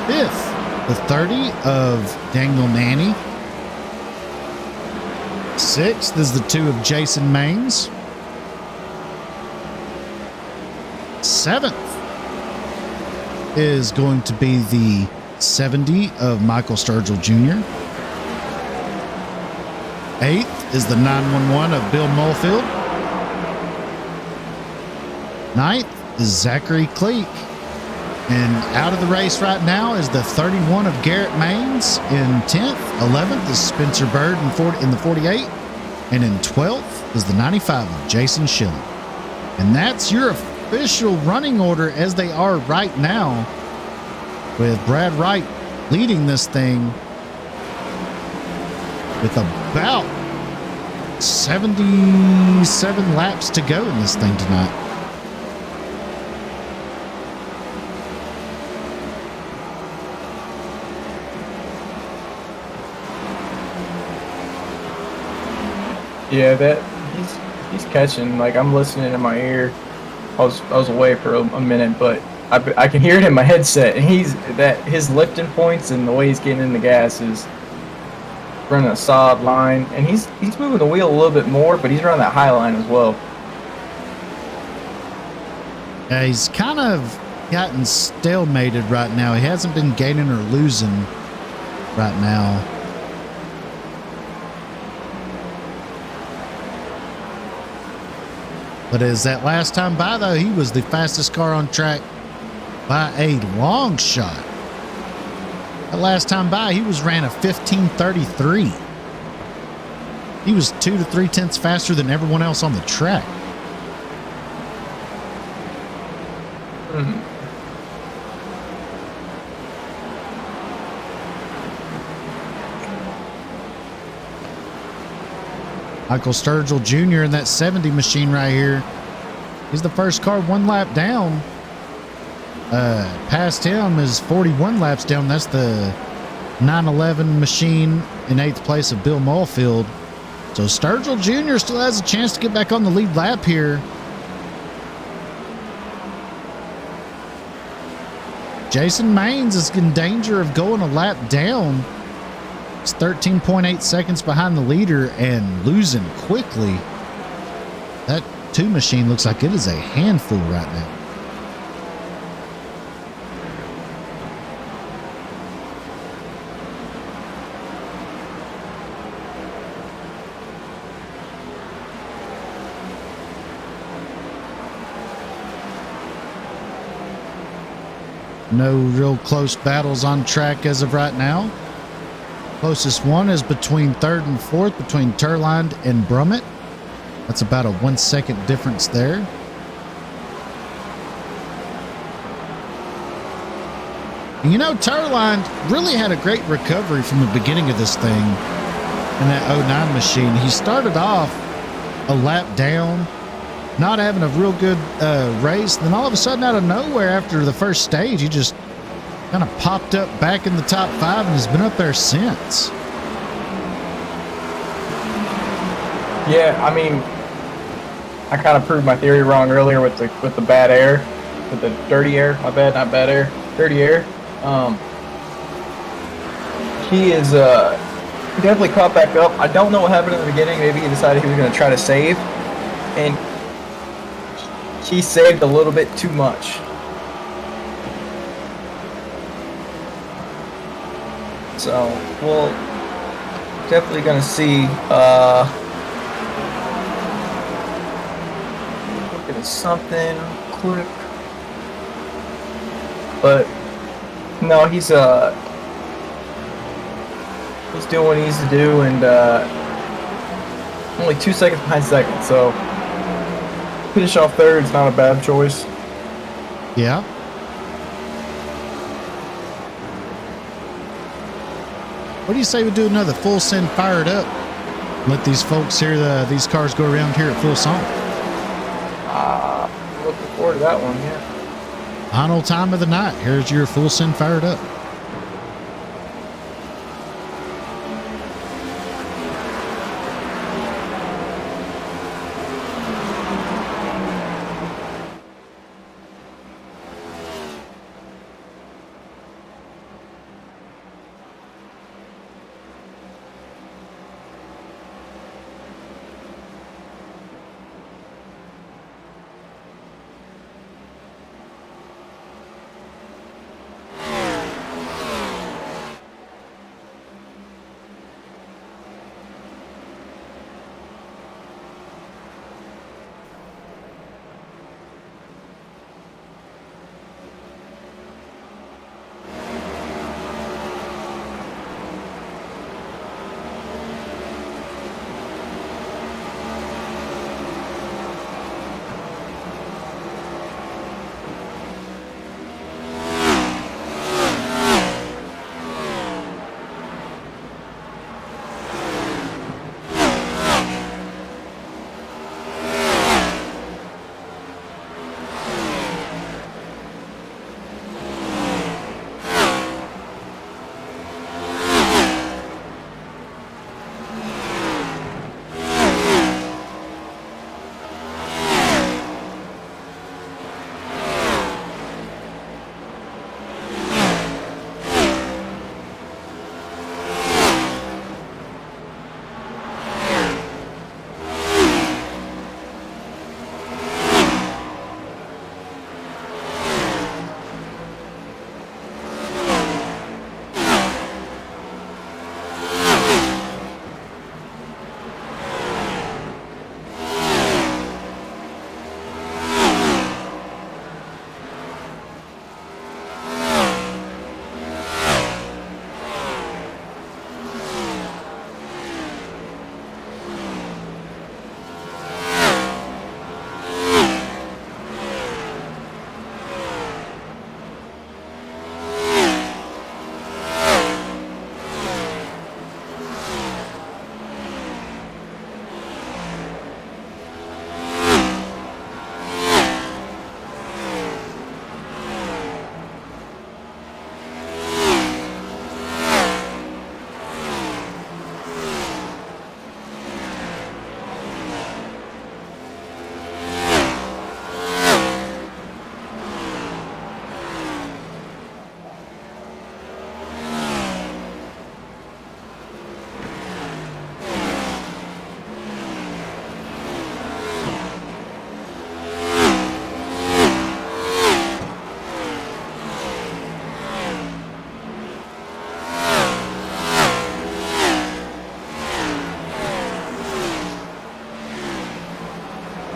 Fifth, the 30 of Daniel Nanny. Sixth is the 2 of Jason Maines. Seventh is going to be the 70 of Michael Sturgill Jr. Eighth is the 911 of Bill Mulfield. Ninth is Zachary Cleek. And out of the race right now is the 31 of Garrett Maines in 10th. 11th is Spencer Bird in the 48. And in 12th is the 95 of Jason Schilling. And that's your official running order as they are right now, with Brad Wright leading this thing with about 77 laps to go in this thing tonight. Yeah, that he's catching. Like, I'm listening in my ear. I was away for a minute, but I can hear it in my headset, and his lifting points and the way he's getting in the gas is running a solid line, and he's moving the wheel a little bit more, but he's running that high line as well. Yeah, he's kind of gotten stalemated right now. He hasn't been gaining or losing right now. But as that last time by, though, he was the fastest car on track by a long shot. That last time by, he ran a 15.33. He was 2 to 3/10 faster than everyone else on the track. Michael Sturgill Jr. in that 70 machine right here. He's the first car 1 lap down. Past him is 41 laps down. That's the 911 machine in 8th place of Bill Mulfield. So Sturgill Jr. still has a chance to get back on the lead lap here. Jason Maines is in danger of going a lap down. He's 13.8 seconds behind the leader and losing quickly. That 2 machine looks like it is a handful right now. No real close battles on track as of right now. Closest one is between third and fourth, between Turline and Brummett. That's about a 1 second difference there. And you know, Turline really had a great recovery from the beginning of this thing in that 09 machine. He started off a lap down, not having a real good race. Then all of a sudden, out of nowhere, after the first stage, he just kind of popped up back in the top 5 and has been up there since. Yeah, I mean, I kind of proved my theory wrong earlier with the bad air, with the dirty air. My bad, not bad air, dirty air. He is he definitely caught back up. I don't know what happened in the beginning. Maybe he decided he was going to try to save, and he saved a little bit too much. So we'll definitely going to see. Look at something quick, but no, he's doing what he needs to do, and only 2 seconds behind second. So finish off third is not a bad choice. Yeah. What do you say we do another full send fired up? Let these folks hear these cars go around here at full song. Looking forward to that one, yeah. Final time of the night. Here's your full send fired up.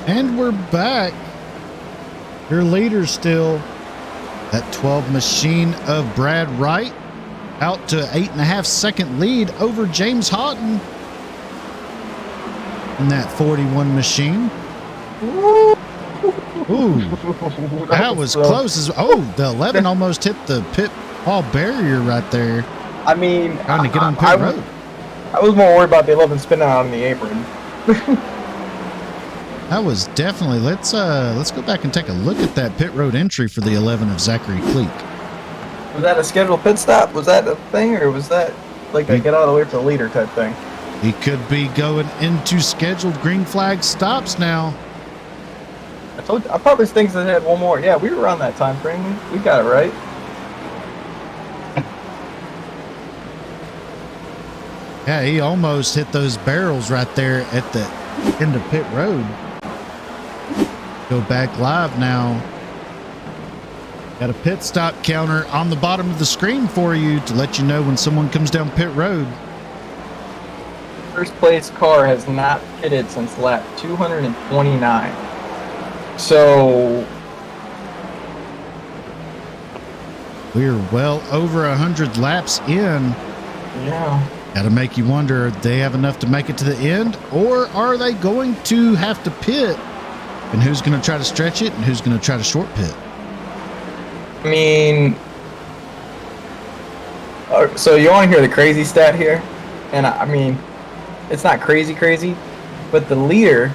And we're back. Your leader still That 12 machine of Brad Wright out to 8.5 second lead over James Houghton in that 41 machine. Ooh, that was close. The 11 almost hit the pit wall barrier right there. I mean, Trying to get on pit road. I was more worried about the 11 spinning out on the apron. That was definitely. Let's go back and take a look at that pit road entry for the 11 of Zachary Cleek. Was that a scheduled pit stop? Was that a thing, or was that like a get out of the way for the leader type thing? He could be going into scheduled green flag stops now. I probably thinks that had one more. Yeah, we were around that time frame. We got it right. Yeah, he almost hit those barrels right there at the end of pit road. Go back live now. Got a pit stop counter on the bottom of the screen for you to let you know when someone comes down pit road. First place car has not pitted since lap 229. So we're well over 100 laps in. Yeah. Got to make you wonder, do they have enough to make it to the end, or are they going to have to pit? And who's going to try to stretch it and who's going to try to short pit? I mean, so you want to hear the crazy stat here? And I mean, it's not crazy, but the leader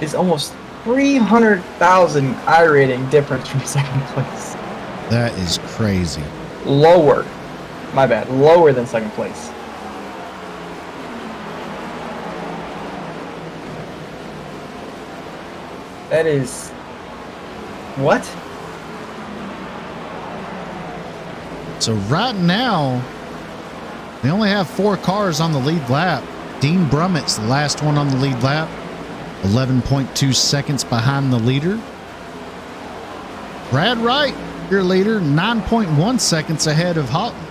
is almost 300,000 I-rating difference from second place. That is crazy. Lower. My bad. Lower than second place. That is... What? So right now, they only have 4 cars on the lead lap. Dean Brummett's the last one on the lead lap. 11.2 seconds behind the leader. Brad Wright, your leader, 9.1 seconds ahead of Houghton.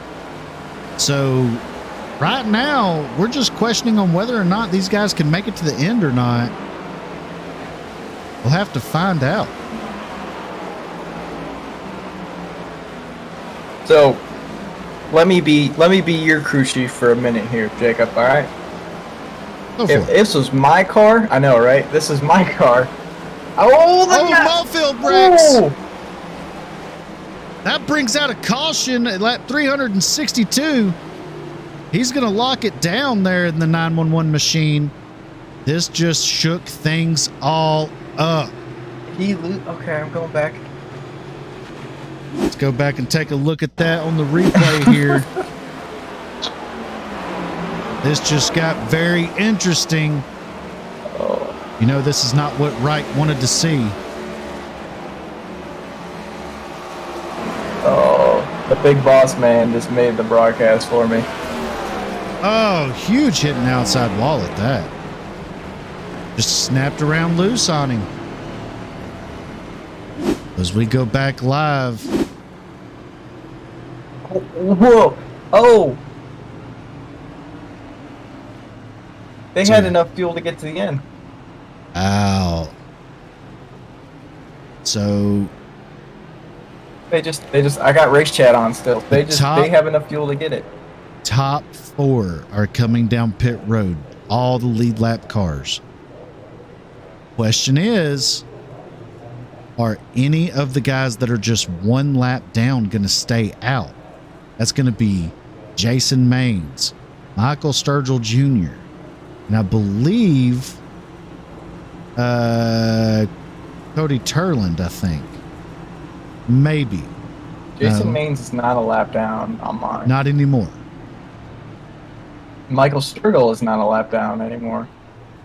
So right now, we're just questioning on whether or not these guys can make it to the end or not. We'll have to find out. So let me be your crew chief for a minute here, Jacob, all right? If this was my car, I know, right? This is my car. Oh, Mallfield brakes! Oh. That brings out a caution at lap 362. He's going to lock it down there in the 911 machine. This just shook things all up. Okay, I'm going back. Let's go back and take a look at that on the replay here. This just got very interesting. Oh. You know, this is not what Wright wanted to see. Oh, the big boss man just made the broadcast for me. Oh, huge hitting outside wall at that. Just snapped around loose on him. As we go back live. Whoa. Oh. They had enough fuel to get to the end. Ow. So they just I got race chat on still. They have enough fuel to get it. Top 4 are coming down pit road. All the lead lap cars. Question is, are any of the guys that are just 1 lap down going to stay out? That's going to be Jason Maines, Michael Sturgill Jr., and I believe Cody Turland, I think. Maybe. Jason Maines is not a lap down on mine. Not anymore. Michael Sturgill is not a lap down anymore.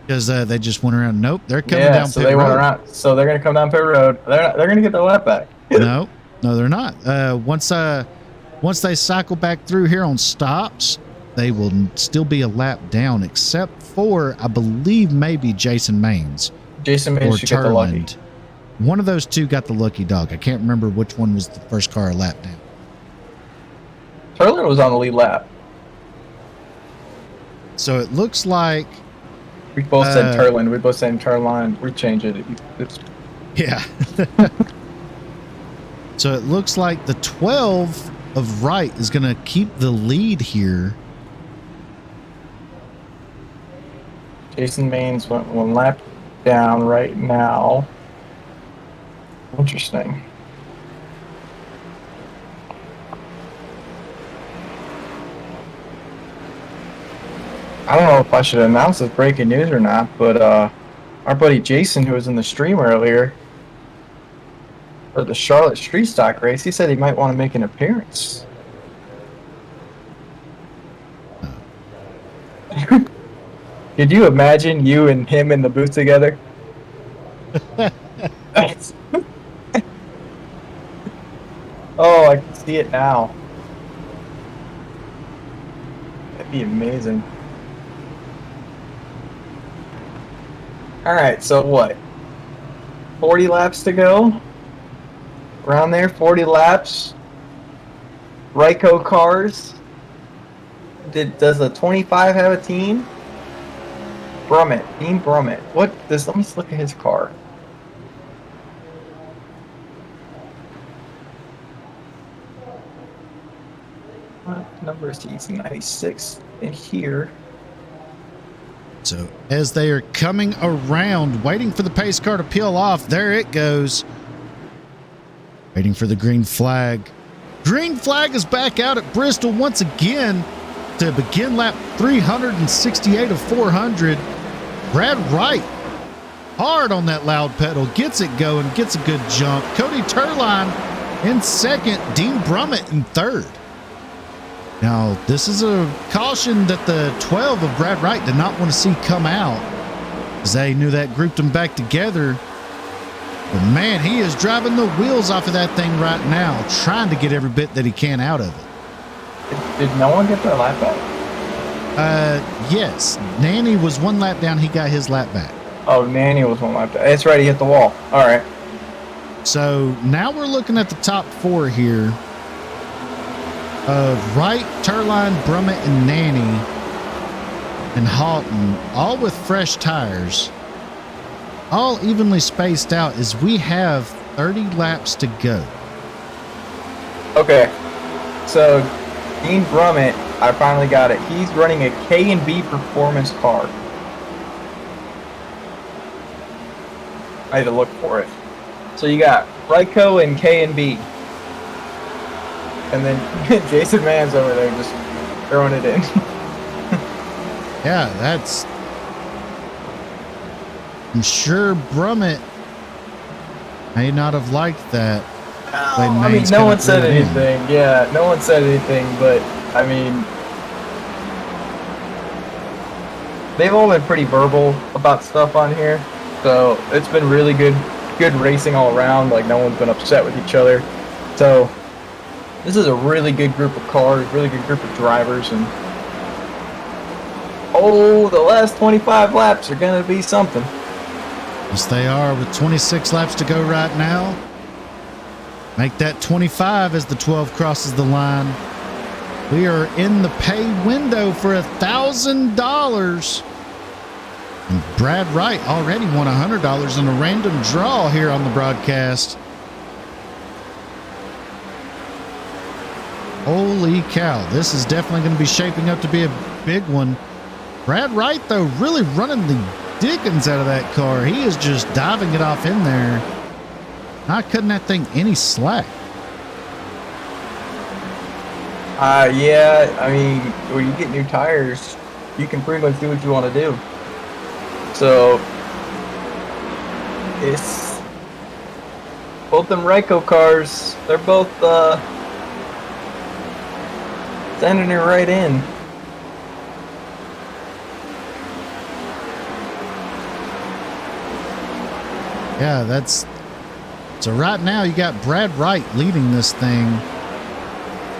Because they just went around. Nope, they're coming down so pit they road. Went around. So they're going to come down pit road. They're going to get their lap back. No, they're not. Once they cycle back through here on stops, they will still be a lap down, except for, I believe, maybe Jason Maines. Jason Maines should get the lucky. One of those two got the lucky dog. I can't remember which one was the first car a lap down. Turland was on the lead lap. So it looks like we both said Turland. We both said Turland. We changed it. Yeah. So it looks like the 12 of Wright is going to keep the lead here. Jason Maines went 1 lap down right now. Interesting. I don't know if I should announce this breaking news or not, but our buddy Jason, who was in the stream earlier for the Charlotte Street Stock race, he said he might want to make an appearance. Could you imagine you and him in the booth together? Oh, I can see it now. That'd be amazing. Alright, so what? 40 laps to go? Around there, 40 laps. Ryko cars. Does the 25 have a team? Brummett, Dean Brummett. Let me just look at his car. What number is he? He's 96 in here. So as they are coming around, waiting for the pace car to peel off, there it goes. Waiting for the green flag. Green flag is back out at Bristol once again to begin lap 368 of 400. Brad Wright, hard on that loud pedal, gets it going, gets a good jump. Cody Turline in second, Dean Brummett in third. Now, this is a caution that the 12 of Brad Wright did not want to see come out, as they knew that grouped them back together. But man, he is driving the wheels off of that thing right now, trying to get every bit that he can out of it. Did no one get their lap back? Yes. Nanny was 1 lap down. He got his lap back. Oh, Nanny was 1 lap down. That's right. He hit the wall. All right. So now we're looking at the top 4 here. Wright, Turline, Brummett, and Nanny, and Houghton, all with fresh tires, all evenly spaced out as we have 30 laps to go. Okay, so Dean Brummett, I finally got it. He's running a K&B performance car. I had to look for it. So you got Ryko and K&B. And then Jason Mann's over there just throwing it in. Yeah, that's... I'm sure Brummett may not have liked that. I mean, no one said anything. Yeah, no one said anything, but, I mean... They've all been pretty verbal about stuff on here. So, it's been really good racing all around. Like, no one's been upset with each other. So... This is a really good group of cars, really good group of drivers, and oh, the last 25 laps are going to be something. Yes, they are, with 26 laps to go right now. Make that 25 as the 12 crosses the line. We are in the pay window for $1,000. And Brad Wright already won $100 in a random draw here on the broadcast. Holy cow, this is definitely going to be shaping up to be a big one. Brad Wright, though, really running the dickens out of that car. He is just diving it off in there. Not cutting that thing any slack. Yeah, I mean, when you get new tires, you can pretty much do what you want to do. So, it's both them Ryko cars, they're both, sending it right in. Yeah, that's... So right now you got Brad Wright leading this thing.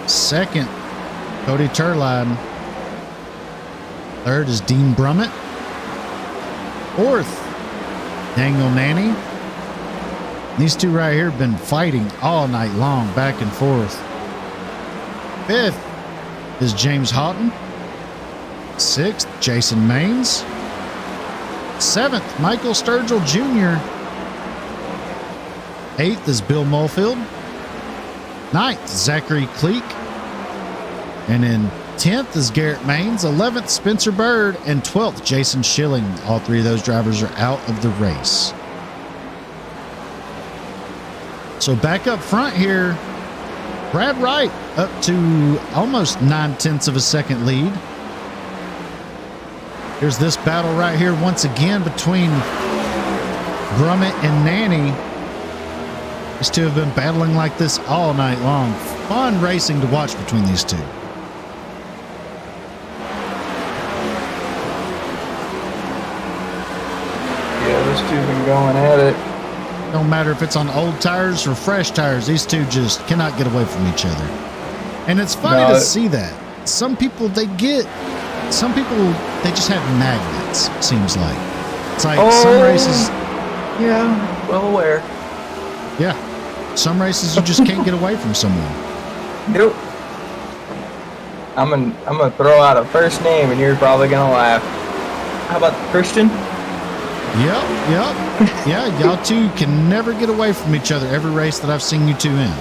Second, Cody Turline. Third is Dean Brummett. Fourth, Daniel Nanny. These two right here have been fighting all night long, back and forth. Fifth is James Houghton. Sixth, Jason Maines. Seventh, Michael Sturgill Jr. Eighth is Bill Mulfield. 9th, Zachary Cleek. And in 10th is Garrett Maines, 11th, Spencer Bird, and 12th, Jason Schilling. All three of those drivers are out of the race. So back up front here, Brad Wright up to almost 9/10 of a second lead. Here's this battle right here once again between Brummett and Nanny. These two have been battling like this all night long. Fun racing to watch between these two. Yeah, those two have been going at it. Don't matter if it's on old tires or fresh tires, these two just cannot get away from each other. And it's funny to see that. Some people, they just have magnets, seems like. It's like some races. Yeah, well aware. Yeah. Some races you just can't get away from someone. Nope. I'm gonna throw out a first name and you're probably gonna laugh. How about Christian? Yep. Yeah, y'all two can never get away from each other every race that I've seen you two in.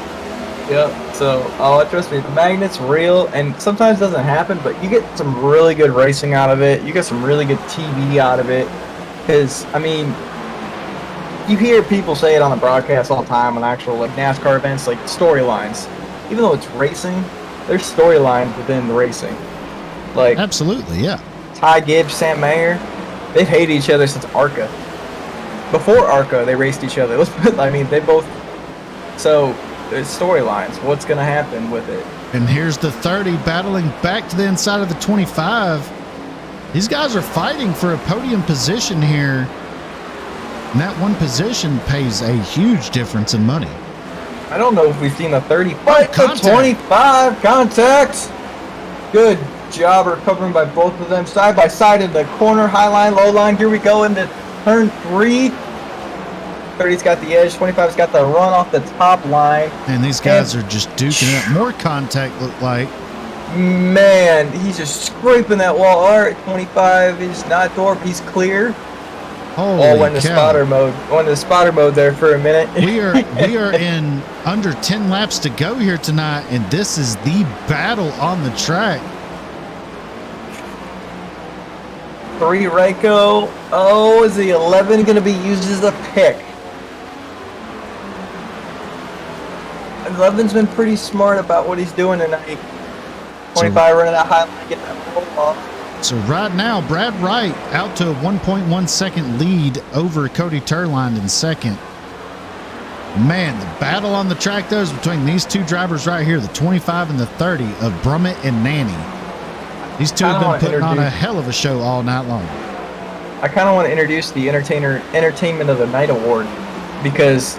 Yep. So, trust me, the magnet's real, and sometimes it doesn't happen, but you get some really good racing out of it. You get some really good TV out of it. Because, I mean, you hear people say it on the broadcast all the time on actual like NASCAR events, like storylines. Even though it's racing, there's storylines within the racing. Like absolutely, yeah. Ty Gibbs, Sam Mayer, they've hated each other since ARCA. Before ARCA, they raced each other. I mean, they both. So there's storylines. What's going to happen with it? And here's the 30 battling back to the inside of the 25. These guys are fighting for a podium position here. And that one position pays a huge difference in money. I don't know if we've seen the 30 fight the 25 contact. Good job recovering by both of them side by side in the corner, high line, low line. Here we go into turn 3. 30's got the edge, 25's got the run off the top line. And these guys are just duking it up. More contact, look like. Man, he's just scraping that wall. All right, 25 is not Dorp. He's clear. Holy went into cow. spotter mode. Went into spotter mode there for a minute. we are in under 10 laps to go here tonight, and this is the battle on the track. 3 Reiko. Oh, is the 11 going to be used as a pick? 11's been pretty smart about what he's doing tonight. 25 running that high line, get that roll off. So right now, Brad Wright out to a 1.1 second lead over Cody Turline in second. Man, the battle on the track, though, is between these two drivers right here, the 25 and the 30 of Brummett and Nanny. These two have been putting on a hell of a show all night long. I kind of want to introduce the Entertainment of the Night Award, because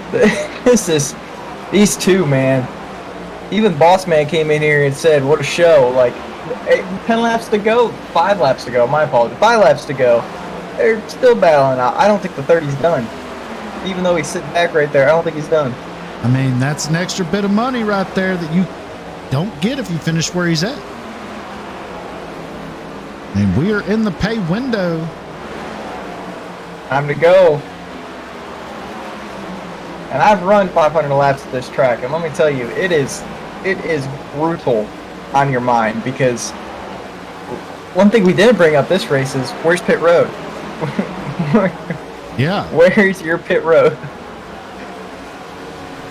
these two, man. Even Boss Man came in here and said, what a show. Like, 10 laps to go, 5 laps to go, my apologies, 5 laps to go. They're still battling out. I don't think the 30's done. Even though he's sitting back right there, I don't think he's done. I mean, that's an extra bit of money right there that you don't get if you finish where he's at. And we are in the pay window. Time to go. And I've run 500 laps at this track, and let me tell you, it is brutal on your mind, because one thing we didn't bring up this race is, where's pit road? Yeah. Where's your pit road?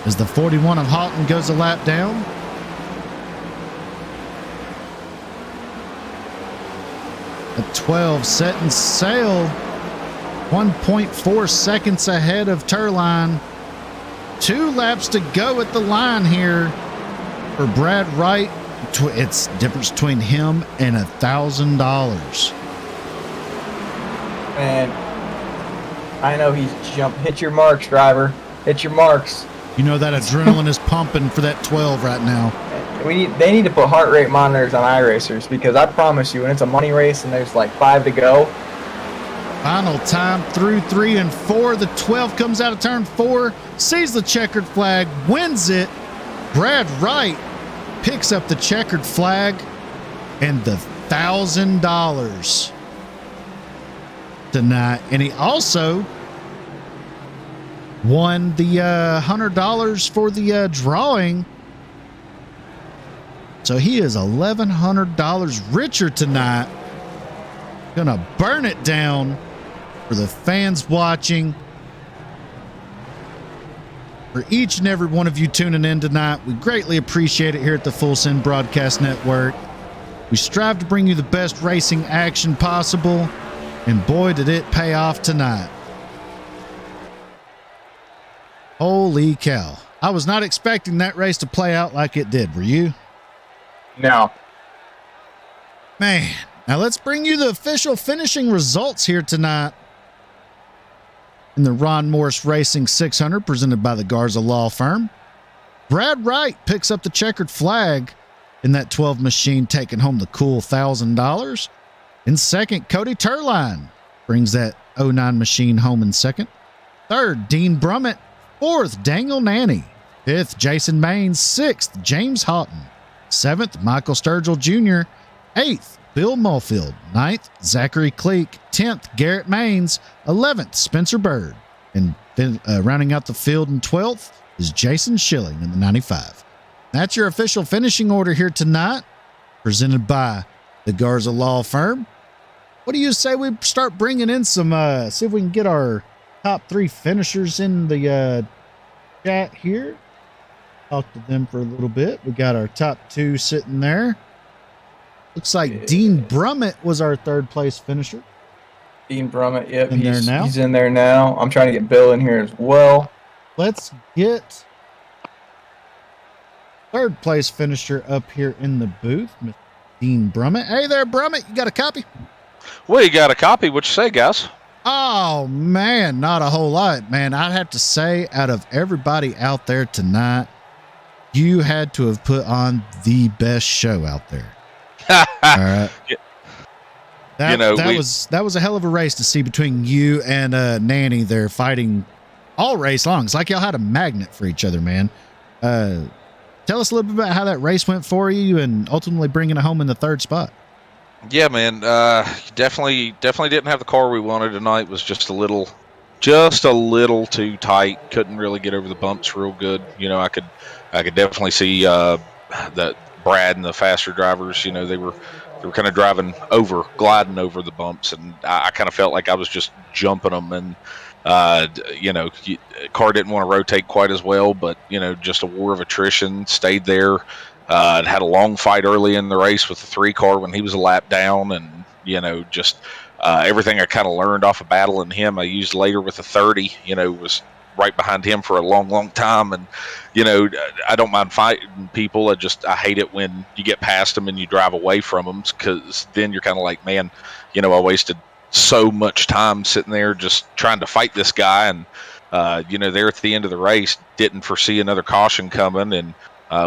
As the 41 of Houghton goes a lap down. At 12, setting sail. 1.4 seconds ahead of Turline. 2 laps to go at the line here for Brad Wright. It's the difference between him and $1,000. Man, I know he's jumped. Hit your marks, driver. Hit your marks. You know that adrenaline is pumping for that 12 right now. They need to put heart rate monitors on iRacers, because I promise you, when it's a money race and there's like 5 to go. Final time through 3 and 4. The 12 comes out of turn 4, sees the checkered flag, wins it. Brad Wright picks up the checkered flag and the $1,000 tonight. And he also won the $100 for the drawing So he is $1,100 richer tonight. Gonna burn it down for the fans watching. For each and every one of you tuning in tonight, we greatly appreciate it here at the Full Send Broadcast Network. We strive to bring you the best racing action possible, and boy, did it pay off tonight. Holy cow. I was not expecting that race to play out like it did. Were you? No. Man, now let's bring you the official finishing results here tonight in the Ron Morris Racing 600 presented by the Garza Law Firm. Brad Wright picks up the checkered flag in that 12 machine, taking home the cool $1,000. In second, Cody Turline brings that 09 machine home in second. Third, Dean Brummett. Fourth, Daniel Nanny. Fifth, Jason Maines. Sixth, James Houghton. Seventh, Michael Sturgill Jr. Eighth, Bill Mulfield. Ninth, Zachary Cleek. 10th, Garrett Maines. 11th, Spencer Bird. And rounding out the field in 12th is Jason Schilling in the 95. That's your official finishing order here tonight, presented by the Garza Law Firm. What do you say we start bringing in some, see if we can get our top 3 finishers in the chat here. Talk to them for a little bit. We got our top 2 sitting there. Looks like Dean Brummett was our 3rd place finisher. Dean Brummett, yep, He's in there now. I'm trying to get Bill in here as well. Let's get 3rd place finisher up here in the booth, Mr. Dean Brummett. Hey there, Brummett. You got a copy? We got a copy. What you say, guys? Oh, man, not a whole lot, man. I'd have to say, out of everybody out there tonight, you had to have put on the best show out there. All right. That was a hell of a race to see between you and Nanny there fighting all race long. It's like y'all had a magnet for each other, man. Tell us a little bit about how that race went for you and ultimately bringing it home in the 3rd spot. Yeah, man. Definitely didn't have the car we wanted tonight. It was just a little too tight. Couldn't really get over the bumps real good. I could definitely see that Brad and the faster drivers. They were kind of gliding over the bumps, and I kind of felt like I was just jumping them. And car didn't want to rotate quite as well, but just a war of attrition. Stayed there. Had a long fight early in the race with the 3 car when he was a lap down, and everything I kind of learned off of battling him I used later with the 30. Was right behind him for a long time, and I don't mind fighting people. I hate it when you get past them and you drive away from them, because then you're kind of like, man, I wasted so much time sitting there just trying to fight this guy, and there at the end of the race didn't foresee another caution coming, and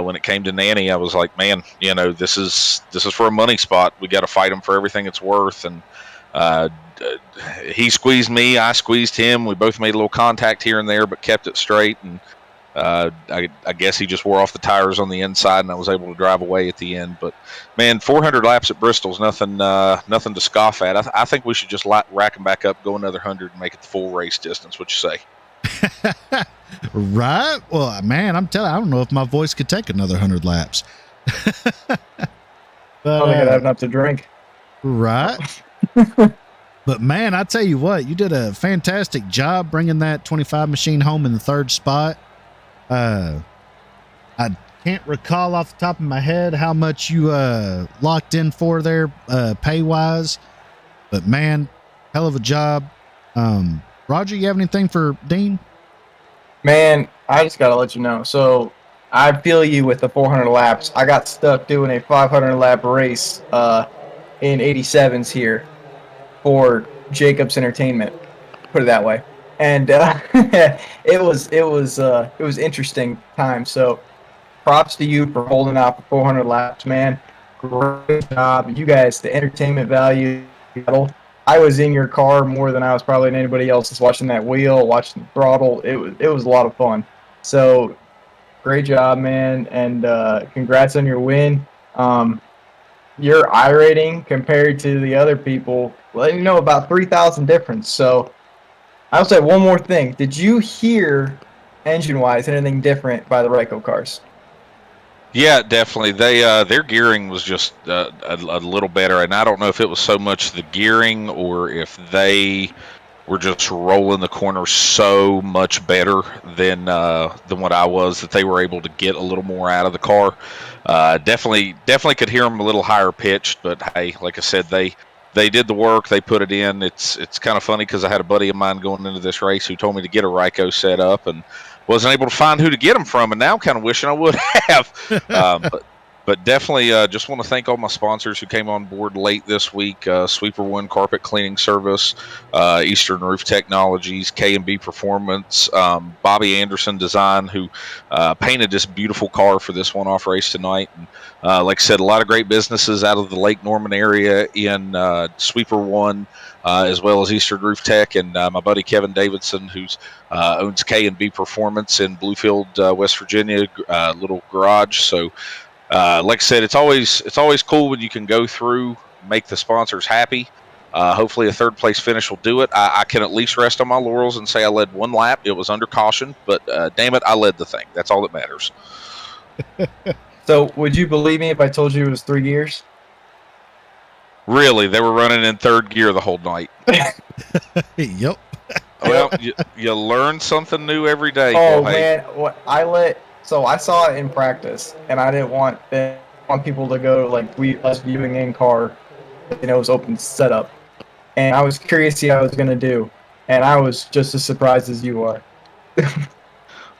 when it came to Nanny, I was like, man, this is for a money spot. We got to fight him for everything it's worth. And he squeezed me, I squeezed him. We both made a little contact here and there, but kept it straight. And I guess he just wore off the tires on the inside, and I was able to drive away at the end. But man, 400 laps at Bristol's nothing to scoff at. I think we should just rack them back up, go another 100, and make it the full race distance. What you say? Right? Well, man, I'm telling you, I don't know if my voice could take another 100 laps. But I think I'd have enough to drink. Right? But man, I tell you what, you did a fantastic job bringing that 25 machine home in the 3rd spot. I can't recall off the top of my head how much you locked in for there pay wise, but man, hell of a job. Roger, you have anything for Dean? Man, I just gotta let you know. So I feel you with the 400 laps. I got stuck doing a 500 lap race in 87s here for Jacobs Entertainment. Put it that way. And it was interesting time. So props to you for holding out for 400 laps, man. Great job, you guys. The entertainment value. I was in your car more than I was probably in anybody else's, watching that wheel, watching the throttle. It was a lot of fun. So great job, man, and congrats on your win. Your I rating compared to the other people, letting you know about 3,000 difference. So I'll say one more thing. Did you hear engine-wise anything different by the Ryco cars? Yeah, definitely. Their gearing was just a little better, and I don't know if it was so much the gearing or if they were just rolling the corner so much better than what I was, that they were able to get a little more out of the car. Definitely could hear them a little higher pitched, but hey, like I said, they did the work. They put it in. It's kind of funny because I had a buddy of mine going into this race who told me to get a Ryko set up and wasn't able to find who to get them from, and now I'm kind of wishing I would have. But definitely just want to thank all my sponsors who came on board late this week. Sweeper One Carpet Cleaning Service, Eastern Roof Technologies, K&B Performance, Bobby Anderson Design, who painted this beautiful car for this one-off race tonight. And like I said, a lot of great businesses out of the Lake Norman area in Sweeper One, as well as Eastern Roof Tech, and my buddy Kevin Davidson, who owns K&B Performance in Bluefield, West Virginia, little garage. So like I said, it's always cool when you can go through, make the sponsors happy. Hopefully a third place finish will do it. I can at least rest on my laurels and say I led one lap. It was under caution, but damn it, I led the thing. That's all that matters. So, would you believe me if I told you it was 3 gears? Really, they were running in third gear the whole night. Yep. Well, you learn something new every day. Oh man, So I saw it in practice, and I didn't want people to go like us viewing in car. It was open setup, and I was curious to see how I was going to do, and I was just as surprised as you are.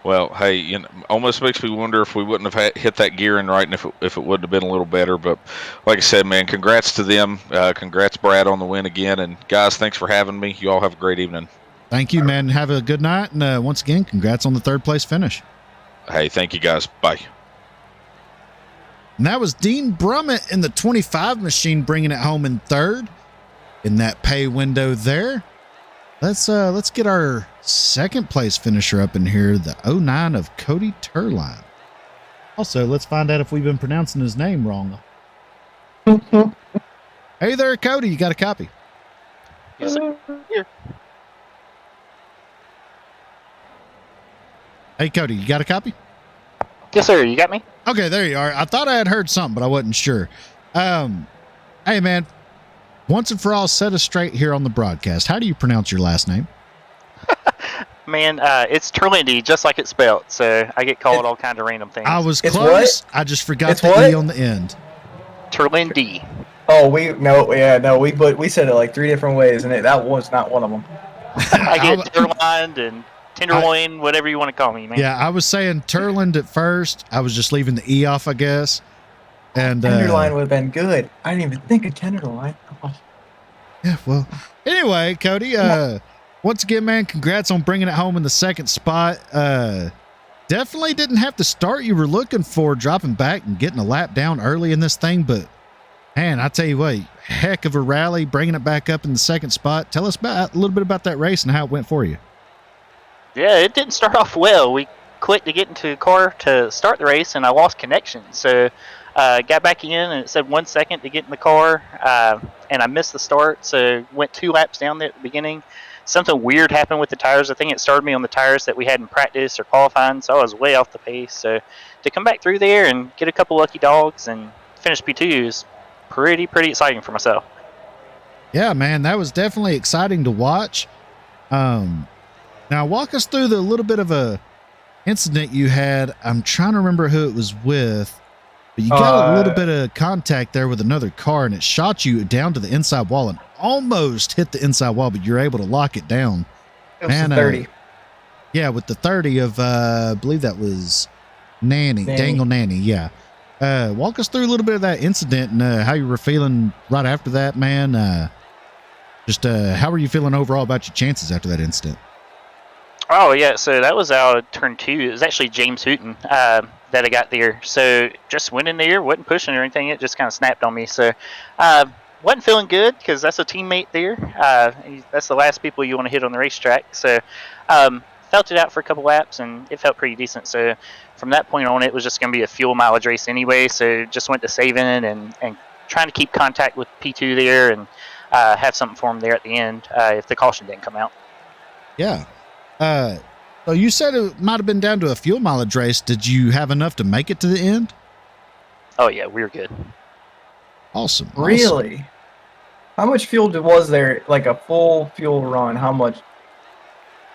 Well, hey, almost makes me wonder if we wouldn't have hit that gearing right, and if it would have been a little better. But like I said, man, congrats to them. Congrats, Brad, on the win again. And guys, thanks for having me. You all have a great evening. Thank you, man. Have a good night, and once again, congrats on the third place finish. Hey, thank you, guys. Bye. And that was Dean Brummett in the 25 machine, bringing it home in third in that pay window there. Let's get our second place finisher up in here, the 09 of Cody Turline. Also, let's find out if we've been pronouncing his name wrong. Hey there, Cody. You got a copy? Yes, sir. Here. Hey, Cody, you got a copy? Yes, sir. You got me? Okay, there you are. I thought I had heard something, but I wasn't sure. Hey, man, once and for all, set us straight here on the broadcast. How do you pronounce your last name? Man, it's Terlindy, just like it's spelled. So I get called all kinds of random things. I was close. I just forgot the E on the end. Terlindy. Oh, we said it like 3 different ways, and that was not one of them. I get Terlined and Tenderloin, whatever you want to call me, man. Yeah, I was saying Turland at first. I was just leaving the E off, I guess. And Tenderloin would have been good. I didn't even think of Tenderloin. Oh. Yeah, well. Anyway, Cody, once again, man, congrats on bringing it home in the second spot. Definitely didn't have the start you were looking for, dropping back and getting a lap down early in this thing. But, man, I tell you what, heck of a rally, bringing it back up in the second spot. Tell us a little bit about that race and how it went for you. Yeah, it didn't start off well. We quit to get into the car to start the race, and I lost connection. So got back in, and it said 1 second to get in the car, and I missed the start. So went 2 laps down there at the beginning. Something weird happened with the tires. I think it started me on the tires that we had in practice or qualifying, so I was way off the pace. So to come back through there and get a couple lucky dogs and finish P2 is pretty exciting for myself. Yeah, man, that was definitely exciting to watch. Now, walk us through the little bit of a incident you had. I'm trying to remember who it was with, but you got a little bit of contact there with another car, and it shot you down to the inside wall and almost hit the inside wall, but you're able to lock it down. It was the 30. Yeah, with the 30 of, I believe that was Dangle Nanny, yeah. Walk us through a little bit of that incident and how you were feeling right after that, man. How were you feeling overall about your chances after that incident? Oh, yeah, so that was out of turn 2. It was actually James Hooton that I got there. So just went in there, wasn't pushing or anything. It just kind of snapped on me. So wasn't feeling good because that's a teammate there. That's the last people you want to hit on the racetrack. So felt it out for a couple laps, and it felt pretty decent. So from that point on, it was just going to be a fuel mileage race anyway. So just went to saving and trying to keep contact with P2 there and have something for him there at the end if the caution didn't come out. Yeah. So you said it might have been down to a fuel mileage race. Did you have enough to make it to the end? Oh yeah, we were good. Awesome. Really? How much fuel was there? Like a full fuel run? How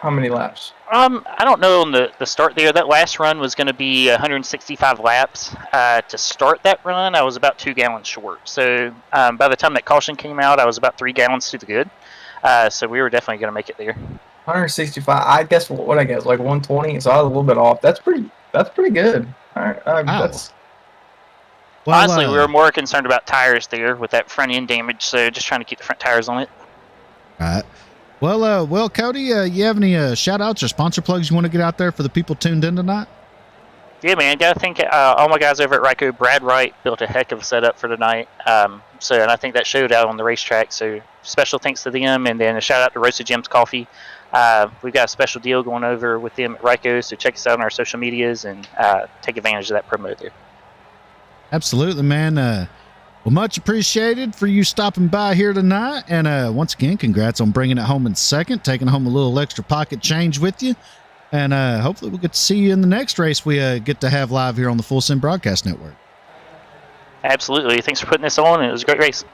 many laps? I don't know on the start there. That last run was going to be 165 laps. To start that run, I was about 2 gallons short. So by the time that caution came out, I was about 3 gallons to the good. So we were definitely going to make it there. 165. I guess what I guess like 120. So I was a little bit off. That's pretty good. All right. Wow. That's Well, honestly, we were more concerned about tires there with that front end damage. So just trying to keep the front tires on it. All right. Well, Cody, you have any shout outs or sponsor plugs you want to get out there for the people tuned in tonight? Yeah, man. Gotta thank all my guys over at Ryco. Brad Wright built a heck of a setup for tonight. And I think that showed out on the racetrack. So special thanks to them, and then a shout out to Roasted Gems Coffee. We've got a special deal going over with them at Ryco, so check us out on our social medias and take advantage of that promo there. Absolutely, man. Well, much appreciated for you stopping by here tonight. And once again, congrats on bringing it home in second, taking home a little extra pocket change with you. And hopefully we'll get to see you in the next race we get to have live here on the Full Sim Broadcast Network. Absolutely. Thanks for putting this on. It was a great race.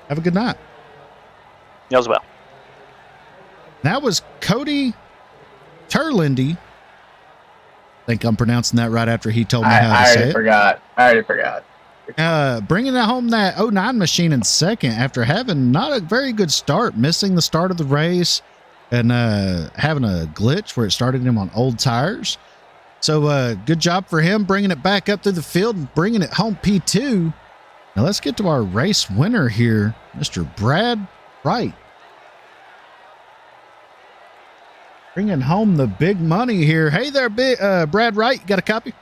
Have a good night. You as well. That was Cody Terlindy. I think I'm pronouncing that right after he told me how to say it. I already forgot. Bringing it home that 09 machine in second after having not a very good start, missing the start of the race and having a glitch where it started him on old tires. So good job for him bringing it back up through the field and bringing it home P2. Now let's get to our race winner here, Mr. Brad Wright. Bringing home the big money here. Hey there, Brad Wright. You got a copy?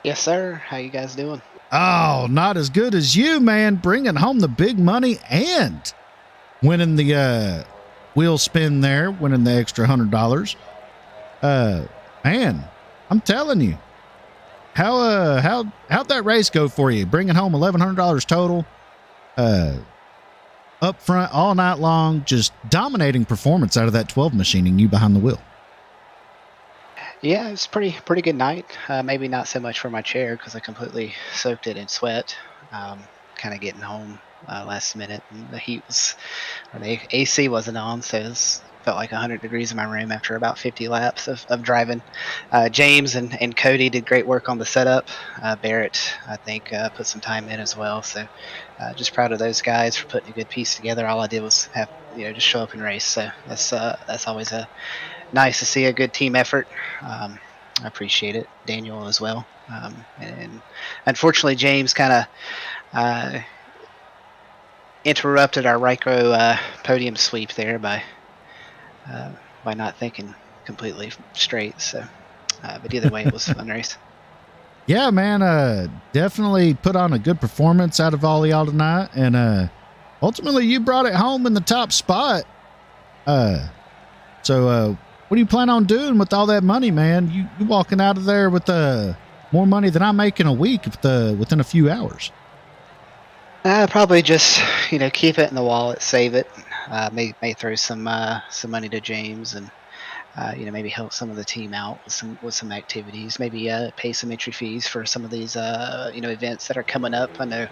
Yes, sir. How you guys doing? Oh, not as good as you, man. Bringing home the big money and winning the wheel spin there, winning the extra $100. Man, I'm telling you, how'd that race go for you? Bringing home $1,100 total, up front all night long, just dominating performance out of that 12 machining you behind the wheel. Yeah, it's pretty good night. Maybe not so much for my chair because I completely soaked it in sweat. Kind of getting home last minute, and the heat was, or the AC wasn't on, so it felt like 100 degrees in my room after about 50 laps of driving. James and Cody did great work on the setup. Barrett, I think, put some time in as well. So just proud of those guys for putting a good piece together. All I did was have just show up and race. So that's always nice to see a good team effort. I appreciate it. Daniel as well. And unfortunately, James kind of interrupted our Ryco podium sweep there by not thinking completely straight. So, but either way, it was a fun race. Yeah, man. Definitely put on a good performance out of all y'all tonight, and ultimately you brought it home in the top spot. So what do you plan on doing with all that money, man? You walking out of there with more money than I make in a week within a few hours. Probably just keep it in the wallet, save it. May throw some money to James, and maybe help some of the team out with some activities. Maybe pay some entry fees for some of these events that are coming up. I know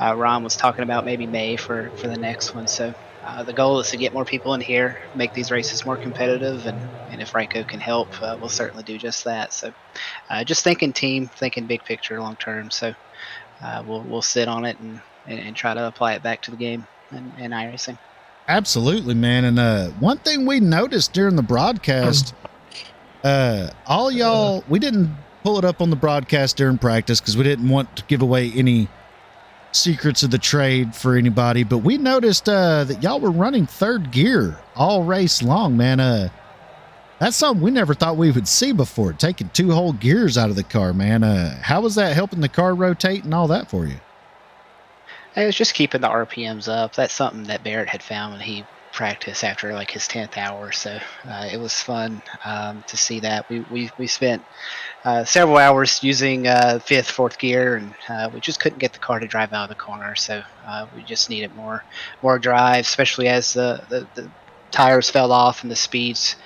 Ron was talking about maybe May for the next one. So the goal is to get more people in here, make these races more competitive, and if Ryco can help, we'll certainly do just that. So just thinking team, thinking big picture, long term. So we'll sit on it and try to apply it back to the game and iRacing. Absolutely, man. And one thing we noticed during the broadcast, all y'all, we didn't pull it up on the broadcast during practice because we didn't want to give away any secrets of the trade for anybody, but we noticed that y'all were running third gear all race long, man. That's something we never thought we would see before, taking 2 whole gears out of the car, man. How was that helping the car rotate and all that for you? It was just keeping the RPMs up. That's something that Barrett had found when he practiced after like his 10th hour. So it was fun to see that. We spent several hours using 5th, 4th gear, and we just couldn't get the car to drive out of the corner. So we just needed more drive, especially as the tires fell off and the speeds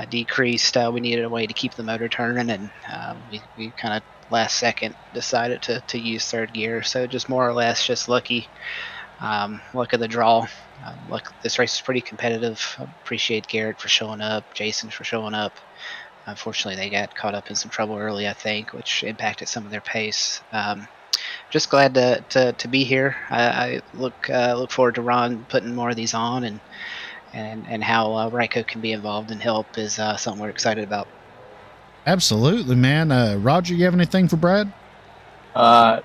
decreased. We needed a way to keep the motor turning, and we kind of last second decided to use third gear. So just more or less just luck of the draw. Look, this race is pretty competitive. I appreciate Garrett for showing up, Jason for showing up. Unfortunately, they got caught up in some trouble early, I think, which impacted some of their pace. Just glad to be here. I look forward to Ron putting more of these on, and how Ryko can be involved and help is something we're excited about. Absolutely, man. Roger, you have anything for Brad?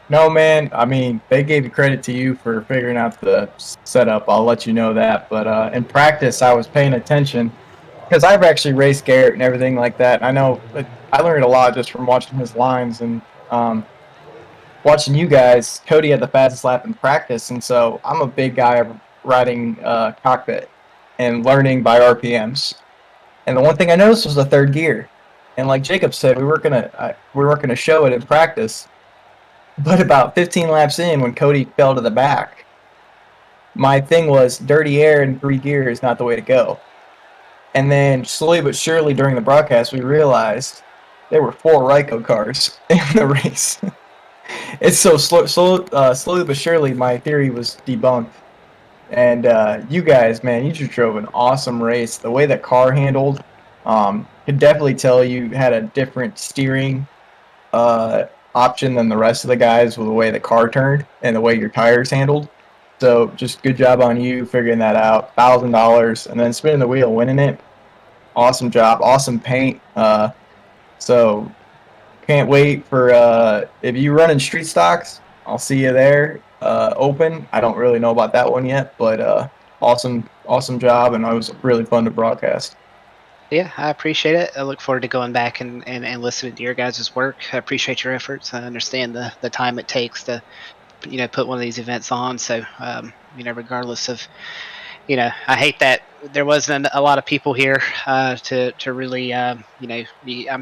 No, man. I mean, they gave credit to you for figuring out the setup. I'll let you know that. But in practice, I was paying attention because I've actually raced Garrett and everything like that. I know I learned a lot just from watching his lines and watching you guys. Cody had the fastest lap in practice, and so I'm a big guy riding cockpit and learning by RPMs. And the one thing I noticed was the third gear. And like Jacob said, we weren't gonna show it in practice. But about 15 laps in, when Cody fell to the back, my thing was dirty air in 3 gear is not the way to go. And then slowly but surely during the broadcast, we realized there were 4 Ryko cars in the race. It's so slowly but surely, my theory was debunked. And you guys, man, you just drove an awesome race. The way the car handled, could definitely tell you had a different steering option than the rest of the guys with the way the car turned and the way your tires handled. So just good job on you figuring that out. $1,000 and then spinning the wheel, winning it. Awesome job. Awesome paint. So can't wait for if you run in street stocks, I'll see you there. Open. I don't really know about that one yet, but awesome job, and it was really fun to broadcast. Yeah, I appreciate it. I look forward to going back and listening to your guys' work. I appreciate your efforts. I understand the time it takes to, put one of these events on. So, regardless of, I hate that there wasn't a lot of people here to really, I'm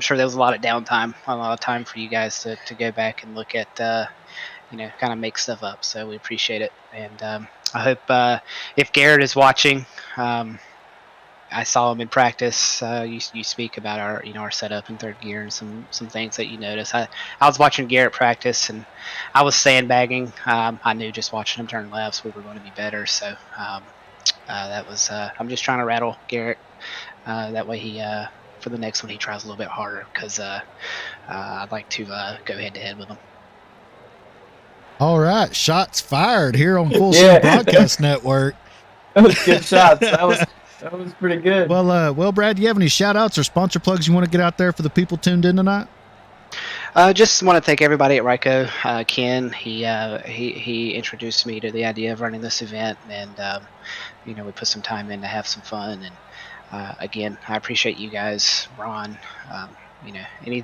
sure there was a lot of downtime, a lot of time for you guys to go back and look at, kind of make stuff up. So we appreciate it. And I hope if Garrett is watching, I saw him in practice. You speak about our setup in third gear and some things that you notice. I was watching Garrett practice and I was sandbagging. I knew just watching him turn lefts we were going to be better. So that was. I'm just trying to rattle Garrett. That way he for the next one he tries a little bit harder because I'd like to go head to head with him. All right, shots fired here on Full Sim Broadcast Network. That was good shots. That was pretty good. Well, Brad, do you have any shout outs or sponsor plugs you want to get out there for the people tuned in tonight? Just want to thank everybody at Ryko. Ken, he introduced me to the idea of running this event, and we put some time in to have some fun. And again, I appreciate you guys, Ron. Like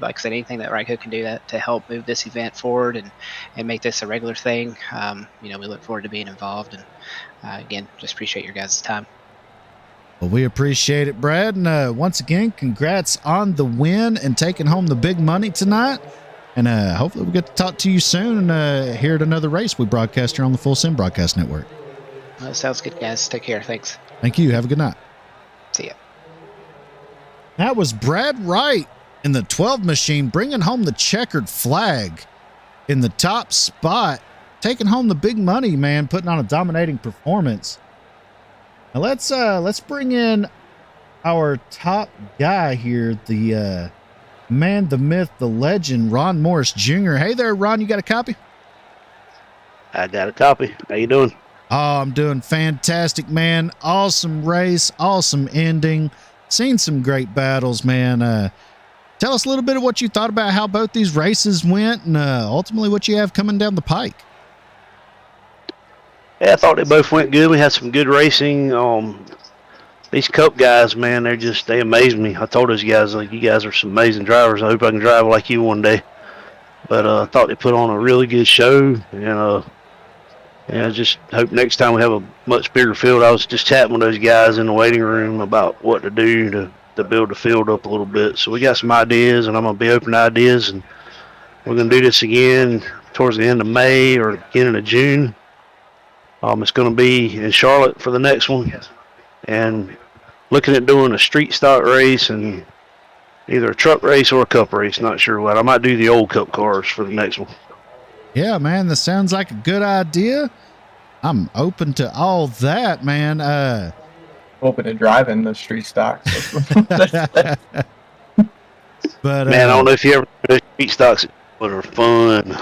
I said, anything that Ryko can do to help move this event forward and make this a regular thing. We look forward to being involved, and again, just appreciate your guys' time. Well, we appreciate it, Brad. And once again, congrats on the win and taking home the big money tonight. And hopefully we'll get to talk to you soon and here at another race we broadcast here on the Full Sim Broadcast Network. Sounds good, guys. Take care. Thanks. Thank you. Have a good night. See ya. That was Brad Wright in the 12 machine, bringing home the checkered flag in the top spot, taking home the big money, man, putting on a dominating performance. Now let's bring in our top guy here, the man, the myth, the legend, Ron Morris Jr. Hey there, Ron, you got a copy? I got a copy. How you doing? Oh, I'm doing fantastic, man. Awesome race, awesome ending. Seen some great battles, man. Tell us a little bit of what you thought about how both these races went and ultimately what you have coming down the pike. Yeah, I thought they both went good. We had some good racing. These Cup guys, man, they amaze me. I told those guys, like, you guys are some amazing drivers. I hope I can drive like you one day. But I thought they put on a really good show, and I just hope next time we have a much bigger field. I was just chatting with those guys in the waiting room about what to do to build the field up a little bit. So we got some ideas, and I'm going to be open to ideas, and we're going to do this again towards the end of May or beginning of June. It's going to be in Charlotte for the next one, and looking at doing a street stock race and either a truck race or a cup race. Not sure what. I might do the old cup cars for the next one. Yeah, man, that sounds like a good idea. I'm open to all that, man. Open to driving the street stocks. But man, I don't know if you ever do street stocks, but are fun.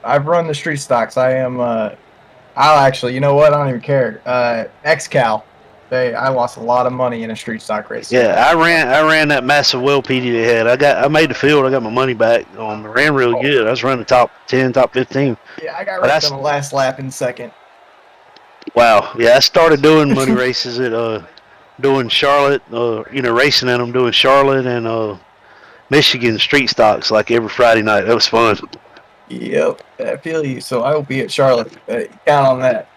I've run the street stocks. I'll actually, you know what? I don't even care. XCal. I lost a lot of money in a street stock race. Yeah, I ran that massive well PD they had. I made the field. I got my money back. I ran real good. I was running top 10, top 15. Yeah, I got wrecked on the last lap in second. Wow. Yeah, I started doing money races at doing Charlotte. Racing in them, doing Charlotte and Michigan street stocks like every Friday night. That was fun. Yep, I feel you. So I will be at Charlotte. Count on that.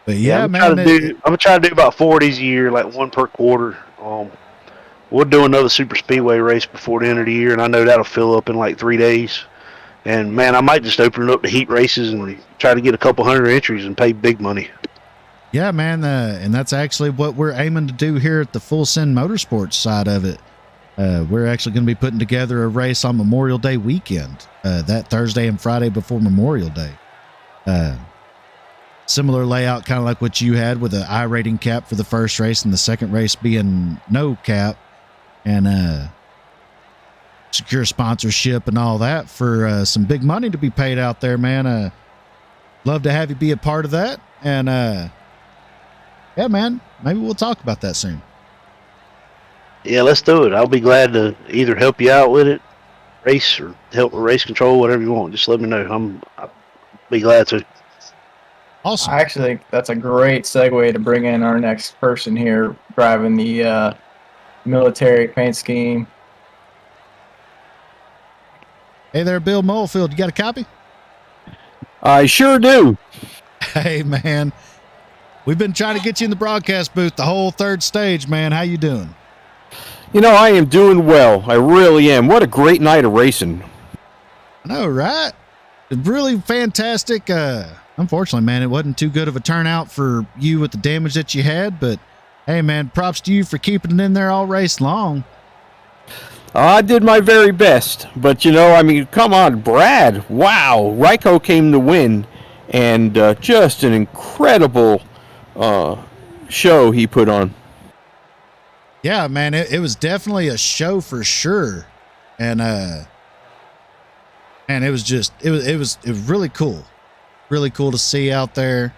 But yeah, I'm man. gonna try to do about 4 of these a year, like one per quarter. We'll do another super speedway race before the end of the year, and I know that'll fill up in like 3 days. And man, I might just open it up to heat races and try to get a couple hundred entries and pay big money. Yeah, man, and that's actually what we're aiming to do here at the Full Send Motorsports side of it. We're actually going to be putting together a race on Memorial Day weekend, that Thursday and Friday before Memorial Day. Similar layout, kind of like what you had with an I rating cap for the first race and the second race being no cap, and secure sponsorship and all that for some big money to be paid out there, man. Love to have you be a part of that. And yeah, man, maybe we'll talk about that soon. Yeah, let's do it. I'll be glad to either help you out with it, race, or help with race control, whatever you want. Just let me know. I'll be glad to. Awesome. I actually think that's a great segue to bring in our next person here driving the military paint scheme. Hey there, Bill Molefield. You got a copy? I sure do. Hey, man. We've been trying to get you in the broadcast booth the whole third stage, man. How you doing? You know, I am doing well. I really am. What a great night of racing. I know, right? Really fantastic. Unfortunately, man, it wasn't too good of a turnout for you with the damage that you had, but hey, man, props to you for keeping it in there all race long. I did my very best, but you know, I mean, come on, Brad. Wow, Ryko came to win, and just an incredible show he put on. Yeah, man, it was definitely a show for sure, and it was really cool. Really cool to see out there.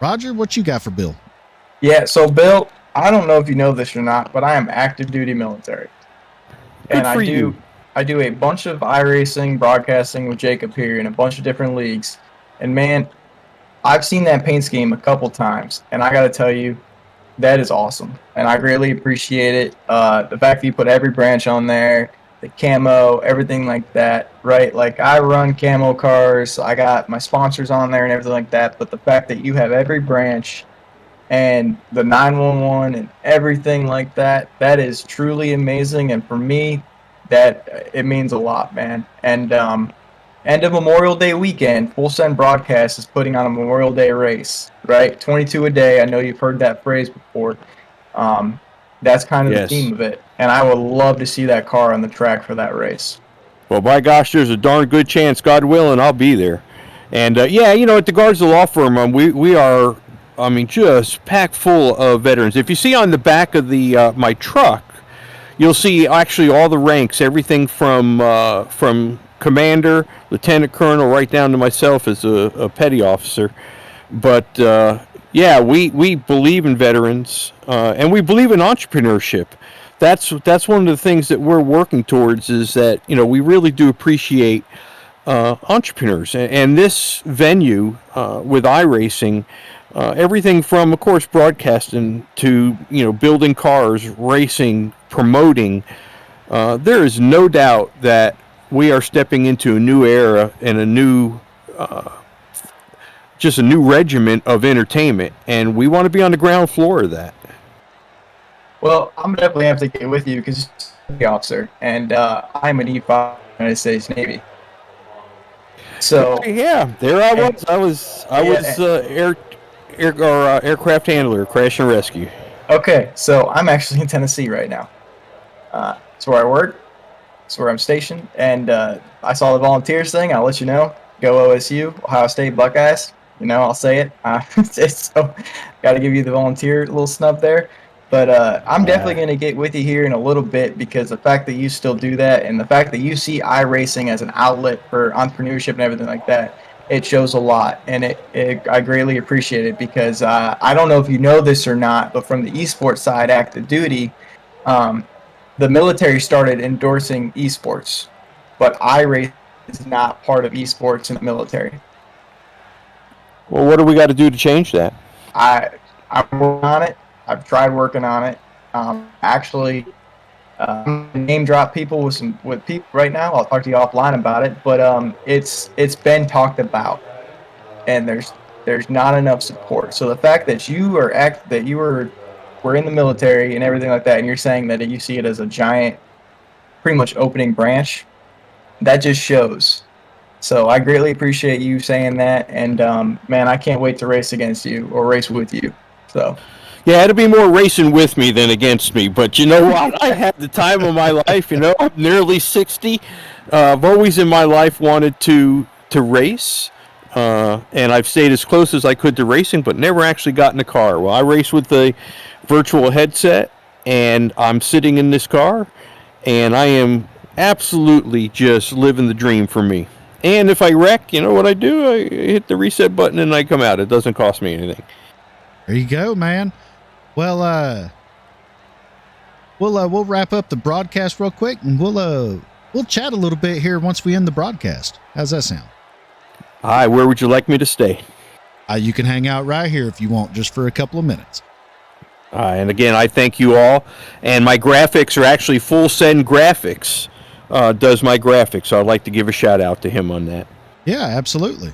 Roger, what you got for Bill? Yeah, so Bill, I don't know if you know this or not, but I am active duty military. Good for you. I do a bunch of iRacing, broadcasting with Jacob here in a bunch of different leagues. And man, I've seen that paint scheme a couple times, and I got to tell you, that is awesome. And I greatly appreciate it. The fact that you put every branch on there, the camo, everything like that, right? Like, I run camo cars, I got my sponsors on there and everything like that, but the fact that you have every branch and the 911 and everything like that, that is truly amazing. And for me, that it means a lot, man. And end of Memorial Day weekend, Full Send Broadcast is putting on a Memorial Day race, right? 22 a day. I know you've heard that phrase before. That's kind of the theme of it. And I would love to see that car on the track for that race. Well, by gosh, there's a darn good chance, God willing, I'll be there. And yeah, you know, at the Garza Law Firm, we are, I mean, just packed full of veterans. If you see on the back of the my truck, you'll see actually all the ranks, everything from commander, lieutenant colonel, right down to myself as a petty officer. But yeah, we believe in veterans, and we believe in entrepreneurship. That's one of the things that we're working towards, is that, you know, we really do appreciate entrepreneurs. And this venue with iRacing, everything from, of course, broadcasting to, you know, building cars, racing, promoting, there is no doubt that we are stepping into a new era and a new just a new regiment of entertainment, and we want to be on the ground floor of that. Well, I'm definitely have to get with you because you're the officer, and I'm an E5 United States Navy. So yeah, there I was. I was aircraft handler, crash and rescue. Okay, so I'm actually in Tennessee right now. It's where I work. It's where I'm stationed, and I saw the volunteers thing. I'll let you know. Go OSU, Ohio State Buckeyes. I'll say it. So, got to give you the volunteer little snub there. But I'm definitely going to get with you here in a little bit, because the fact that you still do that, and the fact that you see iRacing as an outlet for entrepreneurship and everything like that, it shows a lot, and I greatly appreciate it, because I don't know if you know this or not, but from the esports side, active duty, the military started endorsing esports, but iRacing is not part of esports in the military. Well, what do we got to do to change that? I'm working on it. I've tried working on it. Actually, name drop people with people right now. I'll talk to you offline about it. But it's been talked about, and there's not enough support. So the fact that we're in the military and everything like that, and you're saying that you see it as a giant, pretty much opening branch, that just shows. So I greatly appreciate you saying that, and man, I can't wait to race against you or race with you. So. Yeah, it'll be more racing with me than against me. But you know what? I had the time of my life. I'm nearly 60. I've always in my life wanted to race. And I've stayed as close as I could to racing, but never actually got in a car. Well, I race with the virtual headset, and I'm sitting in this car, and I am absolutely just living the dream for me. And if I wreck, you know what I do? I hit the reset button and I come out. It doesn't cost me anything. There you go, man. Well, we'll wrap up the broadcast real quick, and we'll chat a little bit here once we end the broadcast. How's that sound? Hi, where would you like me to stay? You can hang out right here if you want, just for a couple of minutes. And again, I thank you all. And my graphics are actually Full Send Graphics does my graphics, so I'd like to give a shout out to him on that. Yeah, absolutely.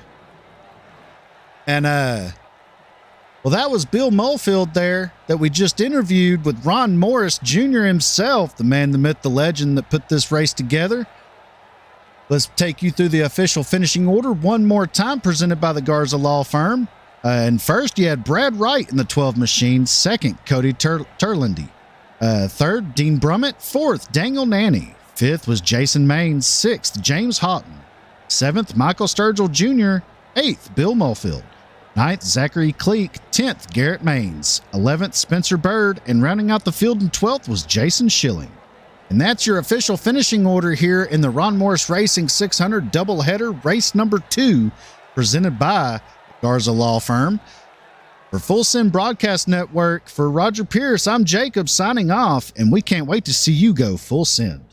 And well, that was Bill Mulfield there that we just interviewed with Ron Morris Jr. himself, the man, the myth, the legend that put this race together. Let's take you through the official finishing order one more time, presented by the Garza Law Firm. And first, you had Brad Wright in the 12 machine. Second, Cody Turlindy. Third, Dean Brummett. Fourth, Daniel Nanny. Fifth was Jason Maines. Sixth, James Houghton. Seventh, Michael Sturgill Jr. Eighth, Bill Mulfield. Ninth, Zachary Cleek. 10th, Garrett Maines. 11th, Spencer Bird. And rounding out the field in 12th was Jason Schilling. And that's your official finishing order here in the Ron Morris Racing 600 doubleheader race number 2, presented by Garza Law Firm. For Full Send Broadcast Network, for Roger Pierce, I'm Jacob signing off, and we can't wait to see you go full send.